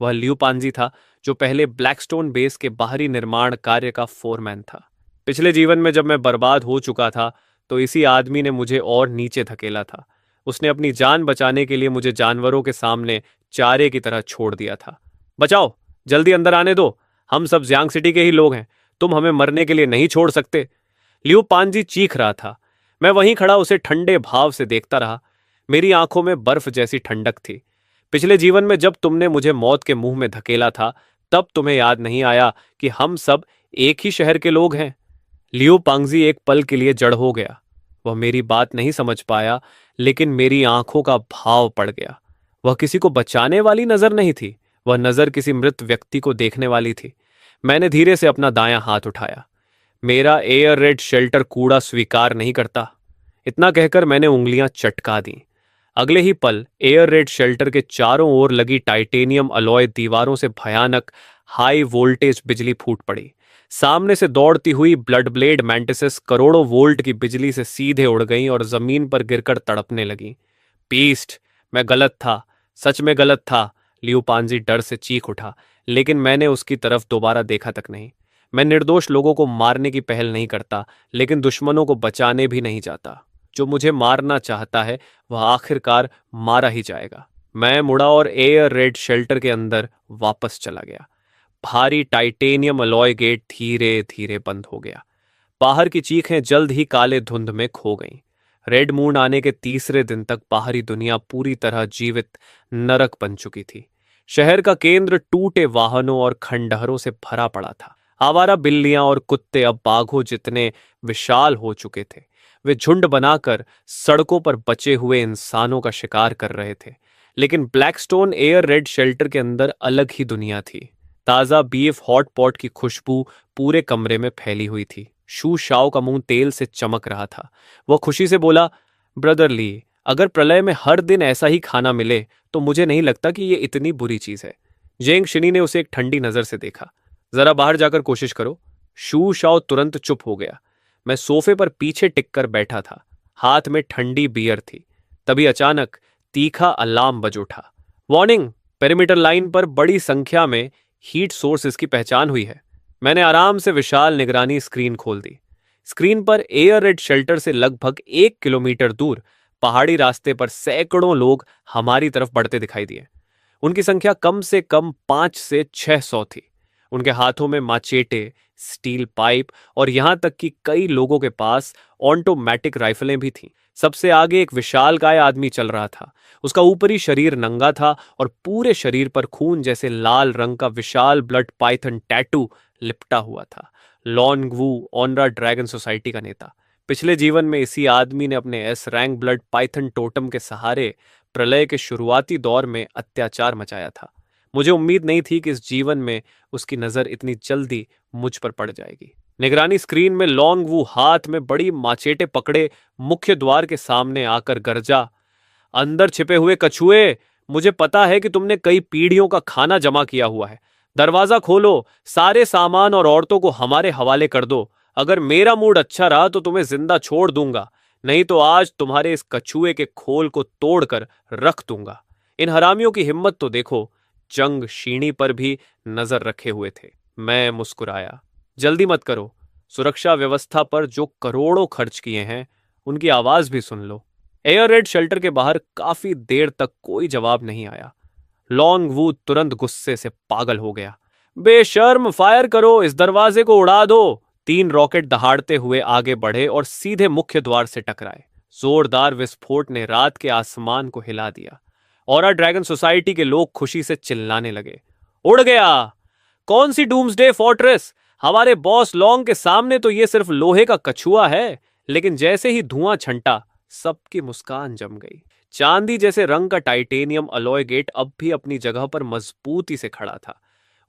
वह लियू पांजी था, जो पहले ब्लैकस्टोन बेस के बाहरी निर्माण कार्य का फोरमैन था। पिछले जीवन में जब मैं बर्बाद हो चुका था, तो इसी आदमी ने मुझे और नीचे धकेला था। उसने अपनी जान बचाने के लिए मुझे जानवरों के सामने चारे की तरह छोड़ दिया था। बचाओ, जल्दी अंदर आने दो। हम सब जियांग सिटी के ही लोग हैं। तुम हमें मरने के लिए नहीं छोड़ सकते। लियू पांजी चीख रहा था। मैं वहीं खड़ा उसे ठंडे भाव से देखता रहा। मेरी आंखों में बर्फ जैसी ठंडक थी। पिछले जीवन में जब तुमने मुझे मौत के मुंह में धकेला था, तब तुम्हें याद नहीं आया कि हम सब एक ही शहर के लोग हैं। लियू पांगजी एक पल के लिए जड़ हो गया। वह मेरी बात नहीं समझ पाया, लेकिन मेरी आंखों का भाव पड़ गया। वह किसी को बचाने वाली नजर नहीं थी, वह नजर किसी मृत व्यक्ति को देखने वाली थी। मैंने धीरे से अपना दायां हाथ उठाया। मेरा एयर रेड शेल्टर कूड़ा स्वीकार नहीं करता। इतना कहकर मैंने उंगलियां चटका दी। अगले ही पल एयर रेड शेल्टर के चारों ओर लगी टाइटेनियम अलॉय दीवारों से भयानक हाई वोल्टेज बिजली फूट पड़ी। सामने से दौड़ती हुई ब्लड ब्लेड मैंटिसेस करोड़ों वोल्ट की बिजली से सीधे उड़ गईं और जमीन पर गिरकर तड़पने लगीं। पीस्ट, मैं गलत था, सच में गलत था। लियू पांजी डर से चीख उठा, लेकिन मैंने उसकी तरफ दोबारा देखा तक नहीं। मैं निर्दोष लोगों को मारने की पहल नहीं करता, लेकिन दुश्मनों को बचाने भी नहीं जाता। जो मुझे मारना चाहता है, वह आखिरकार मारा ही जाएगा। मैं मुड़ा और एयर रेड शेल्टर के अंदर वापस चला गया। भारी टाइटेनियम अलॉय गेट धीरे धीरे बंद हो गया। बाहर की चीखें जल्द ही काले धुंध में खो गईं। रेड मून आने के तीसरे दिन तक बाहरी दुनिया पूरी तरह जीवित नरक बन चुकी थी। शहर का केंद्र टूटे वाहनों और खंडहरों से भरा पड़ा था। आवारा बिल्लियां और कुत्ते अब बाघों जितने विशाल हो चुके थे। वे झुंड बनाकर सड़कों पर बचे हुए इंसानों का शिकार कर रहे थे। लेकिन ब्लैकस्टोन एयर रेड शेल्टर के अंदर अलग ही दुनिया थी। ताज़ा बीफ हॉट पॉट की खुशबू पूरे कमरे में फैली हुई थी। शू शाओ का मुंह तेल से चमक रहा था। वह खुशी से बोला, ब्रदर ली, अगर प्रलय में हर दिन ऐसा ही खाना मिले तो मुझे नहीं लगता कि यह इतनी बुरी चीज है। जेंग शिनी ने उसे एक ठंडी नजर से देखा। जरा बाहर जाकर कोशिश करो। शू शाओ तुरंत चुप हो गया। मैं सोफे पर पीछे टिककर बैठा था। हाथ में ठंडी बियर थी। तभी अचानक तीखा अलार्म बज उठा। वार्निंग, पेरीमीटर लाइन पर बड़ी संख्या में हीट सोर्सेस की पहचान हुई है। मैंने आराम से विशाल निगरानी स्क्रीन खोल दी। स्क्रीन पर एयर रेड शेल्टर से लगभग 1 किलोमीटर दूर पहाड़ी रास्ते पर सैकड़ों लोग हमारी तरफ बढ़ते दिखाई दिए। उनकी संख्या कम से कम 5 से 600 थी। उनके हाथों में माचेटे, स्टील पाइप और यहां तक कि कई लोगों के पास ऑटोमेटिक राइफलें भी थीं। सबसे आगे एक विशालकाय आदमी चल रहा था। उसका ऊपरी शरीर नंगा था और पूरे शरीर पर खून जैसे लाल रंग का विशाल ब्लड पाइथन टैटू लिपटा हुआ था। लॉन वू, ऑनरा ड्रैगन सोसाइटी का नेता। पिछले जीवन में इसी आदमी ने अपने S rank blood Python totem के सहारे प्रलय के शुरुआती दौर में अत्याचार मचाया था। मुझे उम्मीद नहीं थी कि इस जीवन में उसकी नजर इतनी जल्दी मुझ पर पड़ जाएगी। निगरानी स्क्रीन में लॉन्ग वू हाथ में बड़ी माचेटे पकड़े मुख्य द्वार के सामने आकर गरजा, अंदर छिपे हुए कछुए, मुझे पता है कि तुमने कई पीढ़ियों का खाना जमा किया हुआ है। दरवाजा खोलो, सारे सामान और औरतों को हमारे हवाले कर दो। अगर मेरा मूड अच्छा रहा तो तुम्हें जिंदा छोड़ दूंगा, नहीं तो आज तुम्हारे इस कछुए के खोल को तोड़कर रख दूंगा। इन हरामियों की हिम्मत तो देखो। जंग शीणी पर भी नजर रखे हुए थे। मैं मुस्कुराया। जल्दी मत करो, सुरक्षा व्यवस्था पर जो करोड़ों खर्च किए हैं उनकी आवाज भी सुन लो। एयर रेड शेल्टर के बाहर काफी देर तक कोई जवाब नहीं आया। लॉन्ग वू तुरंत गुस्से से पागल हो गया। बेशर्म, फायर करो, इस दरवाजे को उड़ा दो। 3 रॉकेट दहाड़ते हुए आगे बढ़े और सीधे मुख्य द्वार से टकराए। जोरदार विस्फोट ने रात के आसमान को हिला दिया। औरा ड्रैगन सोसाइटी के लोग खुशी से चिल्लाने लगे। उड़ गया! कौन सी डूम्सडे फोर्ट्रेस? हमारे बॉस लॉन्ग के सामने तो ये सिर्फ लोहे का कछुआ है। लेकिन जैसे ही धुआं छंटा, सबकी मुस्कान जम गई। चांदी जैसे रंग का टाइटेनियम अलॉय गेट अब भी अपनी जगह पर मजबूती से खड़ा था।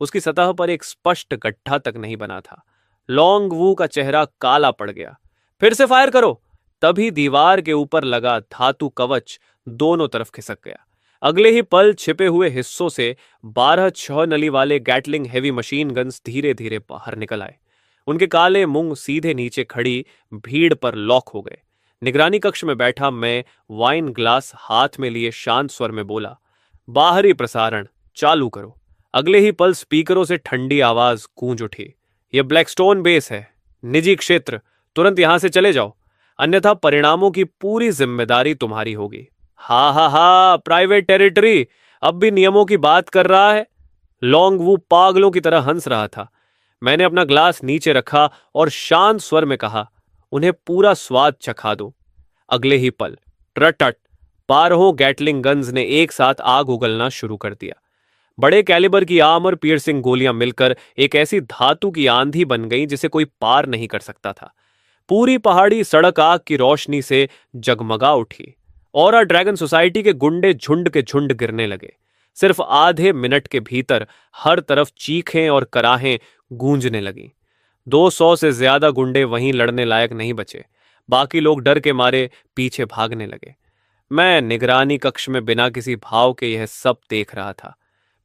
उसकी सतह पर एक स्पष्ट गड्ढा तक नहीं बना था। लॉन्ग वू का चेहरा काला पड़ गया। फिर से फायर करो। तभी दीवार के ऊपर लगा धातु कवच दोनों तरफ खिसक गया। अगले ही पल छिपे हुए हिस्सों से 12 6 नली वाले गैटलिंग हेवी मशीन गन्स धीरे धीरे बाहर निकल आए। उनके काले मुंह सीधे नीचे खड़ी भीड़ पर लॉक हो गए। निगरानी कक्ष में बैठा मैं वाइन ग्लास हाथ में लिए शांत स्वर में बोला, बाहरी प्रसारण चालू करो। अगले ही पल स्पीकरों से ठंडी आवाज गूंज उठी। यह ब्लैकस्टोन बेस है, निजी क्षेत्र, तुरंत यहां से चले जाओ, अन्यथा परिणामों की पूरी जिम्मेदारी तुम्हारी होगी। हा हा हा, प्राइवेट टेरिटरी, अब भी नियमों की बात कर रहा है। लॉन्ग वू पागलों की तरह हंस रहा था। मैंने अपना ग्लास नीचे रखा और शांत स्वर में कहा, उन्हें पूरा स्वाद चखा दो। अगले ही पल ट्रटट 12 गैटलिंग गन्स ने एक साथ आग उगलना शुरू कर दिया। बड़े कैलिबर की आर्मर पियर्सिंग गोलियां मिलकर एक ऐसी धातु की आंधी बन गई जिसे कोई पार नहीं कर सकता था। पूरी पहाड़ी सड़क आग की रोशनी से जगमगा उठी। औरा ड्रैगन सोसाइटी के गुंडे झुंड के झुंड गिरने लगे। सिर्फ आधे मिनट के भीतर हर तरफ चीखें और कराहें गूंजने लगीं। 200 से ज्यादा गुंडे वहीं लड़ने लायक नहीं बचे। बाकी लोग डर के मारे पीछे भागने लगे। मैं निगरानी कक्ष में बिना किसी भाव के यह सब देख रहा था।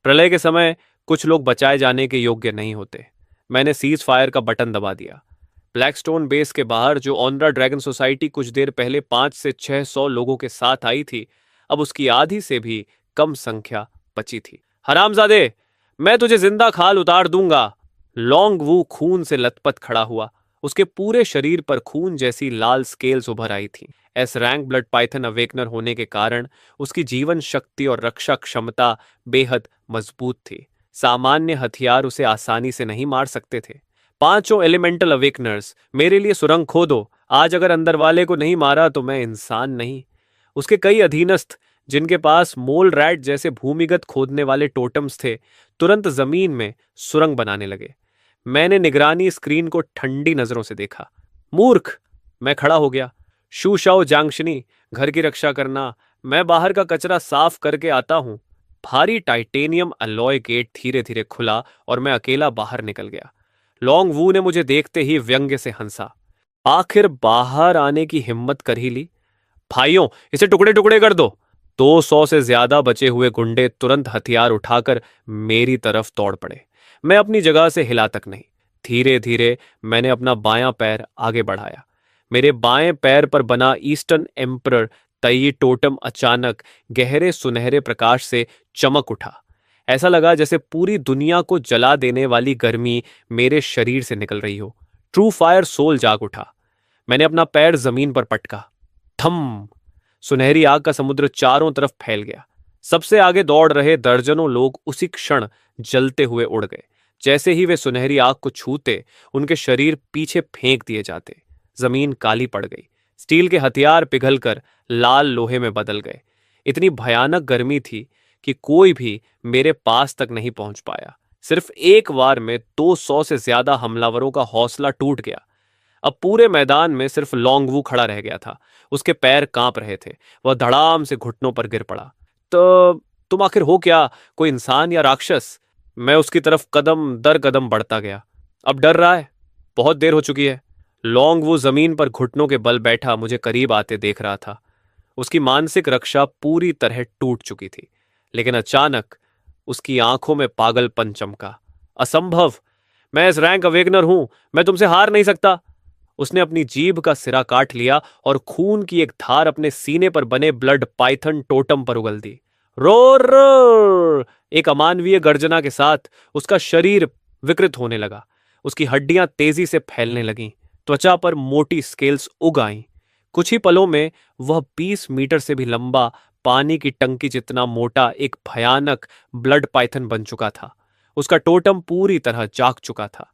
प्रलय के समय कुछ लोग बचाए जाने के योग्य नहीं होते। मैंने सीज फायर का बटन दबा दिया। ब्लैकस्टोन बेस के बाहर जो ऑनरा ड्रैगन सोसाइटी कुछ देर पहले 5 से 600 लोगों के साथ आई थी, अब उसकी आधी से भी कम संख्या बची थी। हरामजादे, मैं तुझे जिंदा खाल उतार दूंगा। लॉन्ग वू खून से लथपथ खड़ा हुआ। उसके पूरे शरीर पर खून जैसी लाल स्केल्स उभर आई थीं। S rank blood Python awakener होने के कारण उसकी जीवन शक्ति और रक्षा क्षमता बेहद मजबूत थी। सामान्य हथियार उसे आसानी से नहीं मार सकते थे। 5 एलिमेंटल अवेकनर्स, मेरे लिए सुरंग खोदो। आज अगर अंदर वाले को नहीं मारा तो मैं इंसान नहीं। उसके कई अधीनस्थ, जिनके पास मोल रैट जैसे भूमिगत खोदने वाले टोटम्स थे, तुरंत जमीन में सुरंग बनाने लगे। मैंने निगरानी स्क्रीन को ठंडी नजरों से देखा। मूर्ख, मैं खड़ा हो गया। शू शाओ जांगशनी, घर की रक्षा करना, मैं बाहर का कचरा साफ करके आता हूं। भारी टाइटेनियम अलॉय गेट धीरे धीरे खुला और मैं अकेला बाहर निकल गया। लॉन्ग वू ने मुझे देखते ही व्यंग्य से हंसा। आखिर बाहर आने की हिम्मत कर ही ली। भाइयों, इसे टुकड़े टुकड़े कर दो। 200 से ज्यादा बचे हुए गुंडे तुरंत हथियार उठाकर मेरी तरफ दौड़ पड़े। मैं अपनी जगह से हिला तक नहीं। धीरे धीरे मैंने अपना बायां पैर आगे बढ़ाया। मेरे बाएं पैर पर बना ईस्टर्न एम्परर तई टोटम अचानक गहरे सुनहरे प्रकाश से चमक उठा। ऐसा लगा जैसे पूरी दुनिया को जला देने वाली गर्मी मेरे शरीर से निकल रही हो। ट्रू फायर सोल जाग उठा। मैंने अपना पैर जमीन पर पटका। थम! सुनहरी आग का समुद्र चारों तरफ फैल गया। सबसे आगे दौड़ रहे दर्जनों लोग उसी क्षण जलते हुए उड़ गए। जैसे ही वे सुनहरी आग को छूते, उनके शरीर पीछे फेंक दिए जाते। जमीन काली पड़ गई। स्टील के हथियार पिघलकर लाल लोहे में बदल गए। इतनी भयानक गर्मी थी कि कोई भी मेरे पास तक नहीं पहुंच पाया। सिर्फ एक बार में 200 से ज्यादा हमलावरों का हौसला टूट गया। अब पूरे मैदान में सिर्फ लॉन्ग वू खड़ा रह गया था। उसके पैर कांप रहे थे। वह धड़ाम से घुटनों पर गिर पड़ा। तो तुम आखिर हो क्या, कोई इंसान या राक्षस? मैं उसकी तरफ कदम दर कदम बढ़ता गया। अब डर रहा है? बहुत देर हो चुकी है। लॉन्ग वो जमीन पर घुटनों के बल बैठा मुझे करीब आते देख रहा था। उसकी मानसिक रक्षा पूरी तरह टूट चुकी थी। लेकिन अचानक उसकी आंखों में पागलपन चमका। असंभव! मैं इस रैंक अवेगनर हूं, मैं तुमसे हार नहीं सकता। उसने अपनी जीभ का सिरा काट लिया और खून की एक धार अपने सीने पर बने ब्लड पाइथन टोटम पर उगल दी। Roar roar! एक अमानवीय गर्जना के साथ उसका शरीर विकृत होने लगा। उसकी हड्डियां तेजी से फैलने लगीं, त्वचा पर मोटी स्केल्स उग आईं। कुछ ही पलों में वह 20 मीटर से भी लंबा, पानी की टंकी जितना मोटा एक भयानक ब्लड पाइथन बन चुका था। उसका टोटम पूरी तरह जाग चुका था।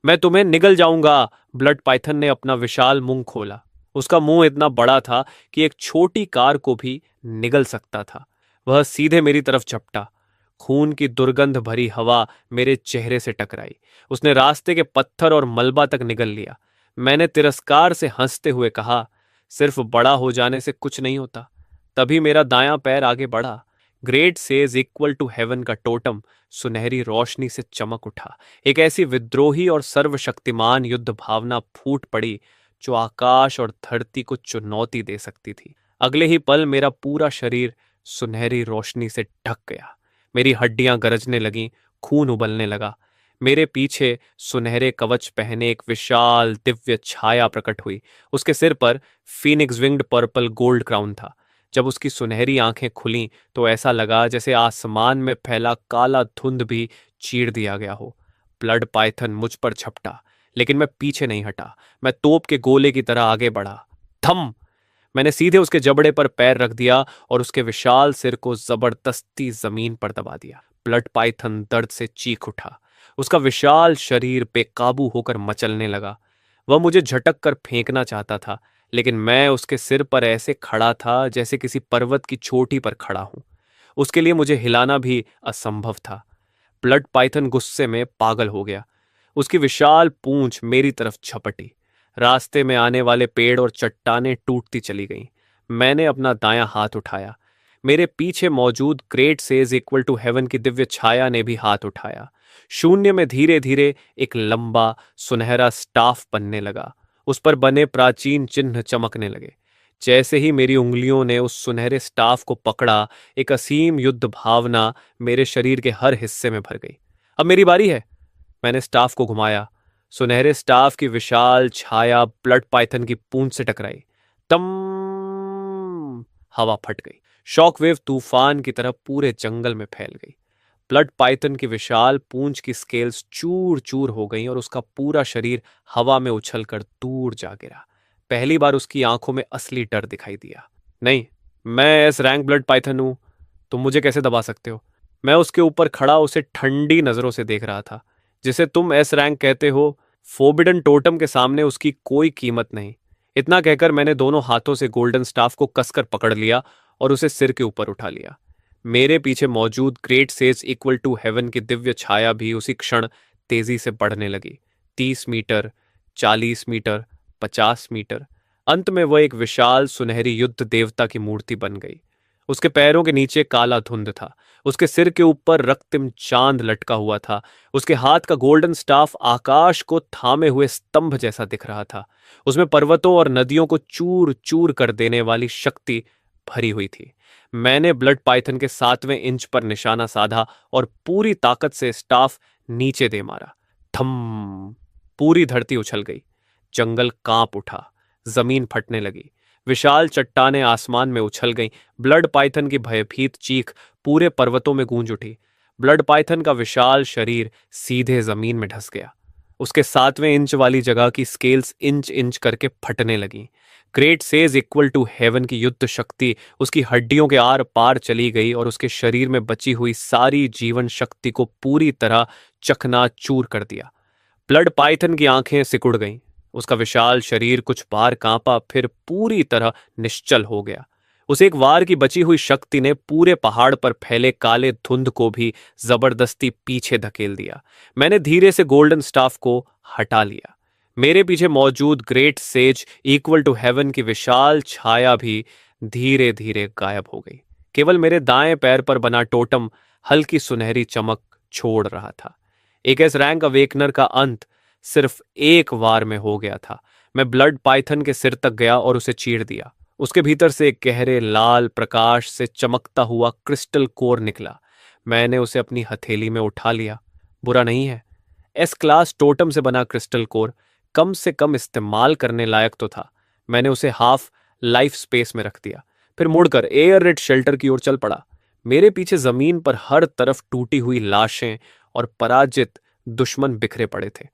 मैं तुम्हें निगल जाऊंगा! ब्लड पाइथन ने अपना विशाल मुंह खोला। उसका मुंह इतना बड़ा था कि एक छोटी कार को भी निगल सकता था। वह सीधे मेरी तरफ झपटा। खून की दुर्गंध भरी हवा मेरे चेहरे से टकराई। उसने रास्ते के पत्थर और मलबा तक निगल लिया। मैंने तिरस्कार से हंसते हुए कहा, सिर्फ बड़ा हो जाने से कुछ नहीं होता। तभी मेरा दायां पैर आगे बढ़ा। Great sage equal to heaven का टोटम सुनहरी रोशनी से चमक उठा। एक ऐसी विद्रोही और सर्वशक्तिमान युद्ध भावना फूट पड़ी जो आकाश और धरती को चुनौती दे सकती थी। अगले ही पल मेरा पूरा शरीर सुनहरी रोशनी से ढक गया। मेरी हड्डियां गरजने लगीं, खून उबलने लगा। मेरे पीछे सुनहरे कवच पहने एक विशाल दिव्य छाया प्रकट हुई। उसके सिर पर Phoenix winged purple gold crown था। जब उसकी सुनहरी आंखें खुलीं तो ऐसा लगा जैसे आसमान में फैला काला धुंध भी चीर दिया गया हो। ब्लड पाइथन मुझ पर झपटा, लेकिन मैं पीछे नहीं हटा। मैं तोप के गोले की तरह आगे बढ़ा। थम! मैंने सीधे उसके जबड़े पर पैर रख दिया और उसके विशाल सिर को जबरदस्ती जमीन पर दबा दिया। ब्लड पाइथन दर्द से चीख उठा। उसका विशाल शरीर बेकाबू होकर मचलने लगा। वह मुझे झटक कर फेंकना चाहता था, लेकिन मैं उसके सिर पर ऐसे खड़ा था जैसे किसी पर्वत की चोटी पर खड़ा हूं। उसके लिए मुझे हिलाना भी असंभव था। ब्लड पाइथन गुस्से में पागल हो गया। उसकी विशाल पूंछ मेरी तरफ झपटी। रास्ते में आने वाले पेड़ और चट्टानें टूटती चली गईं। मैंने अपना दायां हाथ उठाया। मेरे पीछे मौजूद great sage equal to heaven की दिव्य छाया ने भी हाथ उठाया। शून्य में धीरे धीरे एक लंबा सुनहरा स्टाफ बनने लगा। उस पर बने प्राचीन चिन्ह चमकने लगे। जैसे ही मेरी उंगलियों ने उस सुनहरे स्टाफ को पकड़ा, एक असीम युद्ध भावना मेरे शरीर के हर हिस्से में भर गई। अब मेरी बारी है। मैंने स्टाफ को घुमाया। सुनहरे स्टाफ की विशाल छाया ब्लड पाइथन की पूंछ से टकराई। तम! हवा फट गई। शॉकवेव तूफान की तरह पूरे जंगल में फैल गई। ब्लड पाइथन की विशाल पूंछ की स्केल्स चूर चूर हो गईं और उसका पूरा शरीर हवा में उछलकर दूर जा गिरा। पहली बार उसकी आंखों में असली डर दिखाई दिया। नहीं, मैं एस रैंक ब्लड पाइथन हूं। तुम मुझे कैसे दबा सकते हो? मैं उसके ऊपर खड़ा उसे ठंडी नजरों से देख रहा था। जिसे तुम एस रैंक कहते हो, फोबिडन टोटम के सामने उसकी कोई कीमत नहीं। इतना कहकर मैंने दोनों हाथों से गोल्डन स्टाफ को कसकर पकड़ लिया और उसे सिर के ऊपर उठा लिया। मेरे पीछे मौजूद great sage equal to heaven की दिव्य छाया भी उसी क्षण तेजी से बढ़ने लगी। 30 मीटर, 40 मीटर, 50 मीटर। अंत में वह एक विशाल सुनहरी युद्ध देवता की मूर्ति बन गई। उसके पैरों के नीचे काला धुंध था। उसके सिर के ऊपर रक्तिम चांद लटका हुआ था। उसके हाथ का गोल्डन स्टाफ आकाश को थामे हुए स्तंभ जैसा दिख रहा था। उसमें पर्वतों और नदियों को चूर चूर कर देने वाली शक्ति भरी हुई थी। मैंने ब्लड पाइथन के 7वें इंच पर निशाना साधा और पूरी ताकत से स्टाफ नीचे दे मारा। थम! पूरी धरती उछल गई। जंगल कांप उठा। जमीन फटने लगी। विशाल चट्टानें आसमान में उछल गईं। ब्लड पाइथन की भयभीत चीख पूरे पर्वतों में गूंज उठी। ब्लड पाइथन का विशाल शरीर सीधे जमीन में धंस गया। उसके 7वें इंच वाली जगह की स्केल्स इंच इंच करके फटने लगी। Great sage equal to heaven की युद्ध शक्ति उसकी हड्डियों के आर पार चली गई और उसके शरीर में बची हुई सारी जीवन शक्ति को पूरी तरह चकनाचूर कर दिया। ब्लड पाइथन की आंखें सिकुड़ गईं। उसका विशाल शरीर कुछ बार कांपा, फिर पूरी तरह निश्चल हो गया। उसे एक वार की बची हुई शक्ति ने पूरे पहाड़ पर फैले काले धुंध को भी जबरदस्ती पीछे धकेल दिया। मैंने धीरे से गोल्डन स्टाफ को हटा लिया। मेरे पीछे मौजूद great sage equal to heaven की विशाल छाया भी धीरे धीरे गायब हो गई। केवल मेरे दाएं पैर पर बना टोटम हल्की सुनहरी चमक छोड़ रहा था। एक एस रैंक अवेकनर का अंत सिर्फ एक वार में हो गया था। मैं ब्लड पाइथन के सिर तक गया और उसे चीर दिया। उसके भीतर से एक गहरे लाल प्रकाश से चमकता हुआ क्रिस्टल कोर निकला। मैंने उसे अपनी हथेली में उठा लिया। बुरा नहीं है। एस क्लास टोटम से बना क्रिस्टल कोर कम से कम इस्तेमाल करने लायक तो था। मैंने उसे हाफ लाइफ स्पेस में रख दिया, फिर मुड़कर एयर रेड शेल्टर की ओर चल पड़ा। मेरे पीछे जमीन पर हर तरफ टूटी हुई लाशें और पराजित दुश्मन बिखरे पड़े थे।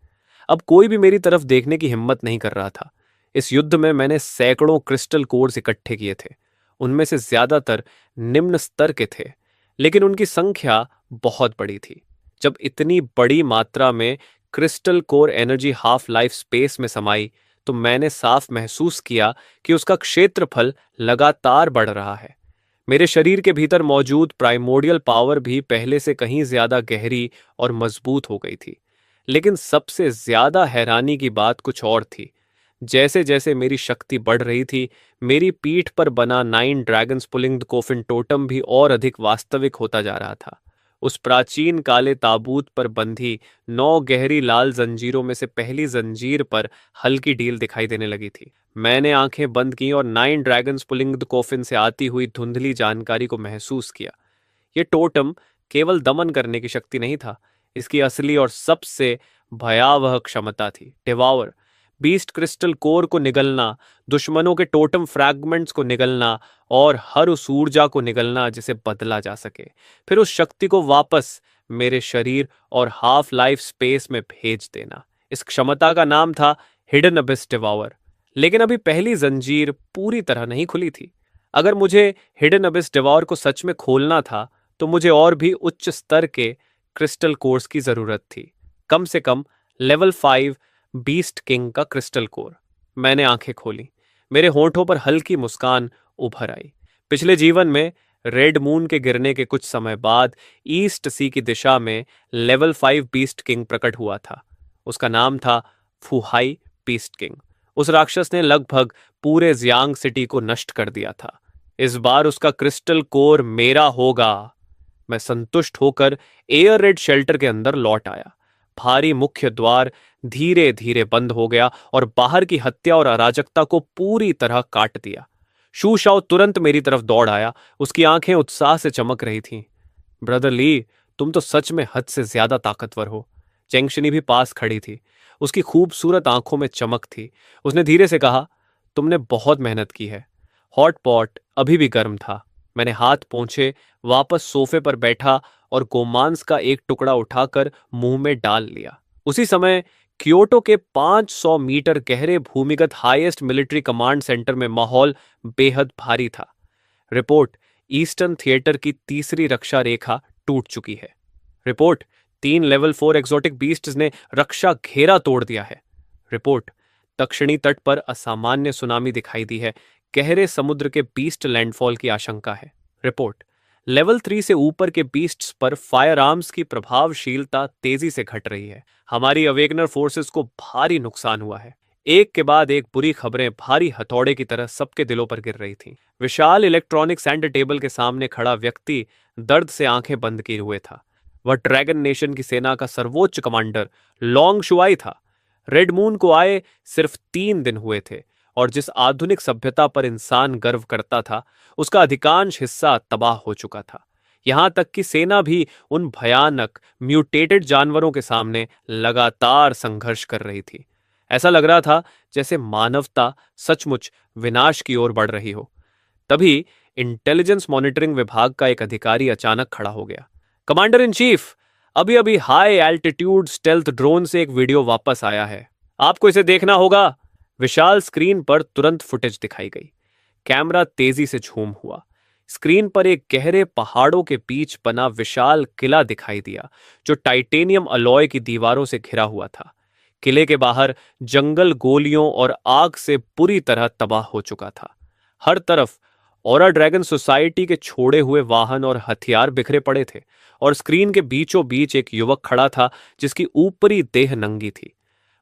अब कोई भी मेरी तरफ देखने की हिम्मत नहीं कर रहा था। इस युद्ध में मैंने सैकड़ों क्रिस्टल कोर्स इकट्ठे किए थे। उनमें से ज्यादातर निम्न स्तर के थे, लेकिन उनकी संख्या बहुत बड़ी थी। जब इतनी बड़ी मात्रा में crystal core energy half life space में समाई, तो मैंने साफ महसूस किया कि उसका क्षेत्रफल लगातार बढ़ रहा है। मेरे शरीर के भीतर मौजूद प्राइमोर्डियल पावर भी पहले से कहीं ज्यादा गहरी और मजबूत हो गई थी। लेकिन सबसे ज्यादा हैरानी की बात कुछ और थी। जैसे जैसे मेरी शक्ति बढ़ रही थी, मेरी पीठ पर बना 9 dragons pulling the coffin totem भी और अधिक वास्तविक होता जा रहा था। उस प्राचीन काले ताबूत पर बंधी 9 गहरी लाल जंजीरों में से पहली जंजीर पर हल्की ढील दिखाई देने लगी थी। मैंने आंखें बंद की और 9 ड्रैगन्स पुलिंग द कोफिन से आती हुई धुंधली जानकारी को महसूस किया। यह टोटम केवल दमन करने की शक्ति नहीं था, इसकी असली और सबसे भयावह क्षमता थी डिवावर। बीस्ट क्रिस्टल कोर को निगलना, दुश्मनों के टोटम फ्रैगमेंट्स को निगलना और हर उस ऊर्जा को निगलना जिसे बदला जा सके, फिर उस शक्ति को वापस मेरे शरीर और हाफ लाइफ स्पेस में भेज देना। इस क्षमता का नाम था हिडन अबिस डिवावर। लेकिन अभी पहली जंजीर पूरी तरह नहीं खुली थी। अगर मुझे हिडन अबिस डिवावर को सच में खोलना था, तो मुझे और भी उच्च स्तर के क्रिस्टल कोर्स की जरूरत थी। कम से कम लेवल 5 बीस्ट किंग का क्रिस्टल कोर। मैंने आंखें खोली। मेरे होंठों पर हल्की मुस्कान उभर आई। पिछले जीवन में रेड मून के गिरने के कुछ समय बाद ईस्ट सी की दिशा में लेवल 5 बीस्ट किंग प्रकट हुआ था। उसका नाम था फुहाई बीस्ट किंग। उस राक्षस ने लगभग पूरे जियांग सिटी को नष्ट कर दिया था। इस बार उसका क्रिस्टल कोर मेरा होगा। मैं संतुष्ट होकर एयर रेड शेल्टर के अंदर लौट आया। भारी मुख्य द्वार धीरे धीरे बंद हो गया और बाहर की हत्या और अराजकता को पूरी तरह काट दिया। शू शाओ तुरंत मेरी तरफ दौड़ आया। उसकी आंखें उत्साह से चमक रही थीं। ब्रदर ली, तुम तो सच में हद से ज्यादा ताकतवर हो। चेंगशनी भी पास खड़ी थी। उसकी खूबसूरत आंखों में चमक थी। उसने धीरे से कहा, तुमने बहुत मेहनत की है। हॉट पॉट अभी भी गर्म था। मैंने हाथ पोंछे, वापस सोफे पर बैठा और गोमांस का एक टुकड़ा उठाकर मुंह में डाल लिया। उसी समय क्योटो के 500 मीटर गहरे भूमिगत हाईएस्ट मिलिट्री कमांड सेंटर में माहौल बेहद भारी था। रिपोर्ट, ईस्टर्न थिएटर की तीसरी रक्षा रेखा टूट चुकी है। रिपोर्ट, 3 लेवल 4 एक्सोटिक बीस्ट्स ने रक्षा घेरा तोड़ दिया है। रिपोर्ट, दक्षिणी तट पर असामान्य सुनामी दिखाई दी है। गहरे समुद्र के बीस्ट लैंडफॉल की आशंका है। रिपोर्ट, लेवल 3 से ऊपर के बीस्ट्स पर फायर आर्म्स की प्रभावशीलता तेजी से घट रही है। हमारी अवेकनर फोर्सेस को भारी नुकसान हुआ है। एक के बाद एक बुरी खबरें भारी हथौड़े की तरह सबके दिलों पर गिर रही थीं। विशाल इलेक्ट्रॉनिक सेंटर टेबल के सामने खड़ा व्यक्ति दर्द से आंखें बंद किए हुए था। वह ड्रैगन नेशन की सेना का सर्वोच्च कमांडर लॉन्ग शुआई था। रेड मून को आए सिर्फ 3 दिन हुए थे और जिस आधुनिक सभ्यता पर इंसान गर्व करता था, उसका अधिकांश हिस्सा तबाह हो चुका था। यहां तक कि सेना भी उन भयानक म्यूटेटेड जानवरों के सामने लगातार संघर्ष कर रही थी। ऐसा लग रहा था जैसे मानवता सचमुच विनाश की ओर बढ़ रही हो। तभी इंटेलिजेंस मॉनिटरिंग विभाग का एक अधिकारी अचानक खड़ा हो गया। कमांडर इन चीफ, अभी अभी हाई एल्टीट्यूड स्टेल्थ ड्रोन से एक वीडियो वापस आया है, आपको इसे देखना होगा। विशाल स्क्रीन पर तुरंत फुटेज दिखाई गई। कैमरा तेजी से झूम हुआ। स्क्रीन पर एक गहरे पहाड़ों के बीच बना विशाल किला दिखाई दिया, जो टाइटेनियम अलॉय की दीवारों से घिरा हुआ था। किले के बाहर जंगल गोलियों और आग से पूरी तरह तबाह हो चुका था। हर तरफ औरा ड्रैगन सोसाइटी के छोड़े हुए वाहन और हथियार बिखरे पड़े थे और स्क्रीन के बीचों बीच एक युवक खड़ा था जिसकी ऊपरी देह नंगी थी।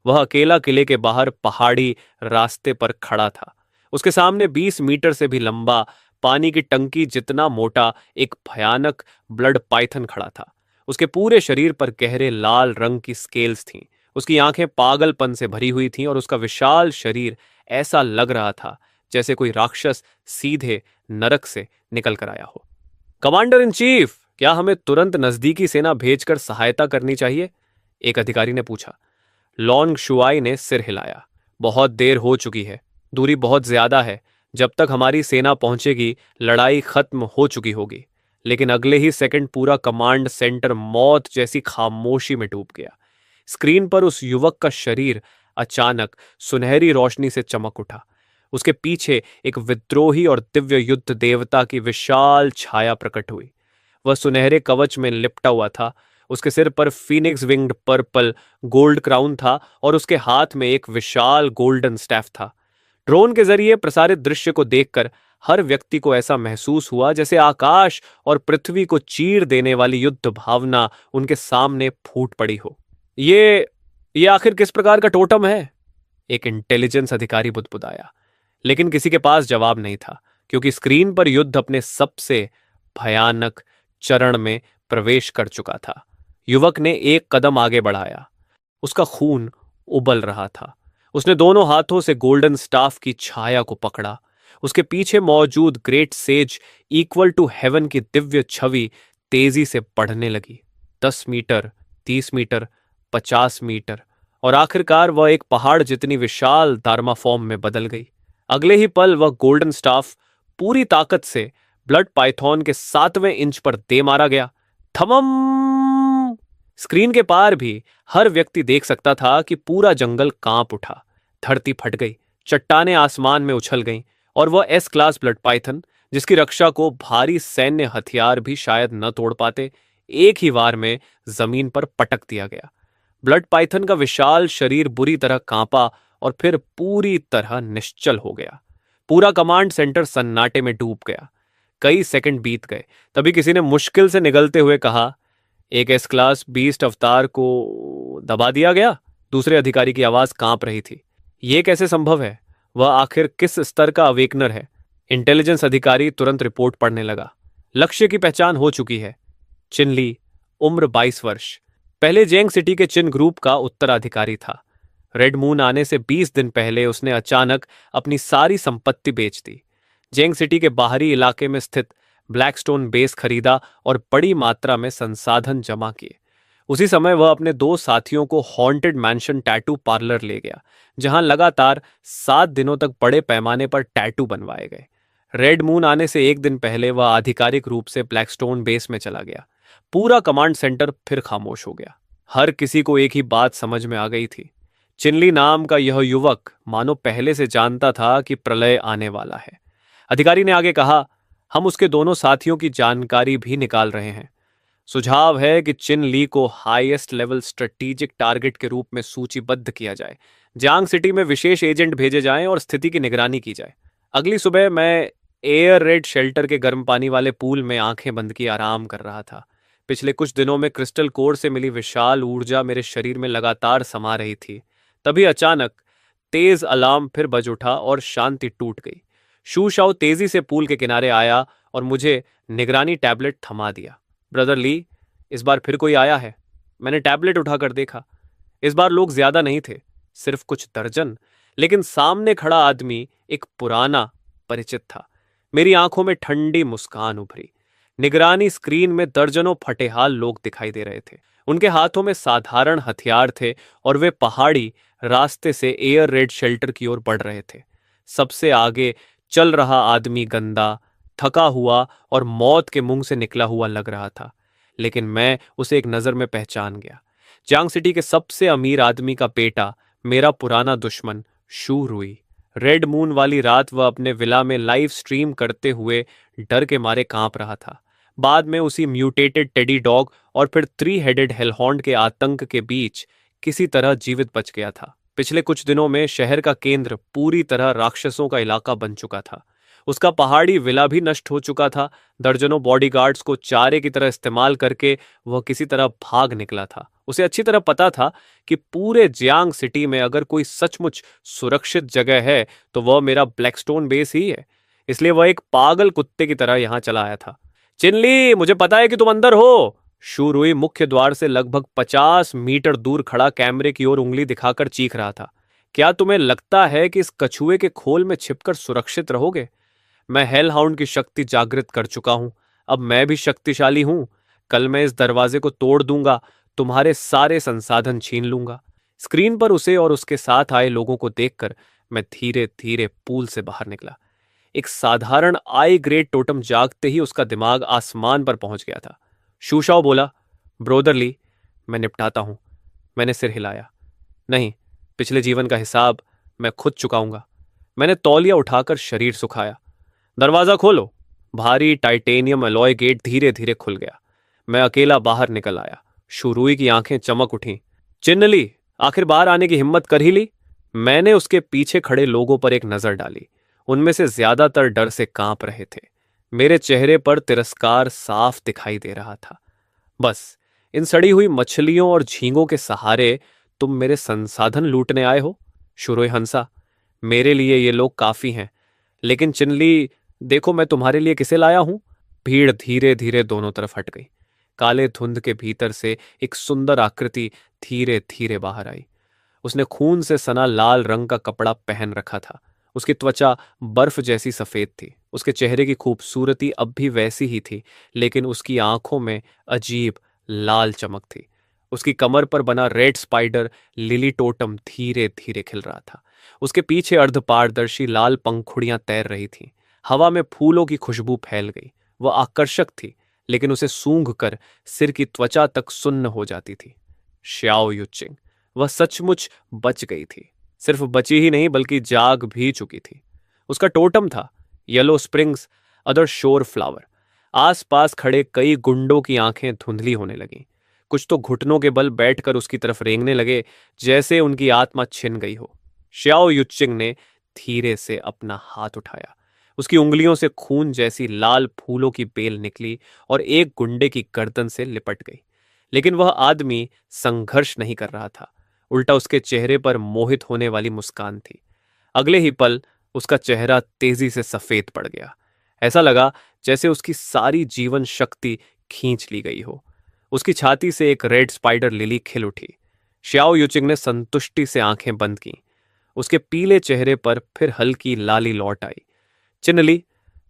वह अकेला किले के बाहर पहाड़ी रास्ते पर खड़ा था। उसके सामने 20 मीटर से भी लंबा पानी की टंकी जितना मोटा एक भयानक ब्लड पाइथन खड़ा था। उसके पूरे शरीर पर गहरे लाल रंग की स्केल्स थीं। उसकी आंखें पागलपन से भरी हुई थीं और उसका विशाल शरीर ऐसा लग रहा था जैसे कोई राक्षस सीधे नरक से निकल कर आया हो। कमांडर इन चीफ, क्या हमें तुरंत नजदीकी सेना भेजकर सहायता करनी चाहिए? एक अधिकारी ने पूछा। लॉन्ग शुआई ने सिर हिलाया। बहुत देर हो चुकी है, दूरी बहुत ज्यादा है। जब तक हमारी सेना पहुंचेगी लड़ाई खत्म हो चुकी होगी। लेकिन अगले ही सेकंड पूरा कमांड सेंटर मौत जैसी खामोशी में डूब गया। स्क्रीन पर उस युवक का शरीर अचानक सुनहरी रोशनी से चमक उठा। उसके पीछे एक विद्रोही और दिव्य युद्ध देवता की विशाल छाया प्रकट हुई। वह सुनहरे कवच में लिपटा हुआ था। उसके सिर पर Phoenix winged purple gold crown था और उसके हाथ में एक विशाल गोल्डन स्टैफ था। ड्रोन के जरिए प्रसारित दृश्य को देखकर हर व्यक्ति को ऐसा महसूस हुआ जैसे आकाश और पृथ्वी को चीर देने वाली युद्ध भावना उनके सामने फूट पड़ी हो। ये आखिर किस प्रकार का टोटम है? एक इंटेलिजेंस अधिकारी बुदबुदाया। लेकिन किसी के पास जवाब नहीं था, क्योंकि स्क्रीन पर युद्ध अपने सबसे भयानक चरण में प्रवेश कर चुका था। युवक ने एक कदम आगे बढ़ाया। उसका खून उबल रहा था। उसने दोनों हाथों से गोल्डन स्टाफ की छाया को पकड़ा। उसके पीछे मौजूद great sage equal to heaven की दिव्य छवि तेजी से बढ़ने लगी। 10 मीटर, 30 मीटर, 50 मीटर और आखिरकार वह एक पहाड़ जितनी विशाल दार्मा फॉर्म में बदल गई। अगले ही पल वह गोल्डन स्टाफ पूरी ताकत से ब्लड पाइथॉन के 7वें इंच पर दे मारा गया। थमम! स्क्रीन के पार भी हर व्यक्ति देख सकता था कि पूरा जंगल कांप उठा। धरती फट गई, चट्टानें आसमान में उछल गईं और वह एस क्लास ब्लड पाइथन, जिसकी रक्षा को भारी सैन्य हथियार भी शायद न तोड़ पाते, एक ही वार में जमीन पर पटक दिया गया। ब्लड पाइथन का विशाल शरीर बुरी तरह कांपा और फिर पूरी तरह निश्चल हो गया। पूरा कमांड सेंटर सन्नाटे में डूब गया। कई सेकंड बीत गए, तभी किसी ने मुश्किल से निगलते हुए कहा, एक एस क्लास बीस्ट अवतार को दबा दिया गया। दूसरे अधिकारी की आवाज कांप रही थी। यह कैसे संभव है? वह आखिर किस स्तर का अवेकनर है? इंटेलिजेंस अधिकारी तुरंत रिपोर्ट पढ़ने लगा। लक्ष्य की पहचान हो चुकी है। चिनली, उम्र 22 वर्ष, पहले जेंग सिटी के चिन ग्रुप का उत्तराधिकारी था। रेड मून आने से 20 दिन पहले उसने अचानक अपनी सारी संपत्ति बेच दी। जेंग सिटी के बाहरी इलाके में स्थित ब्लैकस्टोन बेस खरीदा और बड़ी मात्रा में संसाधन जमा किए। उसी समय वह अपने 2 साथियों को हॉन्टेड मैंशन टैटू पार्लर ले गया, जहां लगातार 7 दिनों तक बड़े पैमाने पर टैटू बनवाए गए। रेड मून आने से 1 दिन पहले वह आधिकारिक रूप से ब्लैकस्टोन बेस में चला गया। पूरा कमांड सेंटर फिर खामोश हो गया। हर किसी को एक ही बात समझ में आ गई थी। चिनली नाम का यह युवक मानो पहले से जानता था कि प्रलय आने वाला है। अधिकारी ने आगे कहा, हम उसके दोनों साथियों की जानकारी भी निकाल रहे हैं। सुझाव है कि चिन ली को हाईएस्ट लेवल स्ट्रेटेजिक टारगेट के रूप में सूचीबद्ध किया जाए। जियांग सिटी में विशेष एजेंट भेजे जाएं और स्थिति की निगरानी की जाए। अगली सुबह मैं एयर रेड शेल्टर के गर्म पानी वाले पूल में आंखें बंद किए आराम कर रहा था। पिछले कुछ दिनों में क्रिस्टल कोर से मिली विशाल ऊर्जा मेरे शरीर में लगातार समा रही थी। तभी अचानक तेज अलार्म फिर बज उठा और शांति टूट गई। शू शाओ तेजी से पूल के किनारे आया और मुझे निगरानी टैबलेट थमा दिया। ब्रदर ली, इस बार फिर कोई आया है। मैंने टैबलेट उठाकर देखा। इस बार लोग ज्यादा नहीं थे, सिर्फ कुछ दर्जन। लेकिन सामने खड़ा आदमी एक पुराना परिचित था। मेरी आंखों में ठंडी मुस्कान उभरी। निगरानी स्क्रीन में दर्जनों फटेहाल लोग दिखाई दे रहे थे। उनके हाथों में साधारण हथियार थे और वे पहाड़ी रास्ते से एयर रेड शेल्टर की ओर बढ़ रहे थे। सबसे आगे चल रहा आदमी गंदा, थका हुआ और मौत के मुंह से निकला हुआ लग रहा था, लेकिन मैं उसे एक नजर में पहचान गया। जियांग सिटी के सबसे अमीर आदमी का बेटा, मेरा पुराना दुश्मन शू रुई। रेड मून वाली रात वह अपने विला में लाइव स्ट्रीम करते हुए डर के मारे कांप रहा था। बाद में उसी म्यूटेटेड टेडी डॉग और फिर 3 हेडेड हेलहॉन्ड के आतंक के बीच किसी तरह जीवित बच गया था। पिछले कुछ दिनों में शहर का केंद्र पूरी तरह राक्षसों का इलाका बन चुका था। उसका पहाड़ी विला भी नष्ट हो चुका था। दर्जनों बॉडीगार्ड्स को चारे की तरह इस्तेमाल करके वह किसी तरह भाग निकला था। उसे अच्छी तरह पता था कि पूरे जियांग सिटी में अगर कोई सचमुच सुरक्षित जगह है तो वह मेरा ब्लैकस्टोन बेस ही है। इसलिए वह एक पागल कुत्ते की तरह यहां चला आया था। चिनली, मुझे पता है कि तुम अंदर हो। शू रुई मुख्य द्वार से लगभग 50 मीटर दूर खड़ा कैमरे की ओर उंगली दिखाकर चीख रहा था। क्या तुम्हें लगता है कि इस कछुए के खोल में छिपकर सुरक्षित रहोगे? मैं हेल हाउंड की शक्ति जागृत कर चुका हूं। अब मैं भी शक्तिशाली हूं। कल मैं इस दरवाजे को तोड़ दूंगा, तुम्हारे सारे संसाधन छीन लूंगा। स्क्रीन पर उसे और उसके साथ आए लोगों को देखकर मैं धीरे धीरे पूल से बाहर निकला। एक साधारण आई ग्रेड टोटम जागते ही उसका दिमाग आसमान पर पहुंच गया था। शूशाओ बोला, ब्रोदरली, मैं निपटाता हूं। मैंने सिर हिलाया। नहीं, पिछले जीवन का हिसाब मैं खुद चुकाऊंगा। मैंने तौलिया उठाकर शरीर सुखाया। दरवाजा खोलो। भारी टाइटेनियम अलॉय गेट धीरे धीरे खुल गया। मैं अकेला बाहर निकल आया। शुरुई की आंखें चमक उठीं। चिन्नली, आखिर बाहर आने की हिम्मत कर ही ली? मैंने उसके पीछे खड़े लोगों पर एक नजर डाली। उनमें से ज्यादातर डर से कांप रहे थे। मेरे चेहरे पर तिरस्कार साफ दिखाई दे रहा था। बस, इन सड़ी हुई मछलियों और झींगों के सहारे तुम मेरे संसाधन लूटने आए हो? शुरोई हंसा। मेरे लिए ये लोग काफी हैं, लेकिन चिनली, देखो मैं तुम्हारे लिए किसे लाया हूं। भीड़ धीरे धीरे दोनों तरफ हट गई। काले धुंध के भीतर से एक सुंदर आकृति धीरे धीरे बाहर आई। उसने खून से सना लाल रंग का कपड़ा पहन रखा था। उसकी त्वचा बर्फ जैसी सफेद थी। उसके चेहरे की खूबसूरती अब भी वैसी ही थी, लेकिन उसकी आंखों में अजीब लाल चमक थी। उसकी कमर पर बना रेड स्पाइडर लिली टोटम धीरे धीरे खिल रहा था। उसके पीछे अर्धपारदर्शी लाल पंखुड़ियां तैर रही थीं। हवा में फूलों की खुशबू फैल गई। वह आकर्षक थी, लेकिन उसे सूंघ कर सिर की त्वचा तक सुन्न हो जाती थी। श्याओ युचिंग, वह सचमुच बच गई थी। सिर्फ बची ही नहीं, बल्कि जाग भी चुकी थी। उसका टोटम था येलो स्प्रिंग्स अदर शोर फ्लावर। आसपास खड़े कई गुंडों की आंखें धुंधली होने लगीं। कुछ तो घुटनों के बल बैठकर उसकी तरफ रेंगने लगे, जैसे उनकी आत्मा छिन गई हो। श्याओ युचिंग ने धीरे से अपना हाथ उठाया। उसकी उंगलियों से खून जैसी लाल फूलों की बेल निकली और एक गुंडे की गर्दन से लिपट गई। लेकिन वह आदमी संघर्ष नहीं कर रहा था। उल्टा उसके चेहरे पर मोहित होने वाली मुस्कान थी। अगले ही पल उसका चेहरा तेजी से सफेद पड़ गया। ऐसा लगा जैसे उसकी सारी जीवन शक्ति खींच ली गई हो। उसकी छाती से एक रेड स्पाइडर लिली खिल उठी। श्याओ युचिंग ने संतुष्टि से आंखें बंद की। उसके पीले चेहरे पर फिर हल्की लाली लौट आई। चिन्नली,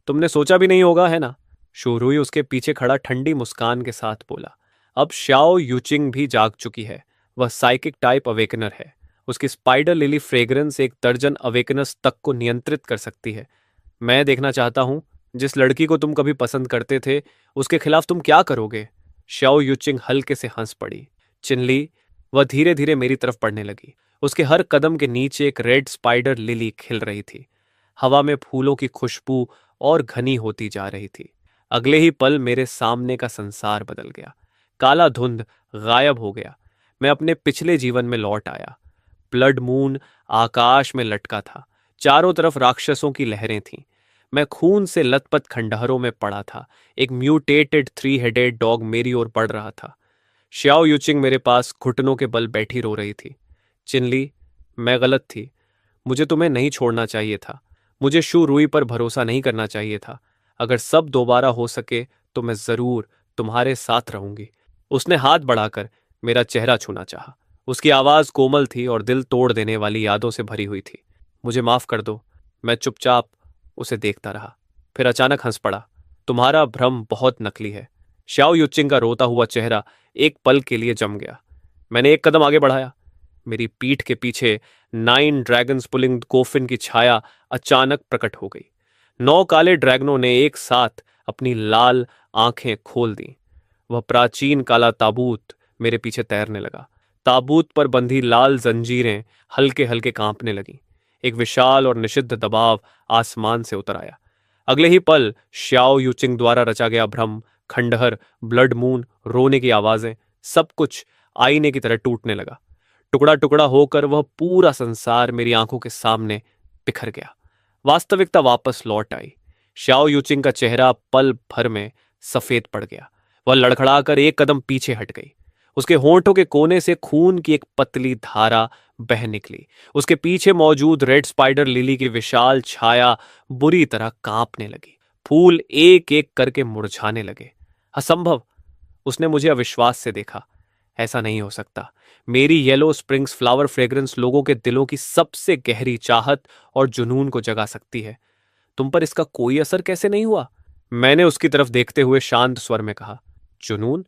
तुमने सोचा भी नहीं होगा, है ना? शोरुई उसके पीछे खड़ा ठंडी मुस्कान के साथ बोला। अब श्याओ यूचिंग भी जाग चुकी है। वह साइकिक टाइप अवेकनर है। उसकी स्पाइडर लिली फ्रेग्रेंस एक दर्जन अवेकनर्स तक को नियंत्रित कर सकती है। मैं देखना चाहता हूं, जिस लड़की को तुम कभी पसंद करते थे, उसके खिलाफ तुम क्या करोगे? श्याओ यूचिंग हल्के से हंस पड़ी। चिनली, वह धीरे धीरे मेरी तरफ बढ़ने लगी। उसके हर कदम के नीचे एक रेड स्पाइडर लिली खिल रही थी। हवा में फूलों की खुशबू और घनी होती जा रही थी। अगले ही पल मेरे सामने का संसार बदल गया। काला धुंध गायब हो गया। मैं अपने पिछले जीवन में लौट आया। ब्लड मून आकाश में लटका था। चारों तरफ राक्षसों की लहरें थीं। मैं खून से लथपथ खंडहरों में पड़ा था। एक म्यूटेटेड 3 हेडेड डॉग मेरी ओर बढ़ रहा था। श्याओ यूचिंग मेरे पास घुटनों के बल बैठी रो रही थी। चिनली, मैं गलत थी। मुझे तुम्हें नहीं छोड़ना चाहिए था। मुझे शू रुई पर भरोसा नहीं करना चाहिए था। अगर सब दोबारा हो सके तो मैं जरूर तुम्हारे साथ रहूंगी। उसने हाथ बढ़ाकर मेरा चेहरा छूना चाहा। उसकी आवाज कोमल थी और दिल तोड़ देने वाली यादों से भरी हुई थी। मुझे माफ कर दो। मैं चुपचाप उसे देखता रहा, फिर अचानक हंस पड़ा। तुम्हारा भ्रम बहुत नकली है। श्याओ युचिंग का रोता हुआ चेहरा एक पल के लिए जम गया। मैंने एक कदम आगे बढ़ाया। मेरी पीठ के पीछे 9 ड्रैगन्स पुलिंग कोफिन की छाया अचानक प्रकट हो गई। 9 काले ड्रैगनों ने एक साथ अपनी लाल आंखें खोल दी। वह प्राचीन काला ताबूत मेरे पीछे तैरने लगा। ताबूत पर बंधी लाल जंजीरें हल्के हल्के कांपने लगीं। एक विशाल और निषिद्ध दबाव आसमान से उतर आया। अगले ही पल श्याओ यूचिंग द्वारा रचा गया भ्रम, खंडहर, ब्लड मून, रोने की आवाजें, सब कुछ आईने की तरह टूटने लगा। टुकड़ा टुकड़ा होकर वह पूरा संसार मेरी आंखों के सामने बिखर गया। वास्तविकता वापस लौट आई। श्याओ यूचिंग का चेहरा पल भर में सफेद पड़ गया। वह लड़खड़ाकर एक कदम पीछे हट गई। उसके होंठों के कोने से खून की एक पतली धारा बह निकली। उसके पीछे मौजूद रेड स्पाइडर लिली की विशाल छाया बुरी तरह कांपने लगी। फूल एक एक करके मुरझाने लगे। असंभव। उसने मुझे अविश्वास से देखा। ऐसा नहीं हो सकता। मेरी येलो स्प्रिंग्स फ्लावर फ्रेग्रेंस लोगों के दिलों की सबसे गहरी चाहत और जुनून को जगा सकती है। तुम पर इसका कोई असर कैसे नहीं हुआ? मैंने उसकी तरफ देखते हुए शांत स्वर में कहा। जुनून?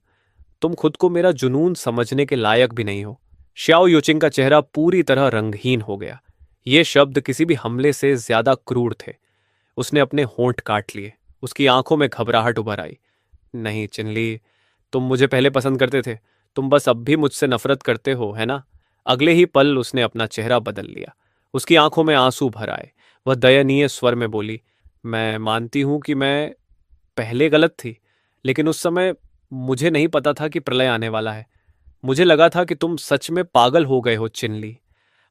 तुम खुद को मेरा जुनून समझने के लायक भी नहीं हो। श्याओ युचिंग का चेहरा पूरी तरह रंगहीन हो गया। ये शब्द किसी भी हमले से ज्यादा क्रूर थे। उसने अपने होंठ काट लिए। उसकी आंखों में घबराहट उभर आई। नहीं चिनली, तुम मुझे पहले पसंद करते थे। तुम बस अब भी मुझसे नफरत करते हो, है ना? अगले ही पल उसने अपना चेहरा बदल लिया। उसकी आंखों में आंसू भर आए। वह दयनीय स्वर में बोली, मैं मानती हूं कि मैं पहले गलत थी, लेकिन उस समय मुझे नहीं पता था कि प्रलय आने वाला है। मुझे लगा था कि तुम सच में पागल हो गए हो चिनली।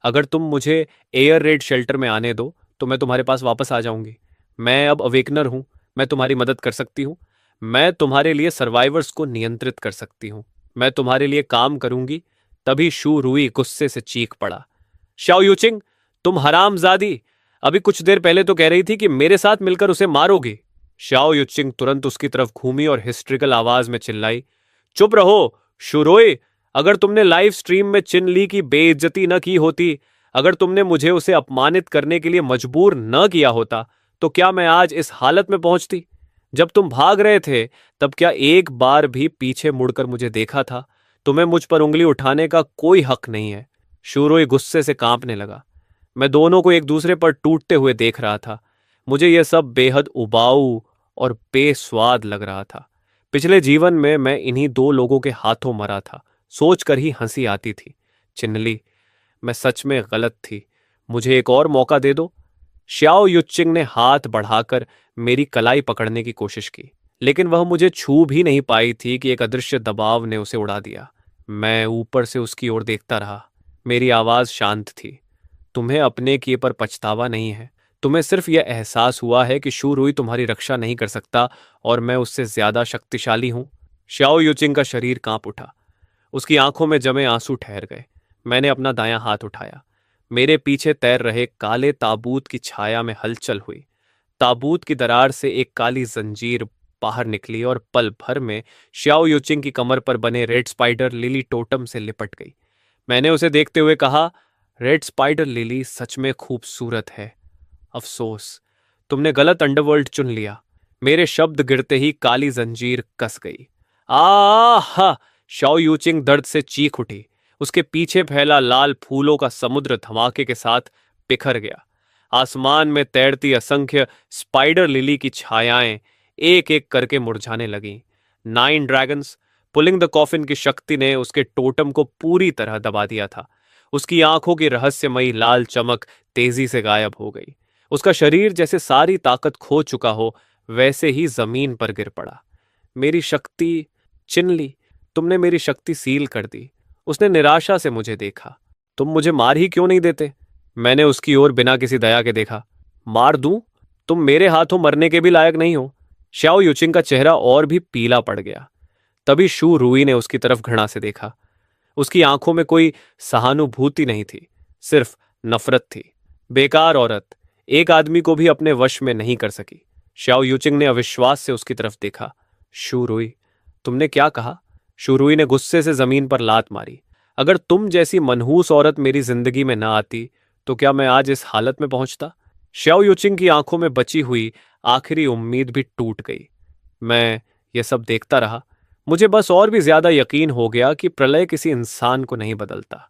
अगर तुम मुझे एयर रेड शेल्टर में आने दो तो मैं तुम्हारे पास वापस आ जाऊंगी। मैं अब अवेकनर हूं। मैं तुम्हारी मदद कर सकती हूँ। मैं तुम्हारे लिए सर्वाइवर्स को नियंत्रित कर सकती हूँ। मैं तुम्हारे लिए काम करूंगी। तभी शू रुई गुस्से से चीख पड़ा। शाओ यूचिंग, तुम हरामजादी! अभी कुछ देर पहले तो कह रही थी कि मेरे साथ मिलकर उसे मारोगी। शाओ युचिंग तुरंत उसकी तरफ घूमी और हिस्ट्रिकल आवाज में चिल्लाई, चुप रहो शुरोई! अगर तुमने लाइव स्ट्रीम में चिन ली की बेइज्जती न की होती, अगर तुमने मुझे उसे अपमानित करने के लिए मजबूर न किया होता, तो क्या मैं आज इस हालत में पहुंचती? जब तुम भाग रहे थे, तब क्या एक बार भी पीछे मुड़कर मुझे देखा था? तुम्हें मुझ पर उंगली उठाने का कोई हक नहीं है। शूरोई गुस्से से कांपने लगा। मैं दोनों को एक दूसरे पर टूटते हुए देख रहा था। मुझे यह सब बेहद उबाऊ और बेस्वाद लग रहा था। पिछले जीवन में मैं इन्हीं दो लोगों के हाथों मरा था। सोचकर ही हंसी आती थी। चिन्नली, मैं सच में गलत थी। मुझे एक और मौका दे दो। श्याओ युचिंग ने हाथ बढ़ाकर मेरी कलाई पकड़ने की कोशिश की, लेकिन वह मुझे छू भी नहीं पाई थी कि एक अदृश्य दबाव ने उसे उड़ा दिया। मैं ऊपर से उसकी ओर देखता रहा। मेरी आवाज शांत थी। तुम्हें अपने किए पर पछतावा नहीं है। तुम्हें सिर्फ यह एहसास हुआ है कि शू रुई तुम्हारी रक्षा नहीं कर सकता और मैं उससे ज्यादा शक्तिशाली हूं। श्याओ युचिंग का शरीर कांप उठा। उसकी आंखों में जमे आंसू ठहर गए। मैंने अपना दायां हाथ उठाया। मेरे पीछे तैर रहे काले ताबूत की छाया में हलचल हुई। ताबूत की दरार से एक काली जंजीर बाहर निकली और पल भर में श्याओ युचिंग की कमर पर बने रेड स्पाइडर लिली टोटम से लिपट गई। मैंने उसे देखते हुए कहा, रेड स्पाइडर लिली सच में खूबसूरत है। अफसोस, तुमने गलत अंडरवर्ल्ड चुन लिया। मेरे शब्द गिरते ही काली जंजीर कस गई। आहा! शाओ यूचिंग दर्द से चीख उठी। उसके पीछे फैला लाल फूलों का समुद्र धमाके के साथ बिखर गया। आसमान में तैरती असंख्य स्पाइडर लिली की छायाएं एक एक करके मुरझाने लगीं। 9 ड्रैगन्स पुलिंग द कॉफिन की शक्ति ने उसके टोटम को पूरी तरह दबा दिया था। उसकी आंखों की रहस्यमयी लाल चमक तेजी से गायब हो गई। उसका शरीर जैसे सारी ताकत खो चुका हो, वैसे ही जमीन पर गिर पड़ा। मेरी शक्ति, चिनली, तुमने मेरी शक्ति सील कर दी। उसने निराशा से मुझे देखा। तुम मुझे मार ही क्यों नहीं देते? मैंने उसकी ओर बिना किसी दया के देखा। मार दूं? तुम मेरे हाथों मरने के भी लायक नहीं हो। श्याओ युचिंग का चेहरा और भी पीला पड़ गया। तभी शू रुई ने उसकी तरफ घृणा से देखा। उसकी आंखों में कोई सहानुभूति नहीं थी, सिर्फ नफरत थी। बेकार औरत, एक आदमी को भी अपने वश में नहीं कर सकी। श्याओ युचिंग ने अविश्वास से उसकी तरफ देखा। शू रुई, तुमने क्या कहा? शू रुई ने गुस्से से जमीन पर लात मारी। अगर तुम जैसी मनहूस औरत मेरी जिंदगी में ना आती, तो क्या मैं आज इस हालत में पहुंचता? श्याओ युचिंग की आंखों में बची हुई आखिरी उम्मीद भी टूट गई। मैं ये सब देखता रहा। मुझे बस और भी ज्यादा यकीन हो गया कि प्रलय किसी इंसान को नहीं बदलता।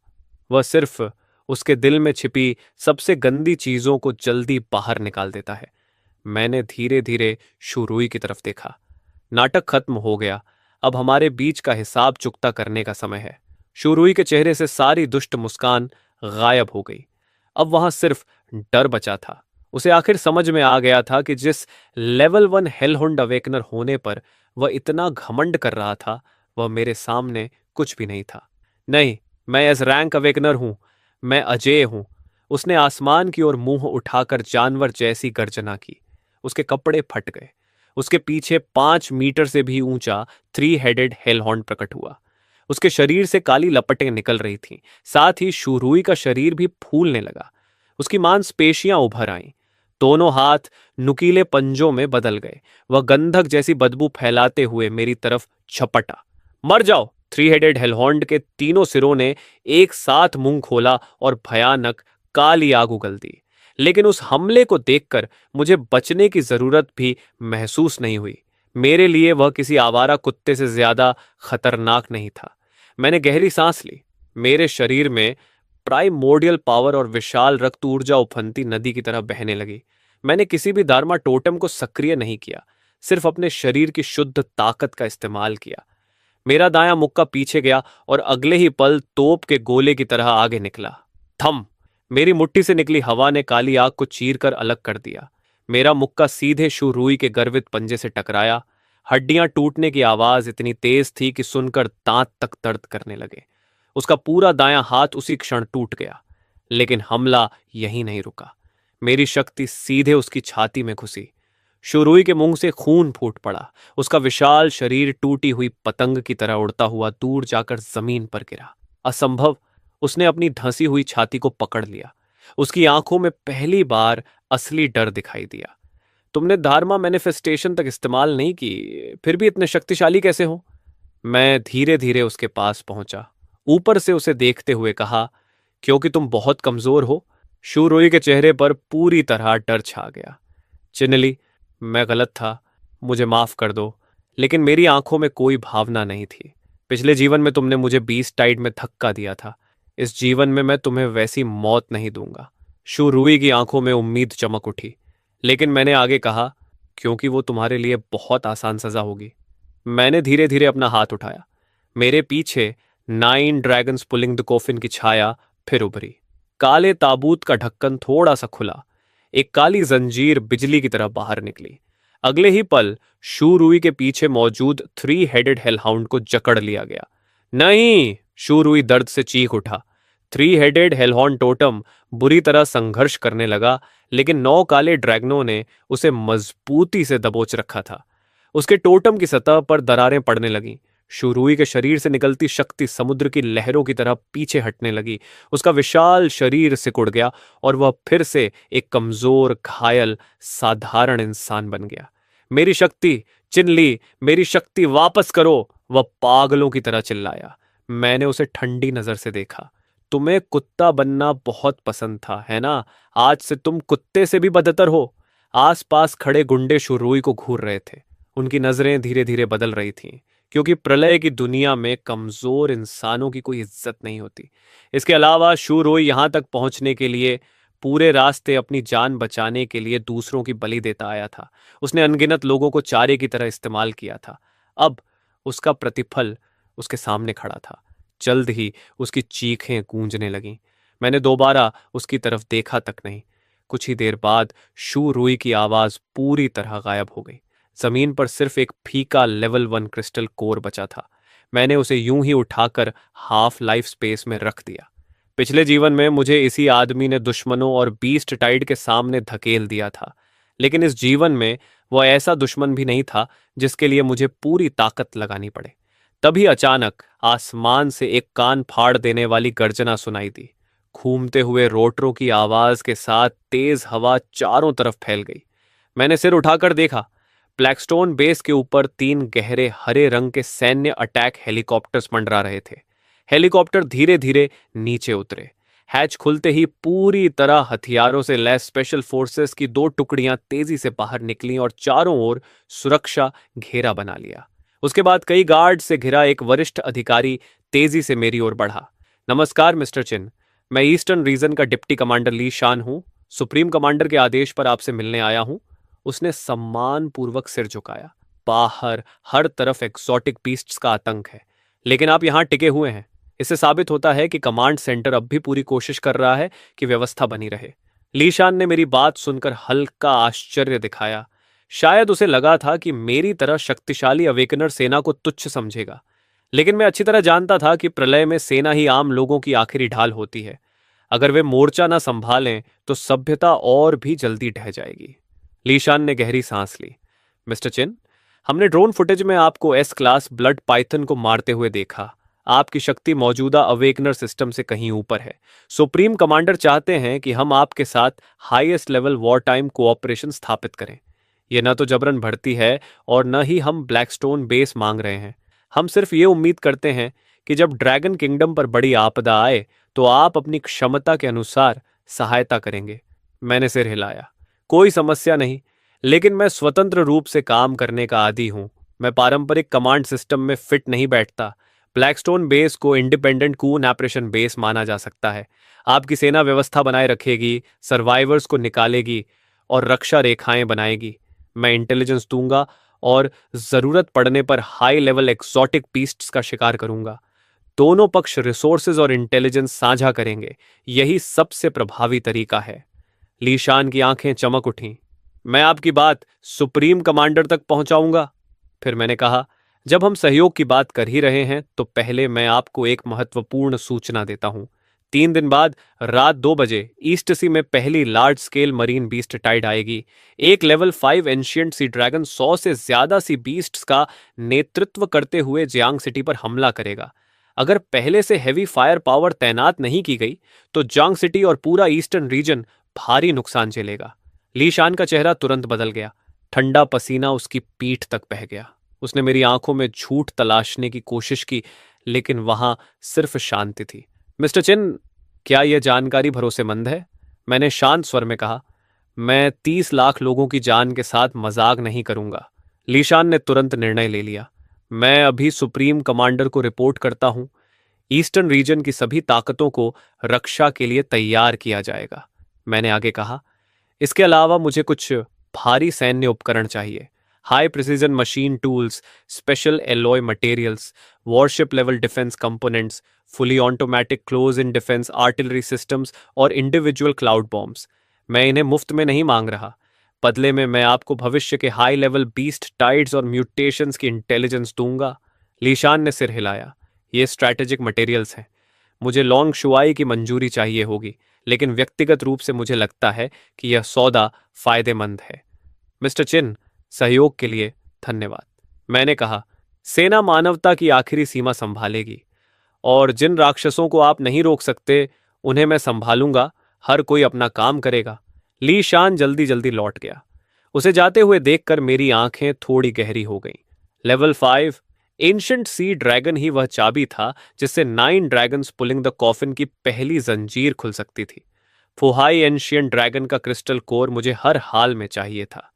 वह सिर्फ उसके दिल में छिपी सबसे गंदी चीजों को जल्दी बाहर निकाल देता है। मैंने धीरे धीरे शुरुई की तरफ देखा। नाटक खत्म हो गया। अब हमारे बीच का हिसाब चुकता करने का समय है। शुरुई के चेहरे से सारी दुष्ट मुस्कान गायब हो गई। अब वहां सिर्फ डर बचा था। उसे आखिर समझ में आ गया था कि जिस लेवल 1 हेलहुंड अवेकनर होने पर वह इतना घमंड कर रहा था, वह मेरे सामने कुछ भी नहीं था। नहीं, मैं एस रैंक अवेकनर हूं। मैं अजेय हूं। उसने आसमान की ओर मुंह उठाकर जानवर जैसी गर्जना की। उसके कपड़े फट गए। उसके पीछे 5 मीटर से भी ऊंचा 3 हेडेड हेलहॉर्न प्रकट हुआ। उसके शरीर से काली लपटें निकल रही थीं। साथ ही शुरुई का शरीर भी फूलने लगा। उसकी मांसपेशियां उभर आईं। दोनों हाथ नुकीले पंजों में बदल गए। वह गंधक जैसी बदबू फैलाते हुए मेरी तरफ झपटा। मर जाओ! थ्री हेडेड हेलहॉन्ड के तीनों सिरों ने एक साथ मुंह खोला और भयानक काली आग उगल दी। लेकिन उस हमले को देखकर मुझे बचने की जरूरत भी महसूस नहीं हुई। मेरे लिए वह किसी आवारा कुत्ते से ज्यादा खतरनाक नहीं था। मैंने गहरी सांस ली। मेरे शरीर में प्राइमोर्डियल पावर और विशाल रक्त ऊर्जा उफनती नदी की तरह बहने लगी। मैंने किसी भी दार्मा टोटम को सक्रिय नहीं किया, सिर्फ अपने शरीर की शुद्ध ताकत का इस्तेमाल किया। मेरा दायां मुक्का पीछे गया और अगले ही पल तोप के गोले की तरह आगे निकला। थम! मेरी मुट्ठी से निकली हवा ने काली आग को चीरकर अलग कर दिया। मेरा मुक्का सीधे शुरुई के गर्वित पंजे से टकराया। हड्डियां टूटने की आवाज इतनी तेज थी कि सुनकर दांत तक दर्द करने लगे। उसका पूरा दायां हाथ उसी क्षण टूट गया। लेकिन हमला यहीं नहीं रुका। मेरी शक्ति सीधे उसकी छाती में घुसी। शुरुई के मुंह से खून फूट पड़ा। उसका विशाल शरीर टूटी हुई पतंग की तरह उड़ता हुआ दूर जाकर जमीन पर गिरा। असंभव! उसने अपनी धंसी हुई छाती को पकड़ लिया। उसकी आंखों में पहली बार असली डर दिखाई दिया। तुमने धारमा मैनिफेस्टेशन तक इस्तेमाल नहीं की, फिर भी इतने शक्तिशाली कैसे हो? मैं धीरे धीरे उसके पास पहुंचा। ऊपर से उसे देखते हुए कहा, क्योंकि तुम बहुत कमजोर हो। शुरुई के चेहरे पर पूरी तरह डर छा गया। चिनली, मैं गलत था, मुझे माफ कर दो। लेकिन मेरी आंखों में कोई भावना नहीं थी। पिछले जीवन में तुमने मुझे बीस टाइड में धक्का दिया था। इस जीवन में मैं तुम्हें वैसी मौत नहीं दूंगा। शुरुई की आंखों में उम्मीद चमक उठी। लेकिन मैंने आगे कहा, क्योंकि वो तुम्हारे लिए बहुत आसान सजा होगी। मैंने धीरे धीरे अपना हाथ उठाया। मेरे पीछे 9 ड्रैगन्स पुलिंग द कोफिन की छाया फिर उभरी। काले ताबूत का ढक्कन थोड़ा सा खुला। एक काली जंजीर बिजली की तरह बाहर निकली। अगले ही पल शूरुई के पीछे मौजूद थ्री हेडेड हेलहाउंड को जकड़ लिया गया। नहीं! शूरुई दर्द से चीख उठा। थ्री हेडेड हेलहॉर्न टोटम बुरी तरह संघर्ष करने लगा, लेकिन 9 काले ड्रैगनों ने उसे मजबूती से दबोच रखा था। उसके टोटम की सतह पर दरारें पड़ने लगीं। शुरुई के शरीर से निकलती शक्ति समुद्र की लहरों की तरह पीछे हटने लगी। उसका विशाल शरीर सिकुड़ गया और वह फिर से एक कमजोर, घायल, साधारण इंसान बन गया। मेरी शक्ति, चिनली, मेरी शक्ति वापस करो! वह पागलों की तरह चिल्लाया। मैंने उसे ठंडी नजर से देखा। तुम्हें कुत्ता बनना बहुत पसंद था, है ना? आज से तुम कुत्ते से भी बदतर हो। आसपास खड़े गुंडे शुरुई को घूर रहे थे। उनकी नजरें धीरे धीरे बदल रही थीं, क्योंकि प्रलय की दुनिया में कमजोर इंसानों की कोई इज्जत नहीं होती। इसके अलावा शूरोई यहां तक पहुंचने के लिए पूरे रास्ते अपनी जान बचाने के लिए दूसरों की बलि देता आया था। उसने अनगिनत लोगों को चारे की तरह इस्तेमाल किया था। अब उसका प्रतिफल उसके सामने खड़ा था। जल्द ही उसकी चीखें गूंजने लगीं। मैंने दोबारा उसकी तरफ देखा तक नहीं। कुछ ही देर बाद शू रुई की आवाज पूरी तरह गायब हो गई। जमीन पर सिर्फ एक फीका लेवल 1 क्रिस्टल कोर बचा था। मैंने उसे यूं ही उठाकर हाफ लाइफ स्पेस में रख दिया। पिछले जीवन में मुझे इसी आदमी ने दुश्मनों और बीस्ट टाइड के सामने धकेल दिया था, लेकिन इस जीवन में वह ऐसा दुश्मन भी नहीं था जिसके लिए मुझे पूरी ताकत लगानी पड़े। तभी अचानक आसमान से एक कान फाड़ देने वाली गर्जना सुनाई दी। घूमते हुए रोटरों की आवाज के साथ तेज हवा चारों तरफ फैल गई। मैंने सिर उठाकर देखा। ब्लैकस्टोन बेस के ऊपर 3 गहरे हरे रंग के सैन्य अटैक हेलीकॉप्टर्स मंडरा रहे थे। हेलीकॉप्टर धीरे धीरे नीचे उतरे। हैच खुलते ही पूरी तरह हथियारों से लैस स्पेशल फोर्सेस की 2 टुकड़ियां तेजी से बाहर निकलीं और चारों ओर सुरक्षा घेरा बना लिया। उसके बाद कई गार्ड से घिरा एक वरिष्ठ अधिकारी तेजी से मेरी ओर बढ़ा। नमस्कार मिस्टर चिन, मैं ईस्टर्न रीजन का डिप्टी कमांडर ली शान हूं। सुप्रीम कमांडर के आदेश पर आपसे मिलने आया हूं। उसने सम्मानपूर्वक सिर झुकाया। बाहर हर तरफ एक्सोटिक बीस्ट्स का आतंक है, लेकिन आप यहां टिके हुए हैं। इससे साबित होता है कि कमांड सेंटर अब भी पूरी कोशिश कर रहा है कि व्यवस्था बनी रहे। लीशान ने मेरी बात सुनकर हल्का आश्चर्य दिखाया। शायद उसे लगा था कि मेरी तरह शक्तिशाली अवेकनर सेना को तुच्छ समझेगा, लेकिन मैं अच्छी तरह जानता था कि प्रलय में सेना ही आम लोगों की आखिरी ढाल होती है। अगर वे मोर्चा ना संभालें तो सभ्यता और भी जल्दी ढह जाएगी। लीशान ने गहरी सांस ली। मिस्टर चिन, हमने ड्रोन फुटेज में आपको एस क्लास ब्लड पाइथन को मारते हुए देखा। आपकी शक्ति मौजूदा अवेकनर सिस्टम से कहीं ऊपर है। सुप्रीम कमांडर चाहते हैं कि हम आपके साथ highest level war time cooperation स्थापित करें। यह न तो जबरन भर्ती है और न ही हम ब्लैकस्टोन बेस मांग रहे हैं। हम सिर्फ ये उम्मीद करते हैं कि जब ड्रैगन किंगडम पर बड़ी आपदा आए तो आप अपनी क्षमता के अनुसार सहायता करेंगे। मैंने सिर हिलाया। कोई समस्या नहीं, लेकिन मैं स्वतंत्र रूप से काम करने का आदी हूं। मैं पारंपरिक कमांड सिस्टम में फिट नहीं बैठता। ब्लैकस्टोन बेस को इंडिपेंडेंट कून ऑपरेशन बेस माना जा सकता है। आपकी सेना व्यवस्था बनाए रखेगी, सर्वाइवर्स को निकालेगी और रक्षा रेखाएं बनाएगी। मैं इंटेलिजेंस दूंगा और जरूरत पड़ने पर हाई लेवल एक्सोटिक बीस्ट्स का शिकार करूंगा। दोनों पक्ष रिसोर्सेज और इंटेलिजेंस साझा करेंगे। यही सबसे प्रभावी तरीका है। लीशान की आंखें चमक उठीं। मैं आपकी बात सुप्रीम कमांडर तक पहुंचाऊंगा। फिर मैंने कहा, जब हम सहयोग की बात कर ही रहे हैं तो पहले मैं आपको एक महत्वपूर्ण सूचना देता हूं। 3 दिन बाद रात 2 बजे ईस्ट सी में पहली large scale marine beast tide आएगी। एक लेवल 5 एंशियंट सी ड्रैगन 100 से ज्यादा सी बीस्ट्स का नेतृत्व करते हुए जियांग सिटी पर हमला करेगा। अगर पहले से हैवी फायर पावर तैनात नहीं की गई तो जियांग सिटी और पूरा ईस्टर्न रीजन भारी नुकसान झेलेगा। लीशान का चेहरा तुरंत बदल गया। ठंडा पसीना उसकी पीठ तक बह गया। उसने मेरी आंखों में झूठ तलाशने की कोशिश की, लेकिन वहां सिर्फ शांति थी। मिस्टर चिन, क्या यह जानकारी भरोसेमंद है? मैंने शांत स्वर में कहा। मैं 30 लाख लोगों की जान के साथ मजाक नहीं करूंगा। लीशान ने तुरंत निर्णय ले लिया। मैं अभी सुप्रीम कमांडर को रिपोर्ट करता हूं। ईस्टर्न रीजन की सभी ताकतों को रक्षा के लिए तैयार किया जाएगा। मैंने आगे कहा, इसके अलावा मुझे कुछ भारी सैन्य उपकरण चाहिए। High precision machine tools, special alloy materials, worship level defence components, fully automatic close in defence artillery systems और इंडिविजुअल क्लाउड बॉम्ब्स। मैं इन्हें मुफ्त में नहीं मांग रहा। बदले में मैं आपको भविष्य के हाई लेवल बीस्ट टाइड्स और म्यूटेशंस की इंटेलिजेंस दूंगा। लीशान ने सिर हिलाया। ये स्ट्रैटेजिक मटेरियल्स हैं। मुझे लॉन्ग शुआई की मंजूरी चाहिए होगी, लेकिन व्यक्तिगत रूप से मुझे लगता है कि यह सौदा फायदेमंद है। मिस्टर चिन, सहयोग के लिए धन्यवाद। मैंने कहा, सेना मानवता की आखिरी सीमा संभालेगी और जिन राक्षसों को आप नहीं रोक सकते उन्हें मैं संभालूंगा। हर कोई अपना काम करेगा। ली शान जल्दी जल्दी लौट गया। उसे जाते हुए देखकर मेरी आंखें थोड़ी गहरी हो गईं। लेवल 5 एंशंट सी ड्रैगन ही वह चाबी था जिससे 9 ड्रैगन्स पुलिंग द कॉफिन की पहली जंजीर खुल सकती थी। फुहाई एंशियंट ड्रैगन का क्रिस्टल कोर मुझे हर हाल में चाहिए था।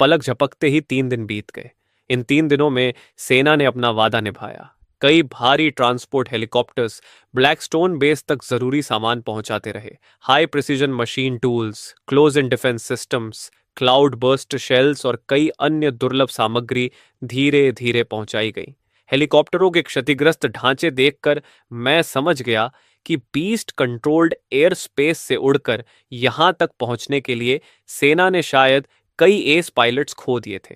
पलक झपकते ही 3 दिन बीत गए। इन 3 दिनों में सेना ने अपना वादा निभाया। कई भारी ट्रांसपोर्ट हेलीकॉप्टर्स ब्लैकस्टोन बेस तक जरूरी सामान पहुंचाते रहे। High precision machine tools, close in defence systems, cloud burst shells और कई अन्य दुर्लभ सामग्री धीरे धीरे पहुंचाई गई। हेलीकॉप्टरों के क्षतिग्रस्त ढांचे देखकर मैं समझ गया कि बीस्ट कंट्रोल्ड एयर स्पेस से उड़कर यहां तक पहुंचने के लिए सेना ने शायद कई एस पायलट्स खो दिए थे।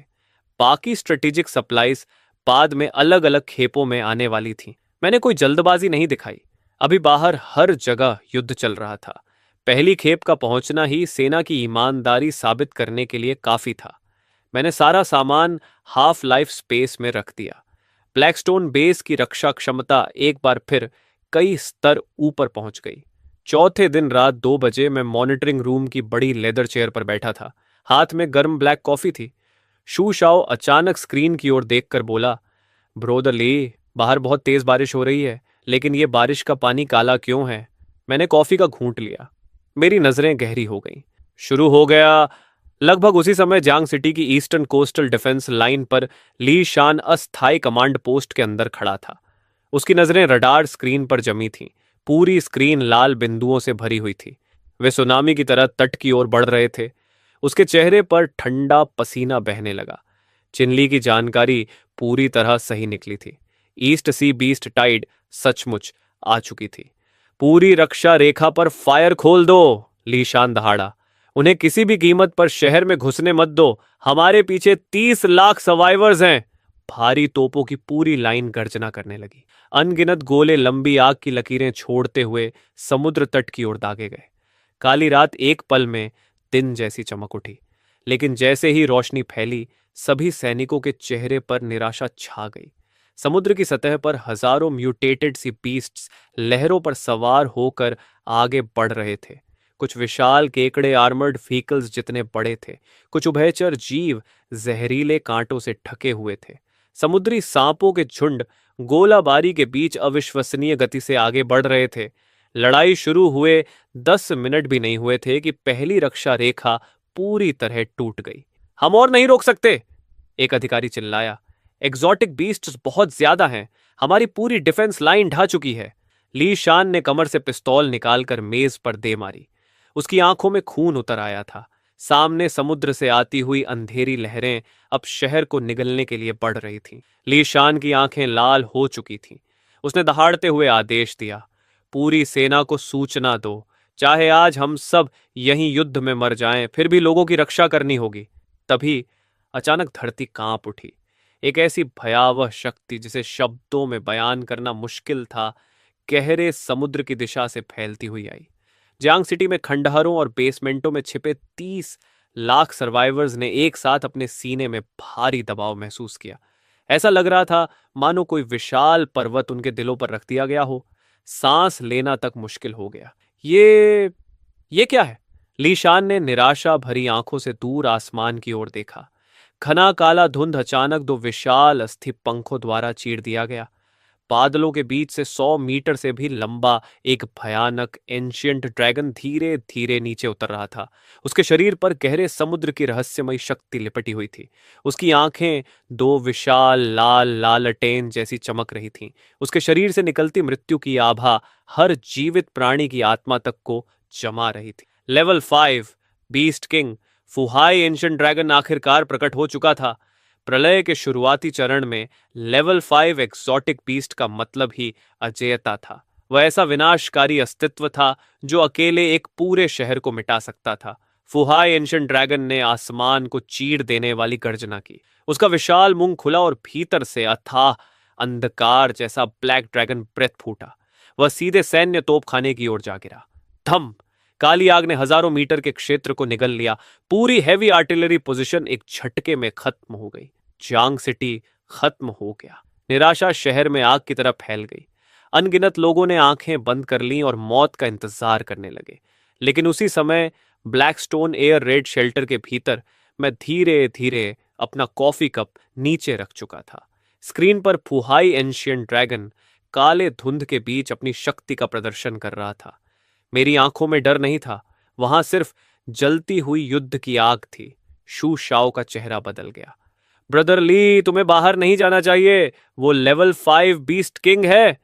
बाकी स्ट्रेटेजिक सप्लाईज बाद में अलग अलग खेपों में आने वाली थी। मैंने कोई जल्दबाजी नहीं दिखाई। अभी बाहर हर जगह युद्ध चल रहा था। पहली खेप का पहुंचना ही सेना की ईमानदारी साबित करने के लिए काफी था। मैंने सारा सामान हाफ लाइफ स्पेस में रख दिया। ब्लैकस्टोन बेस की रक्षा क्षमता एक बार फिर कई स्तर ऊपर पहुंच गई। चौथे दिन रात 2 बजे मैं मॉनिटरिंग रूम की बड़ी लेदर चेयर पर बैठा था। हाथ में गर्म ब्लैक कॉफी थी। शू शाओ अचानक स्क्रीन की ओर देखकर बोला, ब्रोदर ली, बाहर बहुत तेज बारिश हो रही है, लेकिन ये बारिश का पानी काला क्यों है? मैंने कॉफी का घूंट लिया। मेरी नजरें गहरी हो गईं। शुरू हो गया। लगभग उसी समय जियांग सिटी की ईस्टर्न कोस्टल डिफेंस लाइन पर ली शान अस्थायी कमांड पोस्ट के अंदर खड़ा था। उसकी नजरें रडार स्क्रीन पर जमी थीं। पूरी स्क्रीन लाल बिंदुओं से भरी हुई थी। वे सुनामी की तरह तट की ओर बढ़ रहे थे। उसके चेहरे पर ठंडा पसीना बहने लगा। चिनली की जानकारी पूरी तरह सही निकली थी। ईस्ट सी बीस्ट टाइड सचमुच आ चुकी थी। पूरी रक्षा रेखा पर फायर खोल दो, लीशान दहाड़ा। उन्हें किसी भी कीमत पर शहर में घुसने मत दो। हमारे पीछे 30 लाख सर्वाइवर्स हैं। भारी तोपों की पूरी लाइन गर्जना करने लगी। अनगिनत गोले लंबी आग की लकीरें छोड़ते हुए समुद्र तट की ओर दागे गए। काली रात एक पल में दिन जैसी चमक उठी। लेकिन जैसे ही रोशनी फैली, सभी सैनिकों के चेहरे पर निराशा छा गई। समुद्र की सतह पर हजारों म्यूटेटेड सी बीस्ट्स लहरों पर सवार होकर आगे बढ़ रहे थे। कुछ विशाल केकड़े आर्मर्ड व्हीकल्स जितने बड़े थे, कुछ उभयचर जीव जहरीले कांटों से ढके हुए थे। समुद्री सांपों के झुंड गोलाबारी के बीच अविश्वसनीय गति से आगे बढ़ रहे थे। लड़ाई शुरू हुए 10 मिनट भी नहीं हुए थे कि पहली रक्षा रेखा पूरी तरह टूट गई। हम और नहीं रोक सकते, एक अधिकारी चिल्लाया। एग्जॉटिक बीस्ट्स बहुत ज्यादा हैं, हमारी पूरी डिफेंस लाइन ढह चुकी है। ली शान ने कमर से पिस्तौल निकालकर मेज पर दे मारी। उसकी आंखों में खून उतर आया था। सामने समुद्र से आती हुई अंधेरी लहरें अब शहर को निगलने के लिए बढ़ रही थीं। ली शान की आंखें लाल हो चुकी थीं। उसने दहाड़ते हुए आदेश दिया, पूरी सेना को सूचना दो, चाहे आज हम सब यहीं युद्ध में मर जाएं, फिर भी लोगों की रक्षा करनी होगी। तभी अचानक धरती कांप उठी। एक ऐसी भयावह शक्ति जिसे शब्दों में बयान करना मुश्किल था, गहरे समुद्र की दिशा से फैलती हुई आई। जियांग सिटी में खंडहरों और बेसमेंटों में छिपे 30 लाख सर्वाइवर्स ने एक साथ अपने सीने में भारी दबाव महसूस किया। ऐसा लग रहा था मानो कोई विशाल पर्वत उनके दिलों पर रख दिया गया हो। सांस लेना तक मुश्किल हो गया। ये क्या है? लीशान ने निराशा भरी आंखों से दूर आसमान की ओर देखा। घना काला धुंध अचानक दो विशाल अस्थि पंखों द्वारा चीर दिया गया। बादलों के बीच से 100 मीटर से भी लंबा एक भयानक एंशियंट ड्रैगन धीरे धीरे नीचे उतर रहा था। उसके शरीर पर गहरे समुद्र की रहस्यमयी शक्ति लिपटी हुई थी। उसकी आंखें दो विशाल लाल लालटेन जैसी चमक रही थीं। उसके शरीर से निकलती मृत्यु की आभा हर जीवित प्राणी की आत्मा तक को जमा रही थी। Level 5 beast king Fuhai ancient dragon आखिरकार प्रकट हो चुका था। प्रलय के शुरुआती चरण में लेवल 5 एक्सोटिक बीस्ट का मतलब ही अजेयता था। वह ऐसा विनाशकारी अस्तित्व था जो अकेले एक पूरे शहर को मिटा सकता था। फुहाई एंशियंट ड्रैगन ने आसमान को चीर देने वाली गर्जना की। उसका विशाल मुंह खुला और भीतर से अथाह अंधकार जैसा ब्लैक ड्रैगन ब्रेथ फूटा। वह सीधे सैन्य तोपखाने की ओर जा गिरा। धम! काली आग ने हजारों मीटर के क्षेत्र को निगल लिया। पूरी हैवी आर्टिलरी पोजीशन एक झटके में खत्म हो गई। जियांग सिटी खत्म हो गया। निराशा शहर में आग की तरह फैल गई। अनगिनत लोगों ने आंखें बंद कर लीं और मौत का इंतजार करने लगे। लेकिन उसी समय ब्लैकस्टोन एयर रेड शेल्टर के भीतर मैं धीरे धीरे अपना कॉफी कप नीचे रख चुका था। स्क्रीन पर फुहाई एंशियंट ड्रैगन काले धुंध के बीच अपनी शक्ति का प्रदर्शन कर रहा था। मेरी आंखों में डर नहीं था, वहां सिर्फ जलती हुई युद्ध की आग थी। शू शाओ का चेहरा बदल गया। ब्रदर ली, तुम्हें बाहर नहीं जाना चाहिए, वो लेवल 5 बीस्ट किंग है।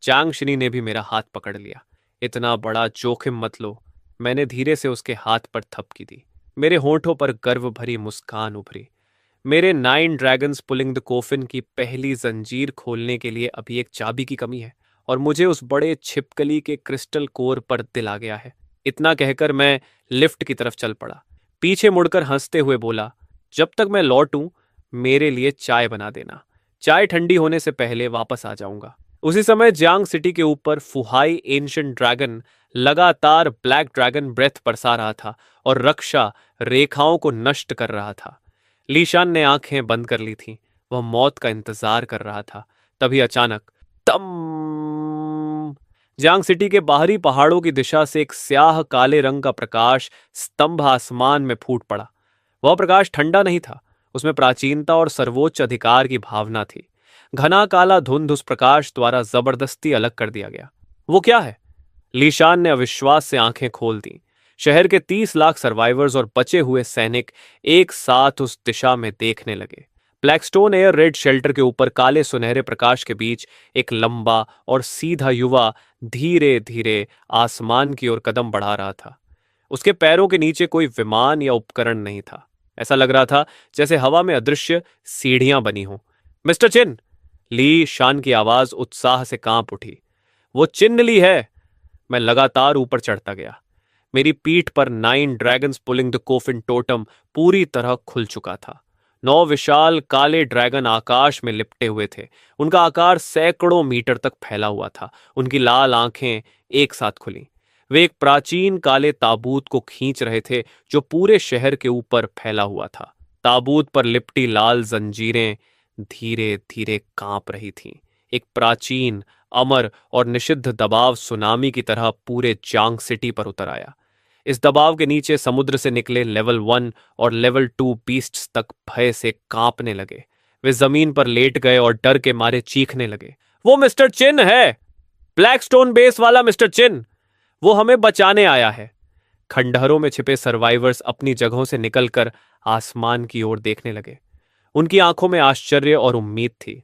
चांग शिनी ने भी मेरा हाथ पकड़ लिया। इतना बड़ा जोखिम मत लो। मैंने धीरे से उसके हाथ पर थपकी दी। मेरे होंठों पर गर्व भरी मुस्कान उभरी। मेरे 9 ड्रैगन्स पुलिंग द कोफिन की पहली जंजीर खोलने के लिए अभी एक चाबी की कमी है और मुझे उस बड़े छिपकली के क्रिस्टल कोर पर दिल आ गया है। इतना कहकर मैं लिफ्ट की तरफ चल पड़ा। पीछे मुड़कर हंसते हुए बोला, जब तक मैं लौटूं मेरे लिए चाय बना देना। चाय ठंडी होने से पहले वापस आ जाऊंगा। उसी समय जियांग सिटी के ऊपर फुहाई एंशिएंट ड्रैगन लगातार ब्लैक ड्रैगन ब्रेथ बरसा रहा था और रक्षा रेखाओं को नष्ट कर रहा था। लीशान ने आंखें बंद कर ली थीं। वह मौत का इंतजार कर रहा था। तभी अचानक तम! जियांग सिटी के बाहरी पहाड़ों की दिशा से एक स्याह काले रंग का प्रकाश स्तंभ आसमान में फूट पड़ा। वह प्रकाश ठंडा नहीं था, उसमें प्राचीनता और सर्वोच्च अधिकार की भावना थी। घना काला धुंध उस प्रकाश द्वारा जबरदस्ती अलग कर दिया गया। वो क्या है? लीशान ने अविश्वास से आंखें खोल दी। शहर के 30 लाख सर्वाइवर्स और बचे हुए सैनिक एक साथ उस दिशा में देखने लगे। ब्लैकस्टोन एयर रेड शेल्टर के ऊपर काले सुनहरे प्रकाश के बीच एक लंबा और सीधा युवा धीरे धीरे आसमान की ओर कदम बढ़ा रहा था। उसके पैरों के नीचे कोई विमान या उपकरण नहीं था। ऐसा लग रहा था जैसे हवा में अदृश्य सीढ़ियां बनी हों। मिस्टर चिन! ली शान की आवाज उत्साह से कांप उठी। वो चिन ली है। मैं लगातार ऊपर चढ़ता गया। मेरी पीठ पर 9 dragons pulling the coffin totem पूरी तरह खुल चुका था। 9 विशाल काले ड्रैगन आकाश में लिपटे हुए थे। उनका आकार सैकड़ों मीटर तक फैला हुआ था। उनकी लाल आंखें एक साथ खुली। वे एक प्राचीन काले ताबूत को खींच रहे थे जो पूरे शहर के ऊपर फैला हुआ था। ताबूत पर लिपटी लाल जंजीरें धीरे धीरे कांप रही थीं। एक प्राचीन, अमर और निषिद्ध दबाव सुनामी की तरह पूरे जांग सिटी पर उतर आया। इस दबाव के नीचे समुद्र से निकले लेवल 1 और लेवल 2 बीस्ट्स तक भय से कांपने लगे। वे जमीन पर लेट गए और डर के मारे चीखने लगे। वो मिस्टर चिन है, ब्लैकस्टोन बेस वाला मिस्टर चिन। वो हमें बचाने आया है। खंडहरों में छिपे सर्वाइवर्स अपनी जगहों से निकलकर आसमान की ओर देखने लगे। उनकी आंखों में आश्चर्य और उम्मीद थी।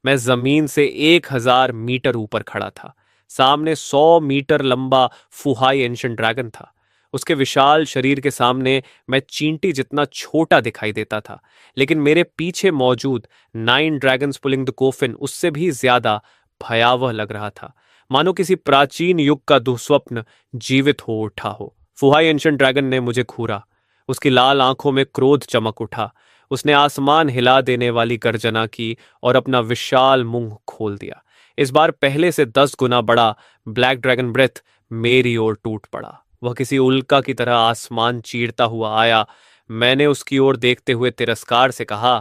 मैं जमीन से 1000 मीटर ऊपर खड़ा था। सामने 100 मीटर लंबा फुहाई एंशिएंट ड्रैगन था। उसके विशाल शरीर के सामने मैं चींटी जितना छोटा दिखाई देता था, लेकिन मेरे पीछे मौजूद 9 ड्रैगन्स पुलिंग द कोफिन उससे भी ज्यादा भयावह लग रहा था, मानो किसी प्राचीन युग का दुस्वप्न जीवित हो उठा हो। फुहाई एंशिएंट ड्रैगन ने मुझे घूरा। उसकी लाल आंखों में क्रोध चमक उठा। उसने आसमान हिला देने वाली गर्जना की और अपना विशाल मुंह खोल दिया। इस बार पहले से 10 गुना बड़ा ब्लैक ड्रैगन ब्रेथ मेरी ओर टूट पड़ा। वह किसी उल्का की तरह आसमान चीरता हुआ आया। मैंने उसकी ओर देखते हुए तिरस्कार से कहा,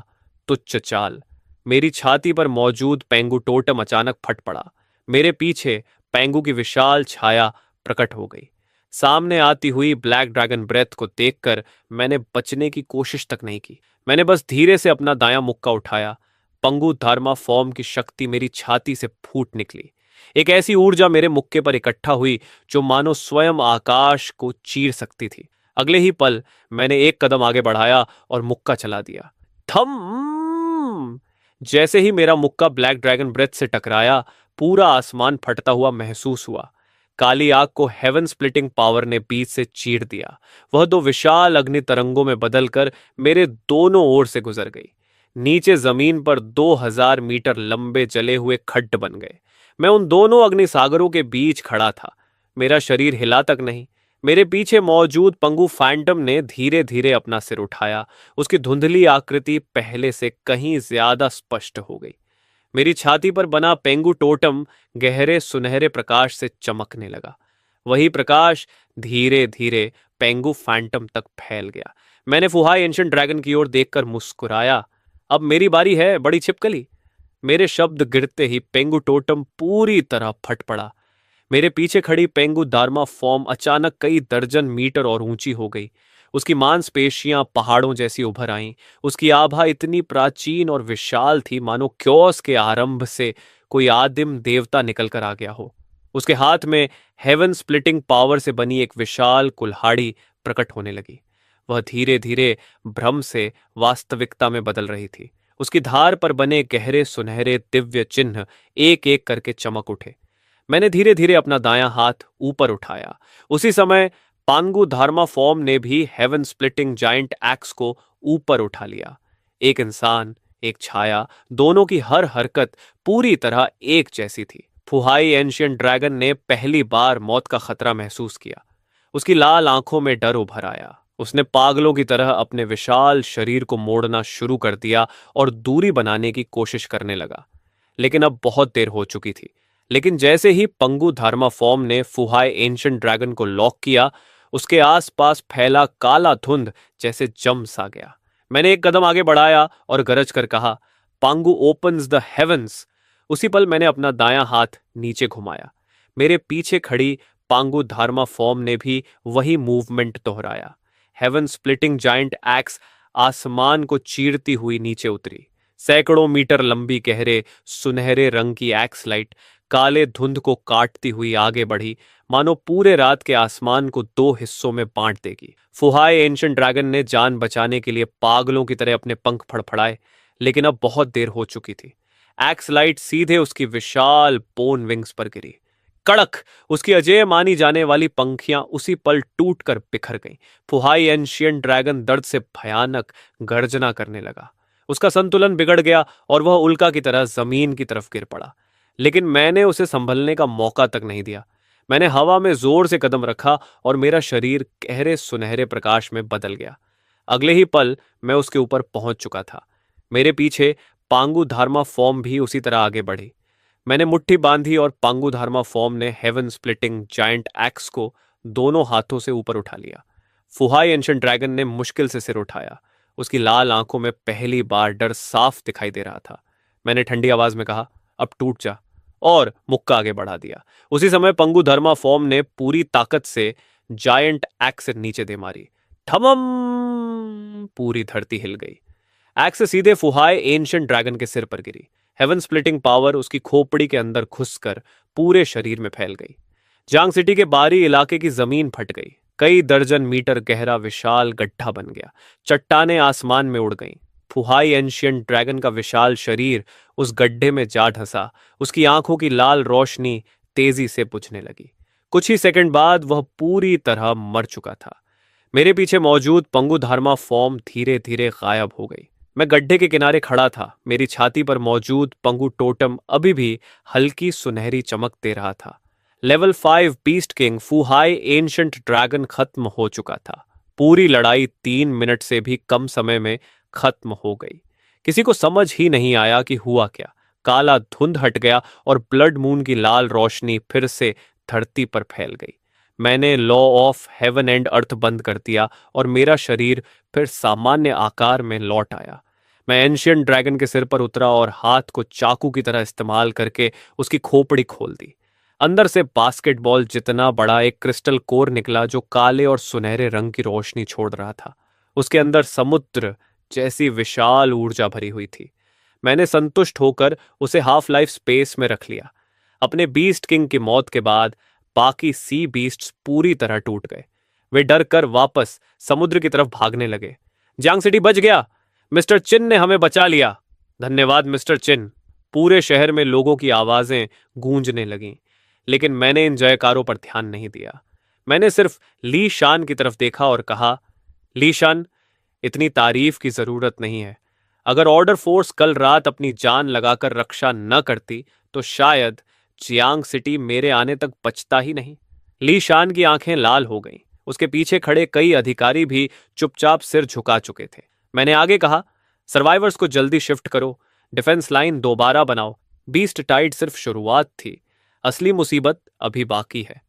तुच्छ चाल। मेरी छाती पर मौजूद पेंगू टोटम अचानक फट पड़ा। मेरे पीछे पेंगू की विशाल छाया प्रकट हो गई। सामने आती हुई ब्लैक ड्रैगन ब्रेथ को देखकर मैंने बचने की कोशिश तक नहीं की। मैंने बस धीरे से अपना दायां मुक्का उठाया। पंगु धार्मा फॉर्म की शक्ति मेरी छाती से फूट निकली। एक ऐसी ऊर्जा मेरे मुक्के पर इकट्ठा हुई जो मानो स्वयं आकाश को चीर सकती थी। अगले ही पल मैंने एक कदम आगे बढ़ाया और मुक्का चला दिया। थम। जैसे ही मेरा मुक्का ब्लैक ड्रैगन ब्रेथ से टकराया, पूरा आसमान फटता हुआ महसूस हुआ। काली आग को हेवन स्प्लिटिंग पावर ने बीच से चीर दिया। वह 2 विशाल अग्नि तरंगों में बदलकर मेरे दोनों ओर से गुजर गई। नीचे जमीन पर 2000 मीटर लंबे जले हुए खड्ड बन गए। मैं उन दोनों अग्निसागरों के बीच खड़ा था। मेरा शरीर हिला तक नहीं। मेरे पीछे मौजूद पंगु फैंटम ने धीरे धीरे अपना सिर उठाया। उसकी धुंधली आकृति पहले से कहीं ज्यादा स्पष्ट हो गई। मेरी छाती पर बना पेंगु टोटम गहरे सुनहरे प्रकाश से चमकने लगा। वही प्रकाश धीरे धीरे पेंगु फैंटम तक फैल गया। मैंने फुहाई एंशिएंट ड्रैगन की ओर देखकर मुस्कुराया। अब मेरी बारी है, बड़ी छिपकली। मेरे शब्द गिरते ही पेंगु टोटम पूरी तरह फट पड़ा। मेरे पीछे खड़ी पेंगु दार्मा फॉर्म अचानक कई दर्जन मीटर और ऊंची हो गई। उसकी मांसपेशियां पहाड़ों जैसी उभर आईं। उसकी आभा इतनी प्राचीन और विशाल थी मानो क्योस के आरंभ से कोई आदिम देवता निकलकर आ गया हो। उसके हाथ में हेवन स्प्लिटिंग पावर से बनी एक विशाल कुल्हाड़ी प्रकट होने लगी। वह धीरे धीरे भ्रम से वास्तविकता में बदल रही थी। उसकी धार पर बने गहरे सुनहरे दिव्य चिन्ह एक एक करके चमक उठे। मैंने धीरे धीरे अपना दायां हाथ ऊपर उठाया। उसी समय पांगु धार्मा फॉर्म ने भी हेवन स्प्लिटिंग जायंट एक्स को ऊपर उठा लिया। एक इंसान, एक छाया, दोनों की हर हरकत पूरी तरह एक जैसी थी। फुहाई एंशिएंट ड्रैगन ने पहली बार मौत का खतरा महसूस किया। उसकी लाल आंखों में डर उभर आया। उसने पागलों की तरह अपने विशाल शरीर को मोड़ना शुरू कर दिया और दूरी बनाने की कोशिश करने लगा। लेकिन अब बहुत देर हो चुकी थी। लेकिन जैसे ही पंगु धार्मा फॉर्म ने फुहाई एंशिएंट ड्रैगन को लॉक किया, उसके आसपास फैला काला धुंध जैसे जम सा गया। मैंने एक कदम आगे बढ़ाया और गरज कर कहा, पांगु ओपन्स द हेवंस। उसी पल मैंने अपना दायां हाथ नीचे घुमाया। मेरे पीछे खड़ी पांगु धार्मा फॉर्म ने भी वही मूवमेंट दोहराया। हेवन स्प्लिटिंग जायंट एक्स आसमान को चीरती हुई नीचे उतरी। सैकड़ों मीटर लंबी गहरे सुनहरे रंग की एक्स लाइट काले धुंध को काटती हुई आगे बढ़ी, मानो पूरे रात के आसमान को 2 हिस्सों में बांट देगी। फुहाई एंशिएंट ड्रैगन ने जान बचाने के लिए पागलों की तरह अपने पंख फड़फड़ाए, लेकिन अब बहुत देर हो चुकी थी। एक्स लाइट सीधे उसकी विशाल बोन विंग्स पर गिरी। कड़क, उसकी अजेय मानी जाने वाली पंखियां उसी पल टूटकर बिखर गईं। फुहाई एंशिएंट ड्रैगन दर्द से भयानक गर्जना करने लगा। उसका संतुलन बिगड़ गया और वह उल्का की तरह जमीन की तरफ गिर पड़ा। लेकिन मैंने उसे संभलने का मौका तक नहीं दिया। मैंने हवा में जोर से कदम रखा और मेरा शरीर गहरे सुनहरे प्रकाश में बदल गया। अगले ही पल मैं उसके ऊपर पहुंच चुका था। मेरे पीछे पांगु धार्मा फॉर्म भी उसी तरह आगे बढ़ी। मैंने मुट्ठी बांधी और पांगु धार्मा फॉर्म ने हेवन स्प्लिटिंग जायंट एक्स को दोनों हाथों से ऊपर उठा लिया। फुहाई एंशिएंट ड्रैगन ने मुश्किल से सिर उठाया। उसकी लाल आंखों में पहली बार डर साफ दिखाई दे रहा था। मैंने ठंडी आवाज में कहा, अब टूट जा, और मुक्का आगे बढ़ा दिया। उसी समय पंगु धर्मा फॉर्म ने पूरी ताकत से जायंट एक्स नीचे दे मारी। ठमम! पूरी धरती हिल गई। एक्स से सीधे फुहाई एंशिएंट ड्रैगन के सिर पर गिरी। हेवन स्प्लिटिंग पावर उसकी खोपड़ी के अंदर घुसकर पूरे शरीर में फैल गई। जांग सिटी के बाहरी इलाके की जमीन फट गई। कई दर्जन मीटर गहरा विशाल गड्ढा बन गया। चट्टानें आसमान में उड़ गईं। फुहाई एंशिएंट ड्रैगन का विशाल शरीर उस गड्ढे में जा ढसा। उसकी आंखों की लाल रोशनी तेजी से बुझने लगी। कुछ ही सेकंड बाद वह पूरी तरह मर चुका था। मेरे पीछे मौजूद पंगु धारमा फॉर्म धीरे धीरे गायब हो गई। मैं गड्ढे के किनारे खड़ा था। मेरी छाती पर मौजूद पंगु टोटम अभी भी हल्की सुनहरी चमक दे रहा था। Level 5 beast king Fuhai ancient dragon खत्म हो चुका था। पूरी लड़ाई 3 मिनट से भी कम समय में खत्म हो गई। किसी को समझ ही नहीं आया कि हुआ क्या। काला धुंध हट गया और ब्लड मून की लाल रोशनी फिर से धरती पर फैल गई। मैंने law of heaven and earth बंद कर दिया और मेरा शरीर फिर सामान्य आकार में लौट आया। मैं एंशिएंट ड्रैगन के सिर पर उतरा और हाथ को चाकू की तरह इस्तेमाल करके उसकी खोपड़ी खोल दी। अंदर से बास्केटबॉल जितना बड़ा एक क्रिस्टल कोर निकला जो काले और सुनहरे रंग की रोशनी छोड़ रहा था। उसके अंदर समुद्र जैसी विशाल ऊर्जा भरी हुई थी। मैंने संतुष्ट होकर उसे हाफ लाइफ स्पेस में रख लिया। अपने बीस्ट किंग की मौत के बाद बाकी सी बीस्ट्स पूरी तरह टूट गए। वे डर कर वापस समुद्र की तरफ भागने लगे। जांग सिटी बच गया। मिस्टर चिन ने हमें बचा लिया। धन्यवाद मिस्टर चिन। पूरे शहर में लोगों की आवाजें गूंजने लगीं। लेकिन मैंने इन जयकारों पर ध्यान नहीं दिया। मैंने सिर्फ ली शान की तरफ देखा और कहा, ली शान, इतनी तारीफ की जरूरत नहीं है। अगर ऑर्डर फोर्स कल रात अपनी जान लगाकर रक्षा न करती तो शायद जियांग सिटी मेरे आने तक बचता ही नहीं। ली शान की आंखें लाल हो गईं। उसके पीछे खड़े कई अधिकारी भी चुपचाप सिर झुका चुके थे। मैंने आगे कहा, सर्वाइवर्स को जल्दी शिफ्ट करो, डिफेंस लाइन दोबारा बनाओ। बीस्ट टाइड सिर्फ शुरुआत थी, असली मुसीबत अभी बाकी है।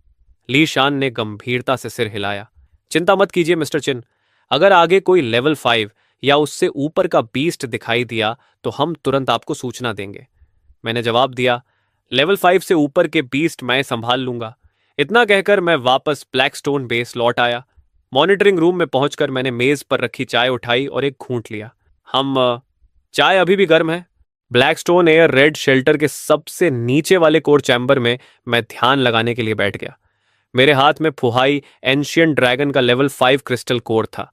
ली शान ने गंभीरता से सिर हिलाया। चिंता मत कीजिए मिस्टर चिन, अगर आगे कोई लेवल 5 या उससे ऊपर का बीस्ट दिखाई दिया तो हम तुरंत आपको सूचना देंगे। मैंने जवाब दिया, लेवल 5 से ऊपर के बीस्ट मैं संभाल लूंगा। इतना कहकर मैं वापस ब्लैकस्टोन बेस लौट आया। मॉनिटरिंग रूम में पहुंचकर मैंने मेज पर रखी चाय उठाई और एक घूंट लिया। चाय अभी भी गर्म है। ब्लैकस्टोन एयर रेड शेल्टर के सबसे नीचे वाले कोर चैम्बर में मैं ध्यान लगाने के लिए बैठ गया। मेरे हाथ में फुहाई एंशिएंट ड्रैगन का लेवल 5 क्रिस्टल कोर था।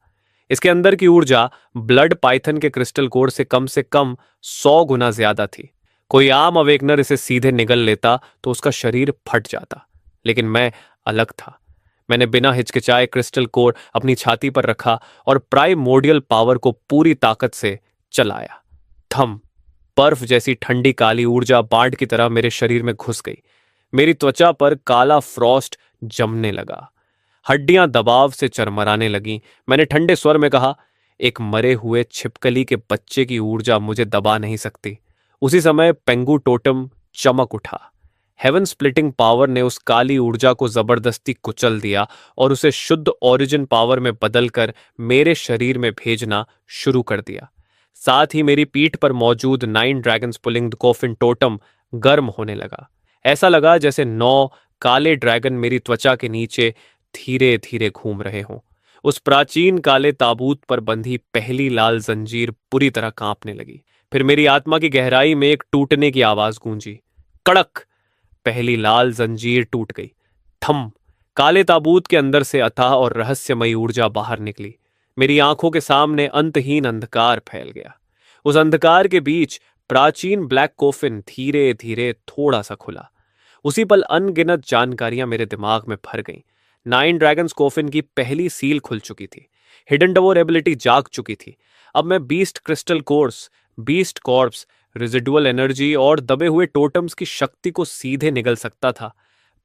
इसके अंदर की ऊर्जा ब्लड पाइथन के क्रिस्टल कोर से कम 100 गुना ज्यादा थी। कोई आम अवेकनर इसे सीधे निगल लेता तो उसका शरीर फट जाता, लेकिन मैं अलग था। मैंने बिना हिचकिचाए क्रिस्टल कोर अपनी छाती पर रखा और प्राइमोर्डियल पावर को पूरी ताकत से चलाया। थम! बर्फ जैसी ठंडी काली ऊर्जा बाढ़ की तरह मेरे शरीर में घुस गई। मेरी त्वचा पर काला फ्रॉस्ट जमने लगा। हड्डियां दबाव से चरमराने लगीं। मैंने ठंडे स्वर में कहा, एक मरे हुए छिपकली के बच्चे की ऊर्जा मुझे दबा नहीं सकती। उसी समय पेंगु टोटम चमक उठा। हेवन स्प्लिटिंग पावर ने उस काली ऊर्जा को जबरदस्ती कुचल दिया और उसे शुद्ध ओरिजिन पावर में बदलकर मेरे शरीर में भेजना शुरू कर दिया। साथ ही मेरी पीठ पर मौजूद 9 dragons pulling the coffin totem गर्म होने लगा। ऐसा लगा जैसे 9 काले ड्रैगन मेरी त्वचा के नीचे धीरे धीरे घूम रहे हों। उस प्राचीन काले ताबूत पर बंधी पहली लाल जंजीर पूरी तरह कांपने लगी। फिर मेरी आत्मा की गहराई में एक टूटने की आवाज गूंजी। कड़क! पहली लाल जंजीर टूट गई। थम! काले ताबूत के अंदर से अथाह और रहस्यमयी ऊर्जा बाहर निकली। मेरी आंखों के सामने अंतहीन अंधकार फैल गया। उस अंधकार के बीच प्राचीन ब्लैक कोफिन धीरे धीरे थोड़ा सा खुला। उसी पल अनगिनत जानकारियां मेरे दिमाग में भर गईं। 9 ड्रैगन्स कोफिन की पहली सील खुल चुकी थी। हिडन डोर एबिलिटी जाग चुकी थी। अब मैं beast crystal course, beast corps, residual energy और दबे हुए टोटम्स की शक्ति को सीधे निगल सकता था।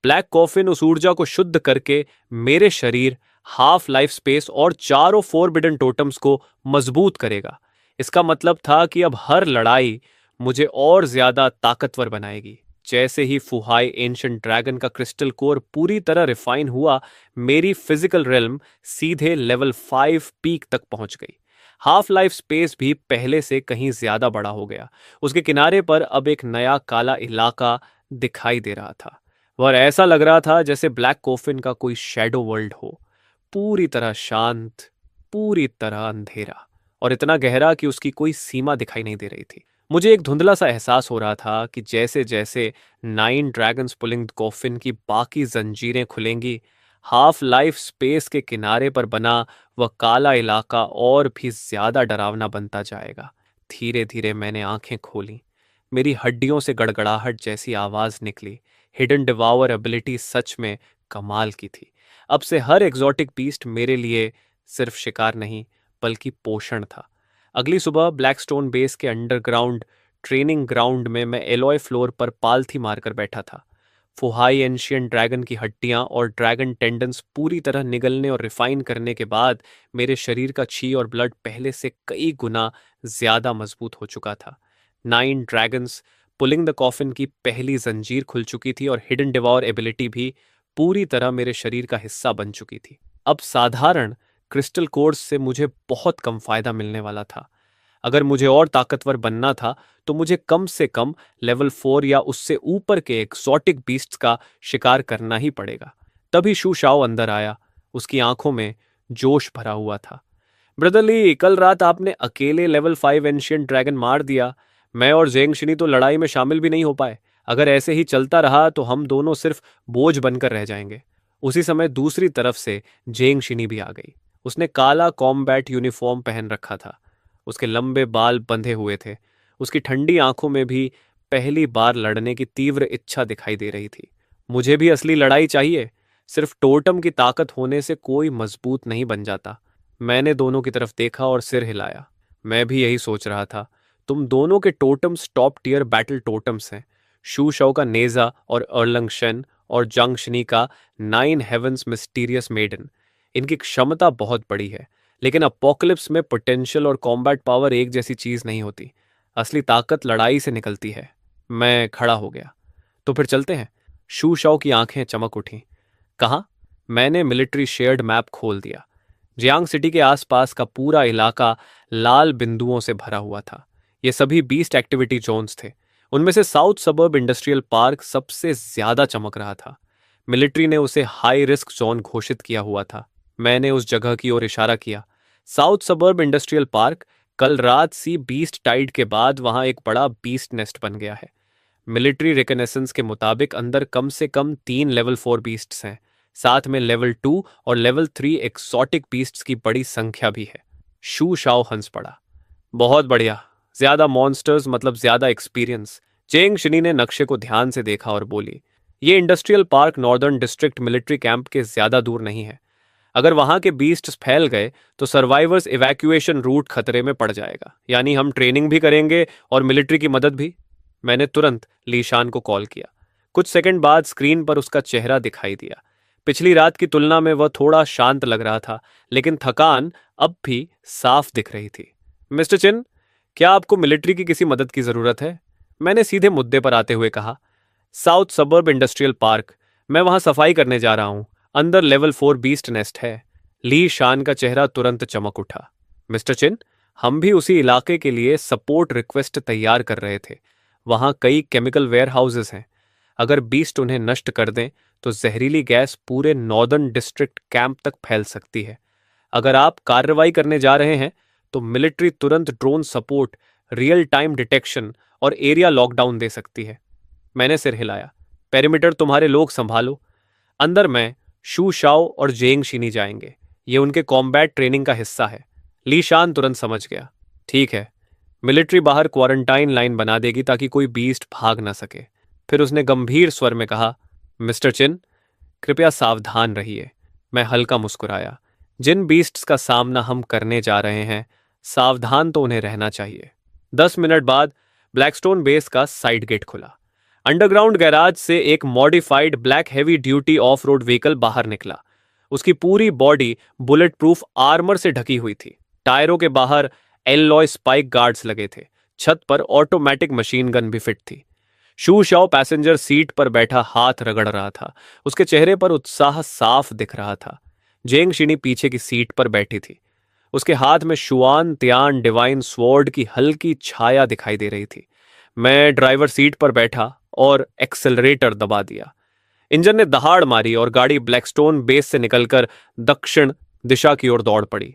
ब्लैक कॉफिन उस ऊर्जा को शुद्ध करके मेरे शरीर, हाफ लाइफ स्पेस और चारों फोरबिडन टोटम्स को मजबूत करेगा। इसका मतलब था कि अब हर लड़ाई मुझे और ज्यादा ताकतवर बनाएगी। जैसे ही फुहाई एंशिएंट ड्रैगन का क्रिस्टल कोर पूरी तरह रिफाइन हुआ, मेरी फिजिकल रेल्म सीधे लेवल 5 पीक तक पहुंच गई। हाफ लाइफ स्पेस भी पहले से कहीं ज्यादा बड़ा हो गया। उसके किनारे पर अब एक नया काला इलाका दिखाई दे रहा था। वह ऐसा लग रहा था जैसे ब्लैक कोफिन का कोई शैडो वर्ल्ड हो, पूरी तरह शांत, पूरी तरह अंधेरा, और इतना गहरा कि उसकी कोई सीमा दिखाई नहीं दे रही थी। मुझे एक धुंधला सा एहसास हो रहा था कि जैसे जैसे नाइन ड्रैगन्स पुलिंग कॉफिन की बाकी जंजीरें खुलेंगी, हाफ लाइफ स्पेस के किनारे पर बना वह काला इलाका और भी ज्यादा डरावना बनता जाएगा। धीरे धीरे मैंने आंखें खोली। मेरी हड्डियों से गड़गड़ाहट जैसी आवाज निकली। हिडन डिवावर एबिलिटी सच में कमाल की थी। अब से हर एग्जॉटिक बीस्ट मेरे लिए सिर्फ शिकार नहीं, बल्कि पोषण था। अगली सुबह ब्लैकस्टोन बेस के अंडरग्राउंड ट्रेनिंग ग्राउंड में मैं एलॉय फ्लोर पर पालथी मारकर बैठा था। फुहाई एंशियन ड्रैगन की हड्डियां और ड्रैगन टेंडन्स पूरी तरह निगलने और रिफाइन करने के बाद मेरे शरीर का छी और ब्लड पहले से कई गुना ज्यादा मजबूत हो चुका था। Nine dragons pulling the coffin की पहली जंजीर खुल चुकी थी और हिडन डिवॉर एबिलिटी भी पूरी तरह मेरे शरीर का हिस्सा बन चुकी थी। अब साधारण क्रिस्टल कोर्स से मुझे बहुत कम फायदा मिलने वाला था। अगर मुझे और ताकतवर बनना था तो मुझे कम से कम लेवल 4 या उससे ऊपर के एक्सोटिक बीस्ट्स का शिकार करना ही पड़ेगा। तभी शू शाओ अंदर आया। उसकी आंखों में जोश भरा हुआ था। ब्रदरली, कल रात आपने अकेले लेवल 5 एंशियंट ड्रैगन मार दिया। मैं और जेंगशिनी तो लड़ाई में शामिल भी नहीं हो पाए। अगर ऐसे ही चलता रहा तो हम दोनों सिर्फ बोझ बनकर रह जाएंगे। उसी समय दूसरी तरफ से जेंगशिनी भी आ गई। उसने काला कॉम्बैट यूनिफॉर्म पहन रखा था। उसके लंबे बाल बंधे हुए थे। उसकी ठंडी आंखों में भी पहली बार लड़ने की तीव्र इच्छा दिखाई दे रही थी। मुझे भी असली लड़ाई चाहिए। सिर्फ टोटम की ताकत होने से कोई मजबूत नहीं बन जाता। मैंने दोनों की तरफ देखा और सिर हिलाया। मैं भी यही सोच रहा था। तुम दोनों के टोटम्स टॉप टियर बैटल टोटम्स हैं। शू शौ का नेजा और अर्लंग शन और जंगशनी का नाइन हेवंस मिस्टीरियस मेडन। इनकी क्षमता बहुत बड़ी है, लेकिन अपोकलिप्स में पोटेंशियल और कॉम्बैट पावर एक जैसी चीज नहीं होती। असली ताकत लड़ाई से निकलती है। मैं खड़ा हो गया। तो फिर चलते हैं। शू शाओ की आंखें चमक उठी। कहाँ? मैंने मिलिट्री शेयर्ड मैप खोल दिया। जियांग सिटी के आसपास का पूरा इलाका लाल बिंदुओं से भरा हुआ था। ये सभी बीस्ट एक्टिविटी जोन्स थे। उनमें से साउथ सबर्ब इंडस्ट्रियल पार्क सबसे ज्यादा चमक रहा था। मिलिट्री ने उसे हाई रिस्क जोन घोषित किया हुआ था। मैंने उस जगह की ओर इशारा किया। साउथ सबर्ब इंडस्ट्रियल पार्क, कल रात सी बीस्ट टाइड के बाद वहां एक बड़ा बीस्ट नेस्ट बन गया है। मिलिट्री रिकनेसेंस के मुताबिक अंदर कम से कम 3 लेवल 4 बीस्ट्स हैं। साथ में लेवल 2 और लेवल 3 एक्सोटिक बीस्ट्स की बड़ी संख्या भी है। शू शाओ हंस पड़ा। बहुत बढ़िया। ज्यादा मॉन्स्टर्स मतलब ज्यादा एक्सपीरियंस। चेंग शिनी ने नक्शे को ध्यान से देखा और बोली, ये industrial park northern district military camp के ज्यादा दूर नहीं है। अगर वहां के बीस्ट्स फैल गए तो सर्वाइवर्स इवैक्यूएशन रूट खतरे में पड़ जाएगा। यानी हम ट्रेनिंग भी करेंगे और मिलिट्री की मदद भी। मैंने तुरंत लीशान को कॉल किया। कुछ सेकंड बाद स्क्रीन पर उसका चेहरा दिखाई दिया। पिछली रात की तुलना में वह थोड़ा शांत लग रहा था, लेकिन थकान अब भी साफ दिख रही थी। मिस्टर चिन, क्या आपको मिलिट्री की किसी मदद की जरूरत है? मैंने सीधे मुद्दे पर आते हुए कहा। साउथ सबर्ब इंडस्ट्रियल पार्क, मैं वहां सफाई करने जा रहा हूं। अंदर लेवल 4 बीस्ट नेस्ट है। ली शान का चेहरा तुरंत चमक उठा। मिस्टर चिन, हम भी उसी इलाके के लिए सपोर्ट रिक्वेस्ट तैयार कर रहे थे। वहां कई केमिकल वेयर हाउसेस हैं। अगर बीस्ट उन्हें नष्ट कर दें तो जहरीली गैस पूरे नॉर्दर्न डिस्ट्रिक्ट कैंप तक फैल सकती है। अगर आप कार्रवाई करने जा रहे हैं तो मिलिट्री तुरंत drone support, real time detection और एरिया लॉकडाउन दे सकती है। मैंने सिर हिलाया। पेरीमीटर तुम्हारे लोग संभालो। अंदर मैं, शू शाओ और जेंग शिनी जाएंगे। ये उनके कॉम्बैट ट्रेनिंग का हिस्सा है। ली शान तुरंत समझ गया। ठीक है। मिलिट्री बाहर क्वारंटाइन लाइन बना देगी ताकि कोई बीस्ट भाग ना सके। फिर उसने गंभीर स्वर में कहा, मिस्टर चिन, कृपया सावधान रहिए। मैं हल्का मुस्कुराया। जिन बीस्ट्स का सामना हम करने जा रहे हैं, सावधान तो उन्हें रहना चाहिए। 10 मिनट बाद ब्लैकस्टोन बेस का साइड गेट खुला। अंडरग्राउंड गैराज से एक modified black heavy duty of road vehicle बाहर निकला। उसकी पूरी बॉडी बुलेट प्रूफ आर्मर से ढकी हुई थी। टायरों के बाहर एलॉय स्पाइक गार्ड्स लगे थे। छत पर ऑटोमेटिक मशीन गन भी फिट थी। शू शाओ पैसेंजर सीट पर बैठा हाथ रगड़ रहा था। उसके चेहरे पर उत्साह साफ दिख रहा था। जेंग शिनी पीछे की सीट पर बैठी थी। उसके हाथ में शुआन त्यान डिवाइन स्वॉर्ड की हल्की छाया दिखाई दे रही थी। मैं ड्राइवर सीट पर बैठा और एक्सेलरेटर दबा दिया। इंजन ने दहाड़ मारी और गाड़ी ब्लैकस्टोन बेस से निकलकर दक्षिण दिशा की ओर दौड़ पड़ी।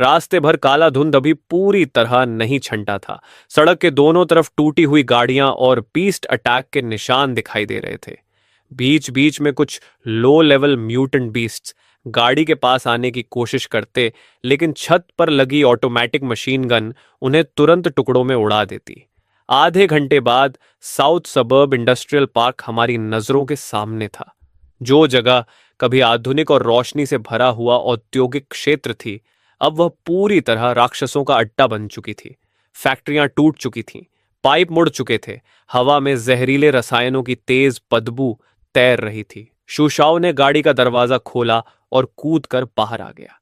रास्ते भर काला धुंध अभी पूरी तरह नहीं छंटा था। सड़क के दोनों तरफ टूटी हुई गाड़ियां और बीस्ट अटैक के निशान दिखाई दे रहे थे। बीच बीच में कुछ लो लेवल म्यूटेंट बीस्ट्स गाड़ी के पास आने की कोशिश करते, लेकिन छत पर लगी ऑटोमेटिक मशीन गन उन्हें तुरंत टुकड़ों में उड़ा देती। आधे घंटे बाद साउथ सबर्ब इंडस्ट्रियल पार्क हमारी नजरों के सामने था। जो जगह कभी आधुनिक और रोशनी से भरा हुआ औद्योगिक क्षेत्र थी, अब वह पूरी तरह राक्षसों का अड्डा बन चुकी थी। फैक्ट्रियां टूट चुकी थीं, पाइप मुड़ चुके थे, हवा में जहरीले रसायनों की तेज बदबू तैर रही थी। शूशाओ ने गाड़ी का दरवाजा खोला और कूद कर बाहर आ गया।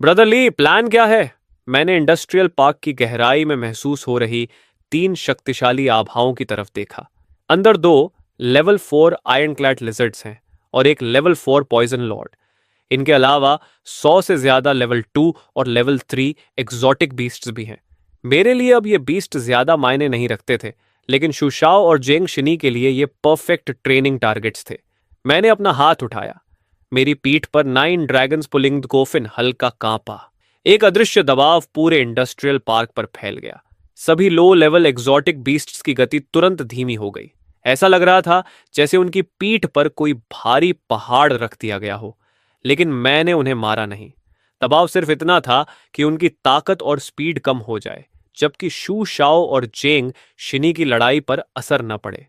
ब्रदर ली, प्लान क्या है? मैंने इंडस्ट्रियल पार्क की गहराई में महसूस हो रही 3 शक्तिशाली आभाओं की तरफ देखा। अंदर 2 लेवल 4 आयरन क्लैड लिजर्ड्स हैं और एक लेवल 4 पॉइजन लॉर्ड। इनके अलावा 100 से ज्यादा लेवल 2 और लेवल 3 एग्जॉटिक बीस्ट्स भी हैं। मेरे लिए अब ये बीस्ट ज्यादा मायने नहीं रखते थे, लेकिन शुशाओ और जेंग शिनी के लिए ये परफेक्ट ट्रेनिंग टारगेट्स थे। मैंने अपना हाथ उठाया। मेरी पीठ पर 9 ड्रैगन्स पुलिंग द कोफिन हल्का कांपा। एक अदृश्य दबाव पूरे इंडस्ट्रियल पार्क पर फैल गया। सभी लो लेवल एग्जॉटिक बीस्ट्स की गति तुरंत धीमी हो गई। ऐसा लग रहा था जैसे उनकी पीठ पर कोई भारी पहाड़ रख दिया गया हो, लेकिन मैंने उन्हें मारा नहीं। दबाव सिर्फ इतना था कि उनकी ताकत और स्पीड कम हो जाए, जबकि शू शाओ और जेंग शिनी की लड़ाई पर असर न पड़े।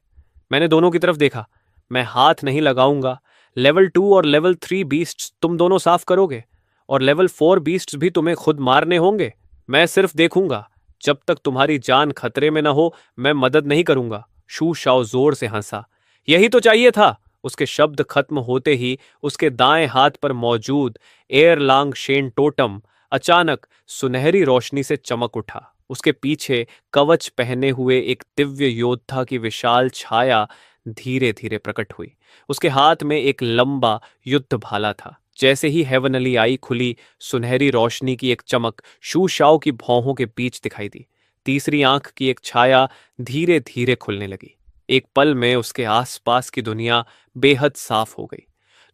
मैंने दोनों की तरफ देखा। मैं हाथ नहीं लगाऊंगा। लेवल 2 और लेवल 3 बीस्ट्स तुम दोनों साफ करोगे और लेवल 4 बीस्ट्स भी तुम्हें खुद मारने होंगे। मैं सिर्फ देखूंगा। जब तक तुम्हारी जान खतरे में न हो, मैं मदद नहीं करूंगा। शू शाओ जोर से हंसा। यही तो चाहिए था। उसके शब्द खत्म होते ही उसके दाएं हाथ पर मौजूद एयरलांग शेन टोटम अचानक सुनहरी रोशनी से चमक उठा। उसके पीछे कवच पहने हुए एक दिव्य योद्धा की विशाल छाया धीरे धीरे प्रकट हुई। उसके हाथ में एक लंबा युद्ध भाला था। जैसे ही हेवनली आई खुली, सुनहरी रोशनी की एक चमक शू शाओ की भौहों के बीच दिखाई दी। तीसरी आंख की एक छाया धीरे धीरे खुलने लगी। एक पल में उसके आसपास की दुनिया बेहद साफ हो गई।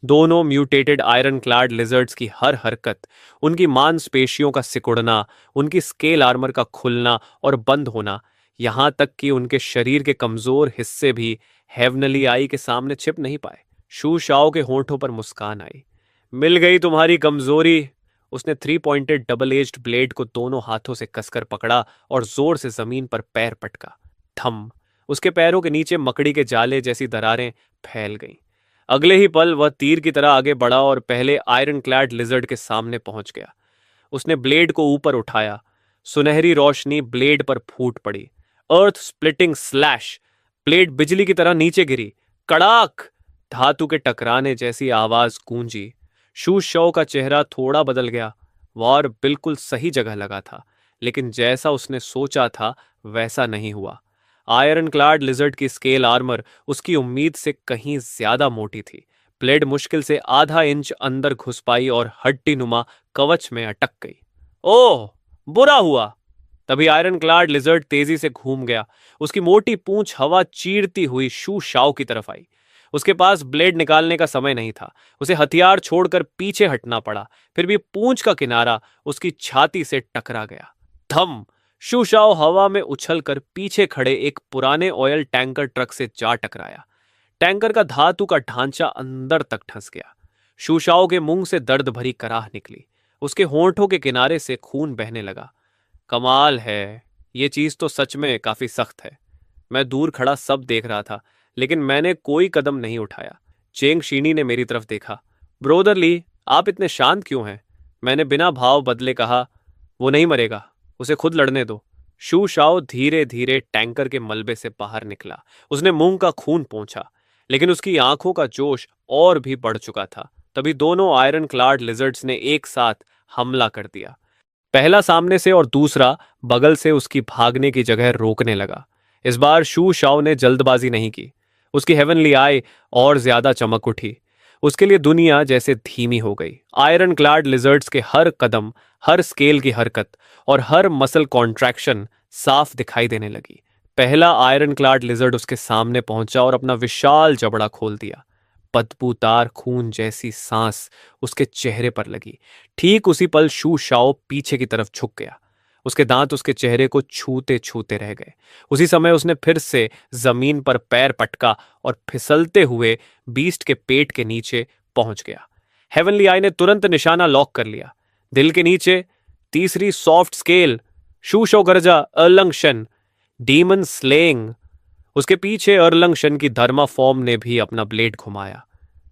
दोनों म्यूटेटेड आयरन क्लैड लिजर्ड्स की हर हरकत, उनकी मांसपेशियों का सिकुड़ना, उनकी स्केल आर्मर का खुलना और बंद होना, यहां तक कि उनके शरीर के कमजोर हिस्से भी हेवनली आई के सामने छिप नहीं पाए। शू शाओ के होंठों पर मुस्कान आई। मिल गई तुम्हारी कमजोरी। उसने 3 पॉइंटेड डबल एज्ड ब्लेड को दोनों हाथों से कसकर पकड़ा और जोर से जमीन पर पैर पटका। थम। उसके पैरों के नीचे मकड़ी के जाले जैसी दरारें फैल गईं। अगले ही पल वह तीर की तरह आगे बढ़ा और पहले आयरन क्लैड लिजर्ड के सामने पहुंच गया। उसने ब्लेड को ऊपर उठाया। सुनहरी रोशनी ब्लेड पर फूट पड़ी। अर्थ स्प्लिटिंग स्लैश। ब्लेड बिजली की तरह नीचे गिरी। कड़ाक। धातु के टकराने जैसी आवाज गूंजी। शू शाओ का चेहरा थोड़ा बदल गया। वार बिल्कुल सही जगह लगा था, लेकिन जैसा उसने सोचा था वैसा नहीं हुआ। आयरन क्लैड लिजर्ड की स्केल आर्मर उसकी उम्मीद से कहीं ज्यादा मोटी थी। ब्लेड मुश्किल से आधा इंच अंदर घुस पाई और हड्डी नुमा कवच में अटक गई। ओह, बुरा हुआ। तभी आयरन क्लैड लिजर्ड तेजी से घूम गया। उसकी मोटी पूंछ हवा चीरती हुई शू शाओ की तरफ आई। उसके पास ब्लेड निकालने का समय नहीं था। उसे हथियार छोड़कर पीछे हटना पड़ा। फिर भी पूंछ का किनारा उसकी छाती से टकरा गया। धम। शू शाओ हवा में उछलकर पीछे खड़े एक पुराने ऑयल टैंकर ट्रक से जा टकराया। टैंकर का धातु का ढांचा अंदर तक धंस गया। शू शाओ के मुंह से दर्द भरी कराह निकली। उसके होंठों के किनारे से खून बहने लगा। कमाल है, ये चीज तो सच में काफी सख्त है। मैं दूर खड़ा सब देख रहा था, लेकिन मैंने कोई कदम नहीं उठाया। चेंग शीनी ने मेरी तरफ देखा। ब्रोदर ली, आप इतने शांत क्यों हैं? मैंने बिना भाव बदले कहा, वो नहीं मरेगा, उसे खुद लड़ने दो। शू शाओ धीरे धीरे टैंकर के मलबे से बाहर निकला। उसने मुंह का खून पोंछा, लेकिन उसकी आंखों का जोश और भी बढ़ चुका था। तभी दोनों आयरन क्लैड लिजर्ड्स ने एक साथ हमला कर दिया। पहला सामने से और दूसरा बगल से उसकी भागने की जगह रोकने लगा। इस बार शू शाओ ने जल्दबाजी नहीं की। उसकी हेवनली आई और ज्यादा चमक उठी। उसके लिए दुनिया जैसे धीमी हो गई। आयरन क्लाड लिजर्ड्स के हर कदम, हर स्केल की हरकत और हर मसल कॉन्ट्रैक्शन साफ दिखाई देने लगी। पहला आयरन क्लाड लिजर्ड उसके सामने पहुंचा और अपना विशाल जबड़ा खोल दिया। बदबूदार खून जैसी सांस उसके चेहरे पर लगी। ठीक उसी पल शू शाओ पीछे की तरफ झुक गया। उसके दांत उसके चेहरे को छूते छूते रह गए। उसी समय उसने फिर से जमीन पर पैर पटका और फिसलते हुए बीस्ट के पेट के नीचे पहुंच गया। हेवनली आई ने तुरंत निशाना लॉक कर लिया। दिल के नीचे तीसरी सॉफ्ट स्केल, शू शो गरजा अर्लंगशन, डीमन स्लेइंग। उसके पीछे अर्लंगशन की धर्मा फॉर्म ने भी अपना ब्लेड घुमाया।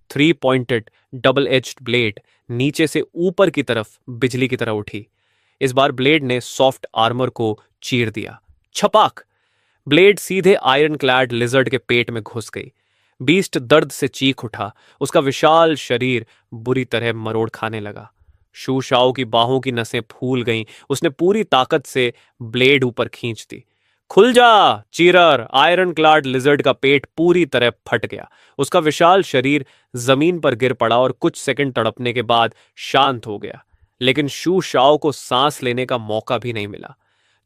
3 पॉइंटेड डबल एज्ड ब्लेड नीचे से ऊपर की तरफ बिजली की तरह उठी। इस बार ब्लेड ने सॉफ्ट आर्मर को चीर दिया। छपाक! ब्लेड सीधे आयरन क्लैड लिजर्ड के पेट में घुस गई। बीस्ट दर्द से चीख उठा। उसका विशाल शरीर बुरी तरह मरोड़ खाने लगा। शू शाओ की बाहों की नसें फूल गईं। उसने पूरी ताकत से ब्लेड ऊपर खींच दी। खुल जा चीरर! आयरन क्लाड लिजर्ड का पेट पूरी तरह फट गया। उसका विशाल शरीर जमीन पर गिर पड़ा और कुछ सेकंड तड़पने के बाद शांत हो गया। लेकिन शू शाओ को सांस लेने का मौका भी नहीं मिला।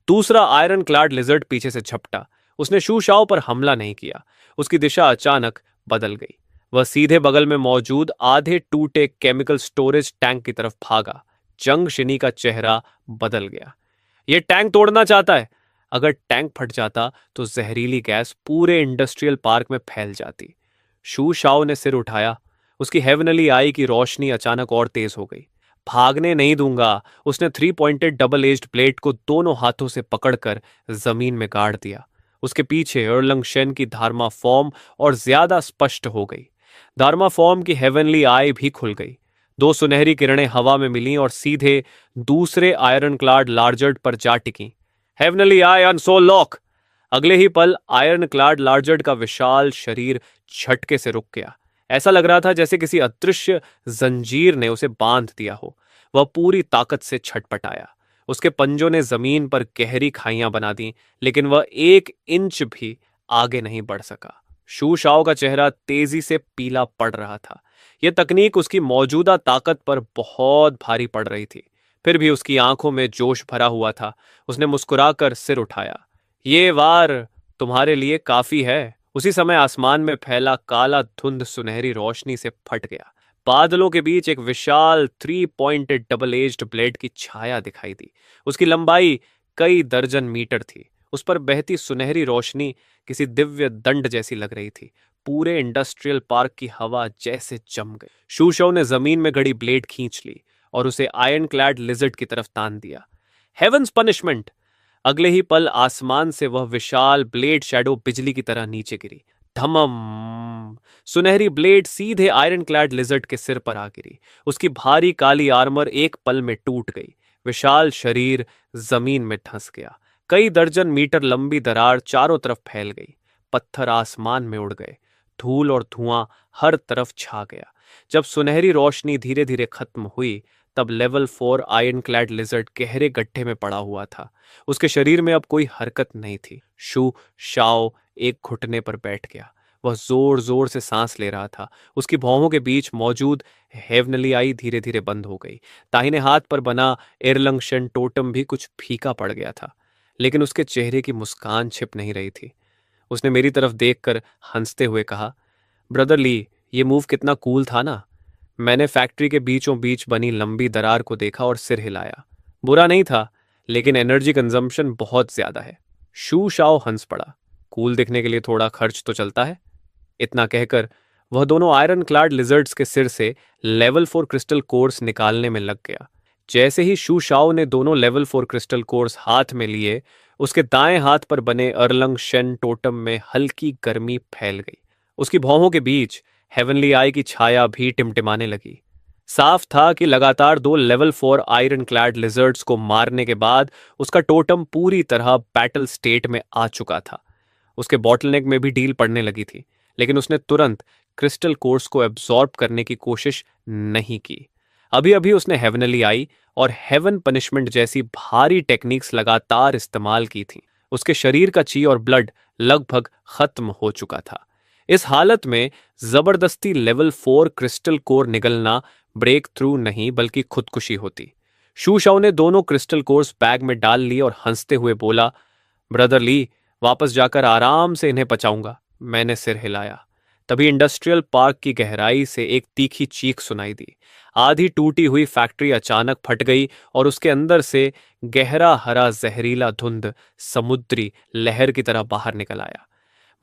दूसरा आयरन क्लाड लिजर्ड पीछे से झपटा। उसने शू शाओ पर हमला नहीं किया। उसकी दिशा अचानक बदल गई। वह सीधे बगल में मौजूद आधे टूटे केमिकल स्टोरेज टैंक की तरफ भागा। जंग शिनी का चेहरा बदल गया। यह टैंक तोड़ना चाहता है। अगर टैंक फट जाता तो जहरीली गैस पूरे इंडस्ट्रियल पार्क में फैल जाती। शू शाओ ने सिर उठाया। उसकी हेवनली आई की रोशनी अचानक और तेज हो गई। भागने नहीं दूंगा। उसने 3 पॉइंटेड डबल एज्ड ब्लेड को दोनों हाथों से पकड़कर जमीन में गाड़ दिया। उसके पीछे अर्लंग शेन की धारमा फॉर्म और ज्यादा स्पष्ट हो गई। धारमा फॉर्म की हेवनली आई भी खुल गई। दो सुनहरी किरणें हवा में मिलीं और सीधे दूसरे आयरन क्लाड लार्जर्ड पर जा टिकी। हेवनली आई अनसोल लॉक! अगले ही पल आयरन क्लाड लार्जर्ड का विशाल शरीर झटके से रुक गया। ऐसा लग रहा था जैसे किसी अदृश्य जंजीर ने उसे बांध दिया हो। वह पूरी ताकत से छटपटाया। उसके पंजों ने जमीन पर गहरी खाइयां बना दी, लेकिन वह 1 इंच भी आगे नहीं बढ़ सका। शू शाओ का चेहरा तेजी से पीला पड़ रहा था। यह तकनीक उसकी मौजूदा ताकत पर बहुत भारी पड़ रही थी। फिर भी उसकी आंखों में जोश भरा हुआ था। उसने मुस्कुराकर सिर उठाया। ये वार तुम्हारे लिए काफी है। उसी समय आसमान में फैला काला धुंध सुनहरी रोशनी से फट गया। बादलों के बीच एक विशाल 3 पॉइंटेड डबल एज्ड ब्लेड की छाया दिखाई दी। उसकी लंबाई कई दर्जन मीटर थी। उस पर बहती सुनहरी रोशनी किसी दिव्य दंड जैसी लग रही थी। पूरे इंडस्ट्रियल पार्क की हवा जैसे जम गई। शू शाओ ने जमीन में गड़ी ब्लेड खींच ली और उसे आयरन क्लैड लिजर्ड की तरफ तान दिया। Heaven's punishment! अगले ही पल आसमान से वह विशाल ब्लेड शैडो बिजली की तरह नीचे गिरी। धमम! सुनहरी ब्लेड सीधे आयरन क्लैड लिजर्ड के सिर पर आ गिरी। उसकी भारी काली आर्मर एक पल में टूट गई। विशाल शरीर जमीन में धंस गया। कई दर्जन मीटर लंबी दरार चारों तरफ फैल गई। पत्थर आसमान में उड़ गए। धूल और धुआं हर तरफ छा गया। जब सुनहरी रोशनी धीरे धीरे खत्म हुई तब लेवल 4 आयरन क्लैड लिजर्ड गहरे गड्ढे में पड़ा हुआ था। उसके शरीर में अब कोई हरकत नहीं थी। शू शाओ एक घुटने पर बैठ गया। वह जोर जोर से सांस ले रहा था। उसकी भौहों के बीच मौजूद हेवनली आई धीरे धीरे बंद हो गई। दाहिने हाथ पर बना एरलंगशन टोटम भी कुछ फीका पड़ गया था, लेकिन उसके चेहरे की मुस्कान छिप नहीं रही थी। उसने मेरी तरफ देखकर हंसते हुए कहा, ब्रदर ली, ये मूव कितना कूल था ना। मैंने फैक्ट्री के बीचों बीच बनी लंबी दरार को देखा और सिर हिलाया। बुरा नहीं था, लेकिन एनर्जी कंजम्पशन बहुत ज्यादा है। शू शाओ हंस पड़ा। कूल दिखने के लिए थोड़ा खर्च तो चलता है। इतना कहकर वह दोनों आयरन क्लाड लिजर्ड्स के सिर से लेवल 4 क्रिस्टल कोर्स निकालने में लग गया। जैसे ही शू शाओ ने दोनों लेवल 4 क्रिस्टल कोर्स हाथ में लिए, उसके दाएं हाथ पर बने अर्लंग शेन टोटम में हल्की गर्मी फैल गई। उसकी भौहों के बीच हेवनली आई की छाया भी टिमटिमाने लगी। साफ था कि लगातार 2 लेवल 4 आयरन क्लैड लिजर्ड्स को मारने के बाद उसका टोटम पूरी तरह बैटल स्टेट में आ चुका था। उसके बॉटलनेक में भी ढील पड़ने लगी थी, लेकिन उसने तुरंत क्रिस्टल कोर्स को एब्जॉर्ब करने की कोशिश नहीं की। अभी अभी उसने हेवनली आई और हेवन पनिशमेंट जैसी भारी टेक्निक्स लगातार इस्तेमाल की थी। उसके शरीर का ची और ब्लड लगभग खत्म हो चुका था। इस हालत में जबरदस्ती लेवल 4 क्रिस्टल कोर निगलना ब्रेक थ्रू नहीं बल्कि खुदकुशी होती। शू शाओ ने दोनों क्रिस्टल कोर्स बैग में डाल ली और हंसते हुए बोला, ब्रदर ली, वापस जाकर आराम से इन्हें पचाऊंगा। मैंने सिर हिलाया। तभी इंडस्ट्रियल पार्क की गहराई से एक तीखी चीख सुनाई दी। आधी टूटी हुई फैक्ट्री अचानक फट गई और उसके अंदर से गहरा हरा जहरीला धुंध समुद्री लहर की तरह बाहर निकल आया।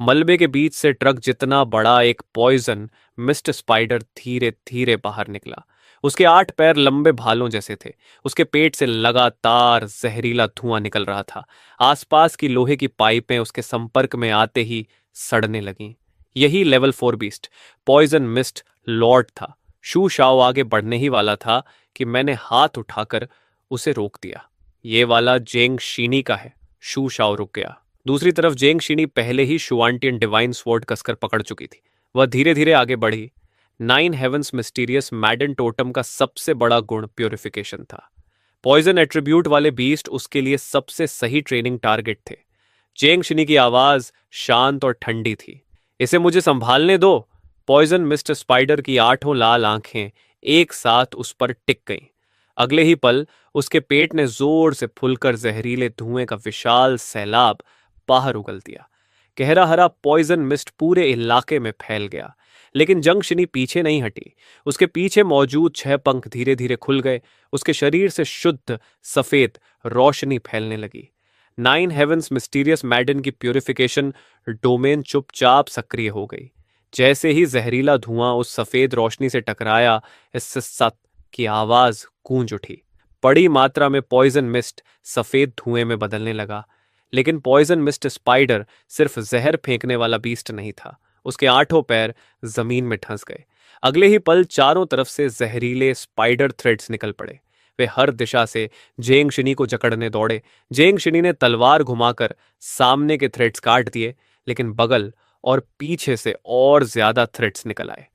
मलबे के बीच से ट्रक जितना बड़ा एक पॉइजन मिस्ट स्पाइडर धीरे धीरे बाहर निकला। उसके 8 पैर लंबे भालों जैसे थे। उसके पेट से लगातार जहरीला धुआं निकल रहा था। आसपास की लोहे की पाइपें उसके संपर्क में आते ही सड़ने लगीं। यही level 4 beast poison mist lord था। शू शाओ आगे बढ़ने ही वाला था कि मैंने हाथ उठाकर उसे रोक दिया। ये वाला जेंग शीनी का है। शू शाओ रुक गया। दूसरी तरफ जेंग शीनी पहले ही शुआंटियन डिवाइन स्वॉर्ड कसकर पकड़ चुकी थी। वह धीरे धीरे आगे बढ़ी। 9 हेवंस मिस्टीरियस मैडन टोटम का सबसे बड़ा गुण प्योरिफिकेशन था। पॉइजन एट्रीब्यूट वाले बीस्ट उसके लिए सबसे सही ट्रेनिंग टारगेट थे। जेंग शिनी की आवाज शांत और ठंडी थी। इसे मुझे संभालने दो। पॉइजन मिस्टर स्पाइडर की 8 लाल आंखें एक साथ उस पर टिक गईं। अगले ही पल उसके पेट ने जोर से फुलकर जहरीले धुएं का विशाल सैलाब बाहर उगल दिया। गहरा हरा पॉइजन मिस्ट पूरे इलाके में फैल गया। लेकिन जंगशिनी पीछे नहीं हटी। उसके पीछे मौजूद 6 पंख धीरे धीरे खुल गए। उसके शरीर से शुद्ध सफेद रोशनी फैलने लगी। 9 हेवंस मिस्टीरियस मैडन की प्यूरिफिकेशन डोमेन चुपचाप सक्रिय हो गई। जैसे ही जहरीला धुआं उस सफेद रोशनी से टकराया, इससे सत की आवाज गूंज उठी। बड़ी मात्रा में पॉइजन मिस्ट सफेद धुएं में बदलने लगा। लेकिन पॉइजन मिस्ट स्पाइडर सिर्फ जहर फेंकने वाला बीस्ट नहीं था। उसके 8 पैर जमीन में धंस गए। अगले ही पल चारों तरफ से जहरीले स्पाइडर थ्रेड्स निकल पड़े। वे हर दिशा से जेंग शिनी को जकड़ने दौड़े। जेंग शिनी ने तलवार घुमाकर सामने के थ्रेड्स काट दिए, लेकिन बगल और पीछे से और ज्यादा थ्रेड्स निकल आए।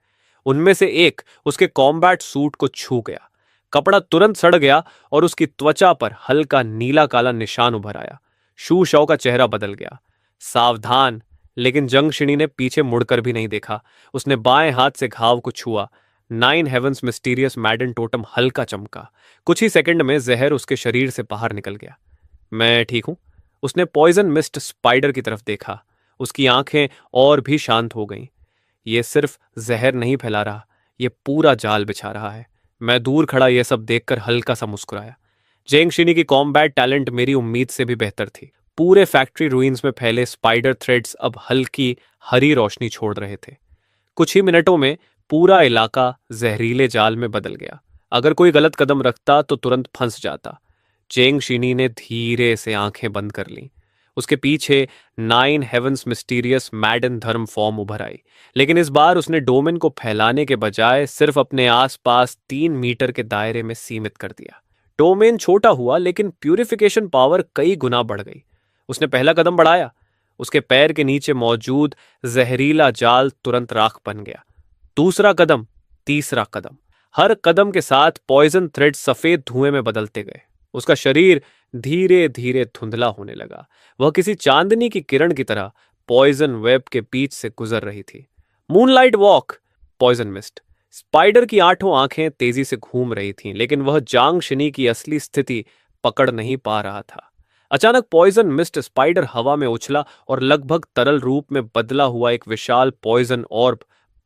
उनमें से एक उसके कॉम्बैट सूट को छू गया। कपड़ा तुरंत सड़ गया और उसकी त्वचा पर हल्का नीला काला निशान उभर आया। शू शाओ का चेहरा बदल गया। सावधान! लेकिन जंगशिनी ने पीछे मुड़कर भी नहीं देखा। उसने बाएं हाथ से घाव को छुआ। 9 हेवंस मिस्टीरियस मैडन टोटम हल्का चमका। कुछ ही सेकंड में जहर उसके शरीर से बाहर निकल गया। मैं ठीक हूं? उसने पॉइजन मिस्ट स्पाइडर की तरफ देखा। उसकी आंखें और भी शांत हो गईं। ये सिर्फ जहर नहीं फैला रहा, ये पूरा जाल बिछा रहा है। मैं दूर खड़ा यह सब देखकर हल्का सा मुस्कुराया। जेंगशिनी की कॉम्बैट टैलेंट मेरी उम्मीद से भी बेहतर थी। पूरे फैक्ट्री रूइंस में फैले स्पाइडर थ्रेड्स अब हल्की हरी रोशनी छोड़ रहे थे। कुछ ही मिनटों में पूरा इलाका जहरीले जाल में बदल गया। अगर कोई गलत कदम रखता तो तुरंत फंस जाता। जेंग शीनी ने धीरे से आंखें बंद कर लीं। उसके पीछे 9 हेवंस मिस्टीरियस मैडन धर्म फॉर्म उभर आई। लेकिन इस बार उसने डोमेन को फैलाने के बजाय सिर्फ अपने आसपास 3 मीटर के दायरे में सीमित कर दिया। डोमेन छोटा हुआ, लेकिन प्यूरिफिकेशन पावर कई गुना बढ़ गई। उसने पहला कदम बढ़ाया। उसके पैर के नीचे मौजूद जहरीला जाल तुरंत राख बन गया। दूसरा कदम, तीसरा कदम। हर कदम के साथ पॉइजन थ्रेड सफेद धुएं में बदलते गए। उसका शरीर धीरे धीरे धुंधला होने लगा। वह किसी चांदनी की किरण की तरह पॉइजन वेब के बीच से गुजर रही थी। Moonlight walk. Poison mist. Spider की 8 आंखें तेजी से घूम रही थीं, लेकिन वह जांग शिनी की असली स्थिति पकड़ नहीं पा रहा था। अचानक पॉइजन मिस्ट स्पाइडर हवा में उछला और लगभग तरल रूप में बदला हुआ एक विशाल पॉइजन ऑर्ब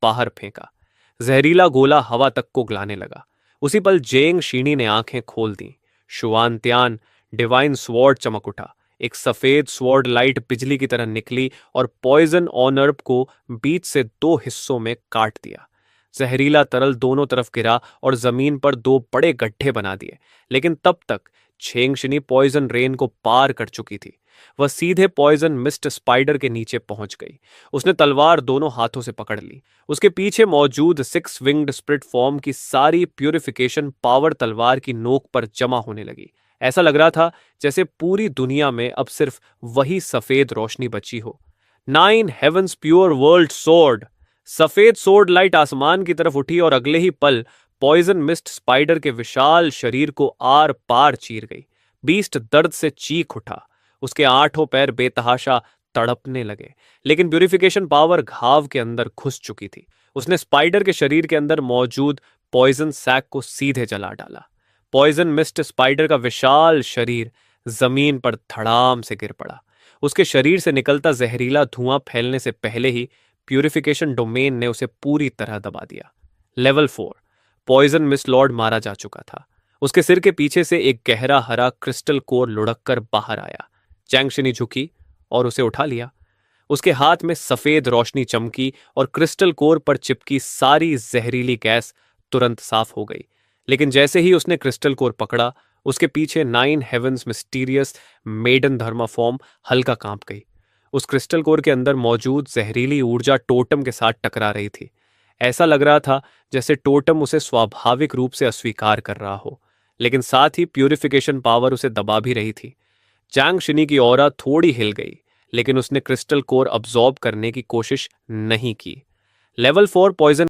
बाहर फेंका। जहरीला गोला हवा तक को गलाने लगा। उसी पल जेंग शीनी ने आंखें खोल दी। शुआनत्यान डिवाइन स्वॉर्ड चमक उठा। एक सफेद स्वॉर्ड लाइट बिजली की तरह निकली और पॉइजन ऑनर्ब को बीच से 2 हिस्सों में काट दिया। जहरीला तरल दोनों तरफ गिरा और जमीन पर 2 बड़े गड्ढे बना दिए। लेकिन तब तक छेंगशिनी पॉइजन रेन को पार कर चुकी थी। वह सीधे पॉइजन मिस्ट स्पाइडर के नीचे पहुंच गई। उसने तलवार दोनों हाथों से पकड़ ली। उसके पीछे मौजूद 6 विंग्ड स्प्रिट फॉर्म की सारी प्यूरिफिकेशन पावर तलवार की नोक पर जमा होने लगी। ऐसा लग रहा था जैसे पूरी दुनिया में अब सिर्फ वही सफेद रोशनी बची हो। 9 हेवंस प्योर वर्ल्ड सोर्ड। सफेद सोर्ड लाइट आसमान की तरफ उठी और अगले ही पल पॉइजन मिस्ट स्पाइडर के विशाल शरीर को आर पार चीर गई। बीस्ट दर्द से चीख उठा। उसके 8 पैर बेतहाशा तड़पने लगे, लेकिन प्यूरिफिकेशन पावर घाव के अंदर घुस चुकी थी। उसने स्पाइडर के शरीर के अंदर मौजूद पॉइजन सैक को सीधे जला डाला। पॉइजन मिस्ट स्पाइडर का विशाल शरीर जमीन पर धड़ाम से गिर पड़ा। उसके शरीर से निकलता जहरीला धुआं फैलने से पहले ही प्यूरिफिकेशन डोमेन ने उसे पूरी तरह दबा दिया। लेवल 4। पॉइजन मिस्ट लॉर्ड मारा जा चुका था। उसके सिर के पीछे से एक गहरा हरा क्रिस्टल कोर लुढ़क कर बाहर आया। चैंगशिनी झुकी और उसे उठा लिया। उसके हाथ में सफेद रोशनी चमकी और क्रिस्टल कोर पर चिपकी सारी जहरीली गैस तुरंत साफ हो गई। लेकिन जैसे ही उसने क्रिस्टल कोर पकड़ा, उसके पीछे 9 हेवंस मिस्टीरियस मेडन धर्मा फॉर्म हल्का कांप गई। उस क्रिस्टल कोर के अंदर मौजूद जहरीली ऊर्जा टोटम के साथ टकरा रही थी। ऐसा लग रहा था जैसे टोटम उसे स्वाभाविक रूप से अस्वीकार कर रहा हो, लेकिन साथ ही प्यूरिफिकेशन पावर उसे दबा भी रही थी। चांग शिनी की ऑरा थोड़ी हिल गई, लेकिन उसने क्रिस्टल कोर अब्सॉर्ब करने की कोशिश नहीं की। Level 4 poison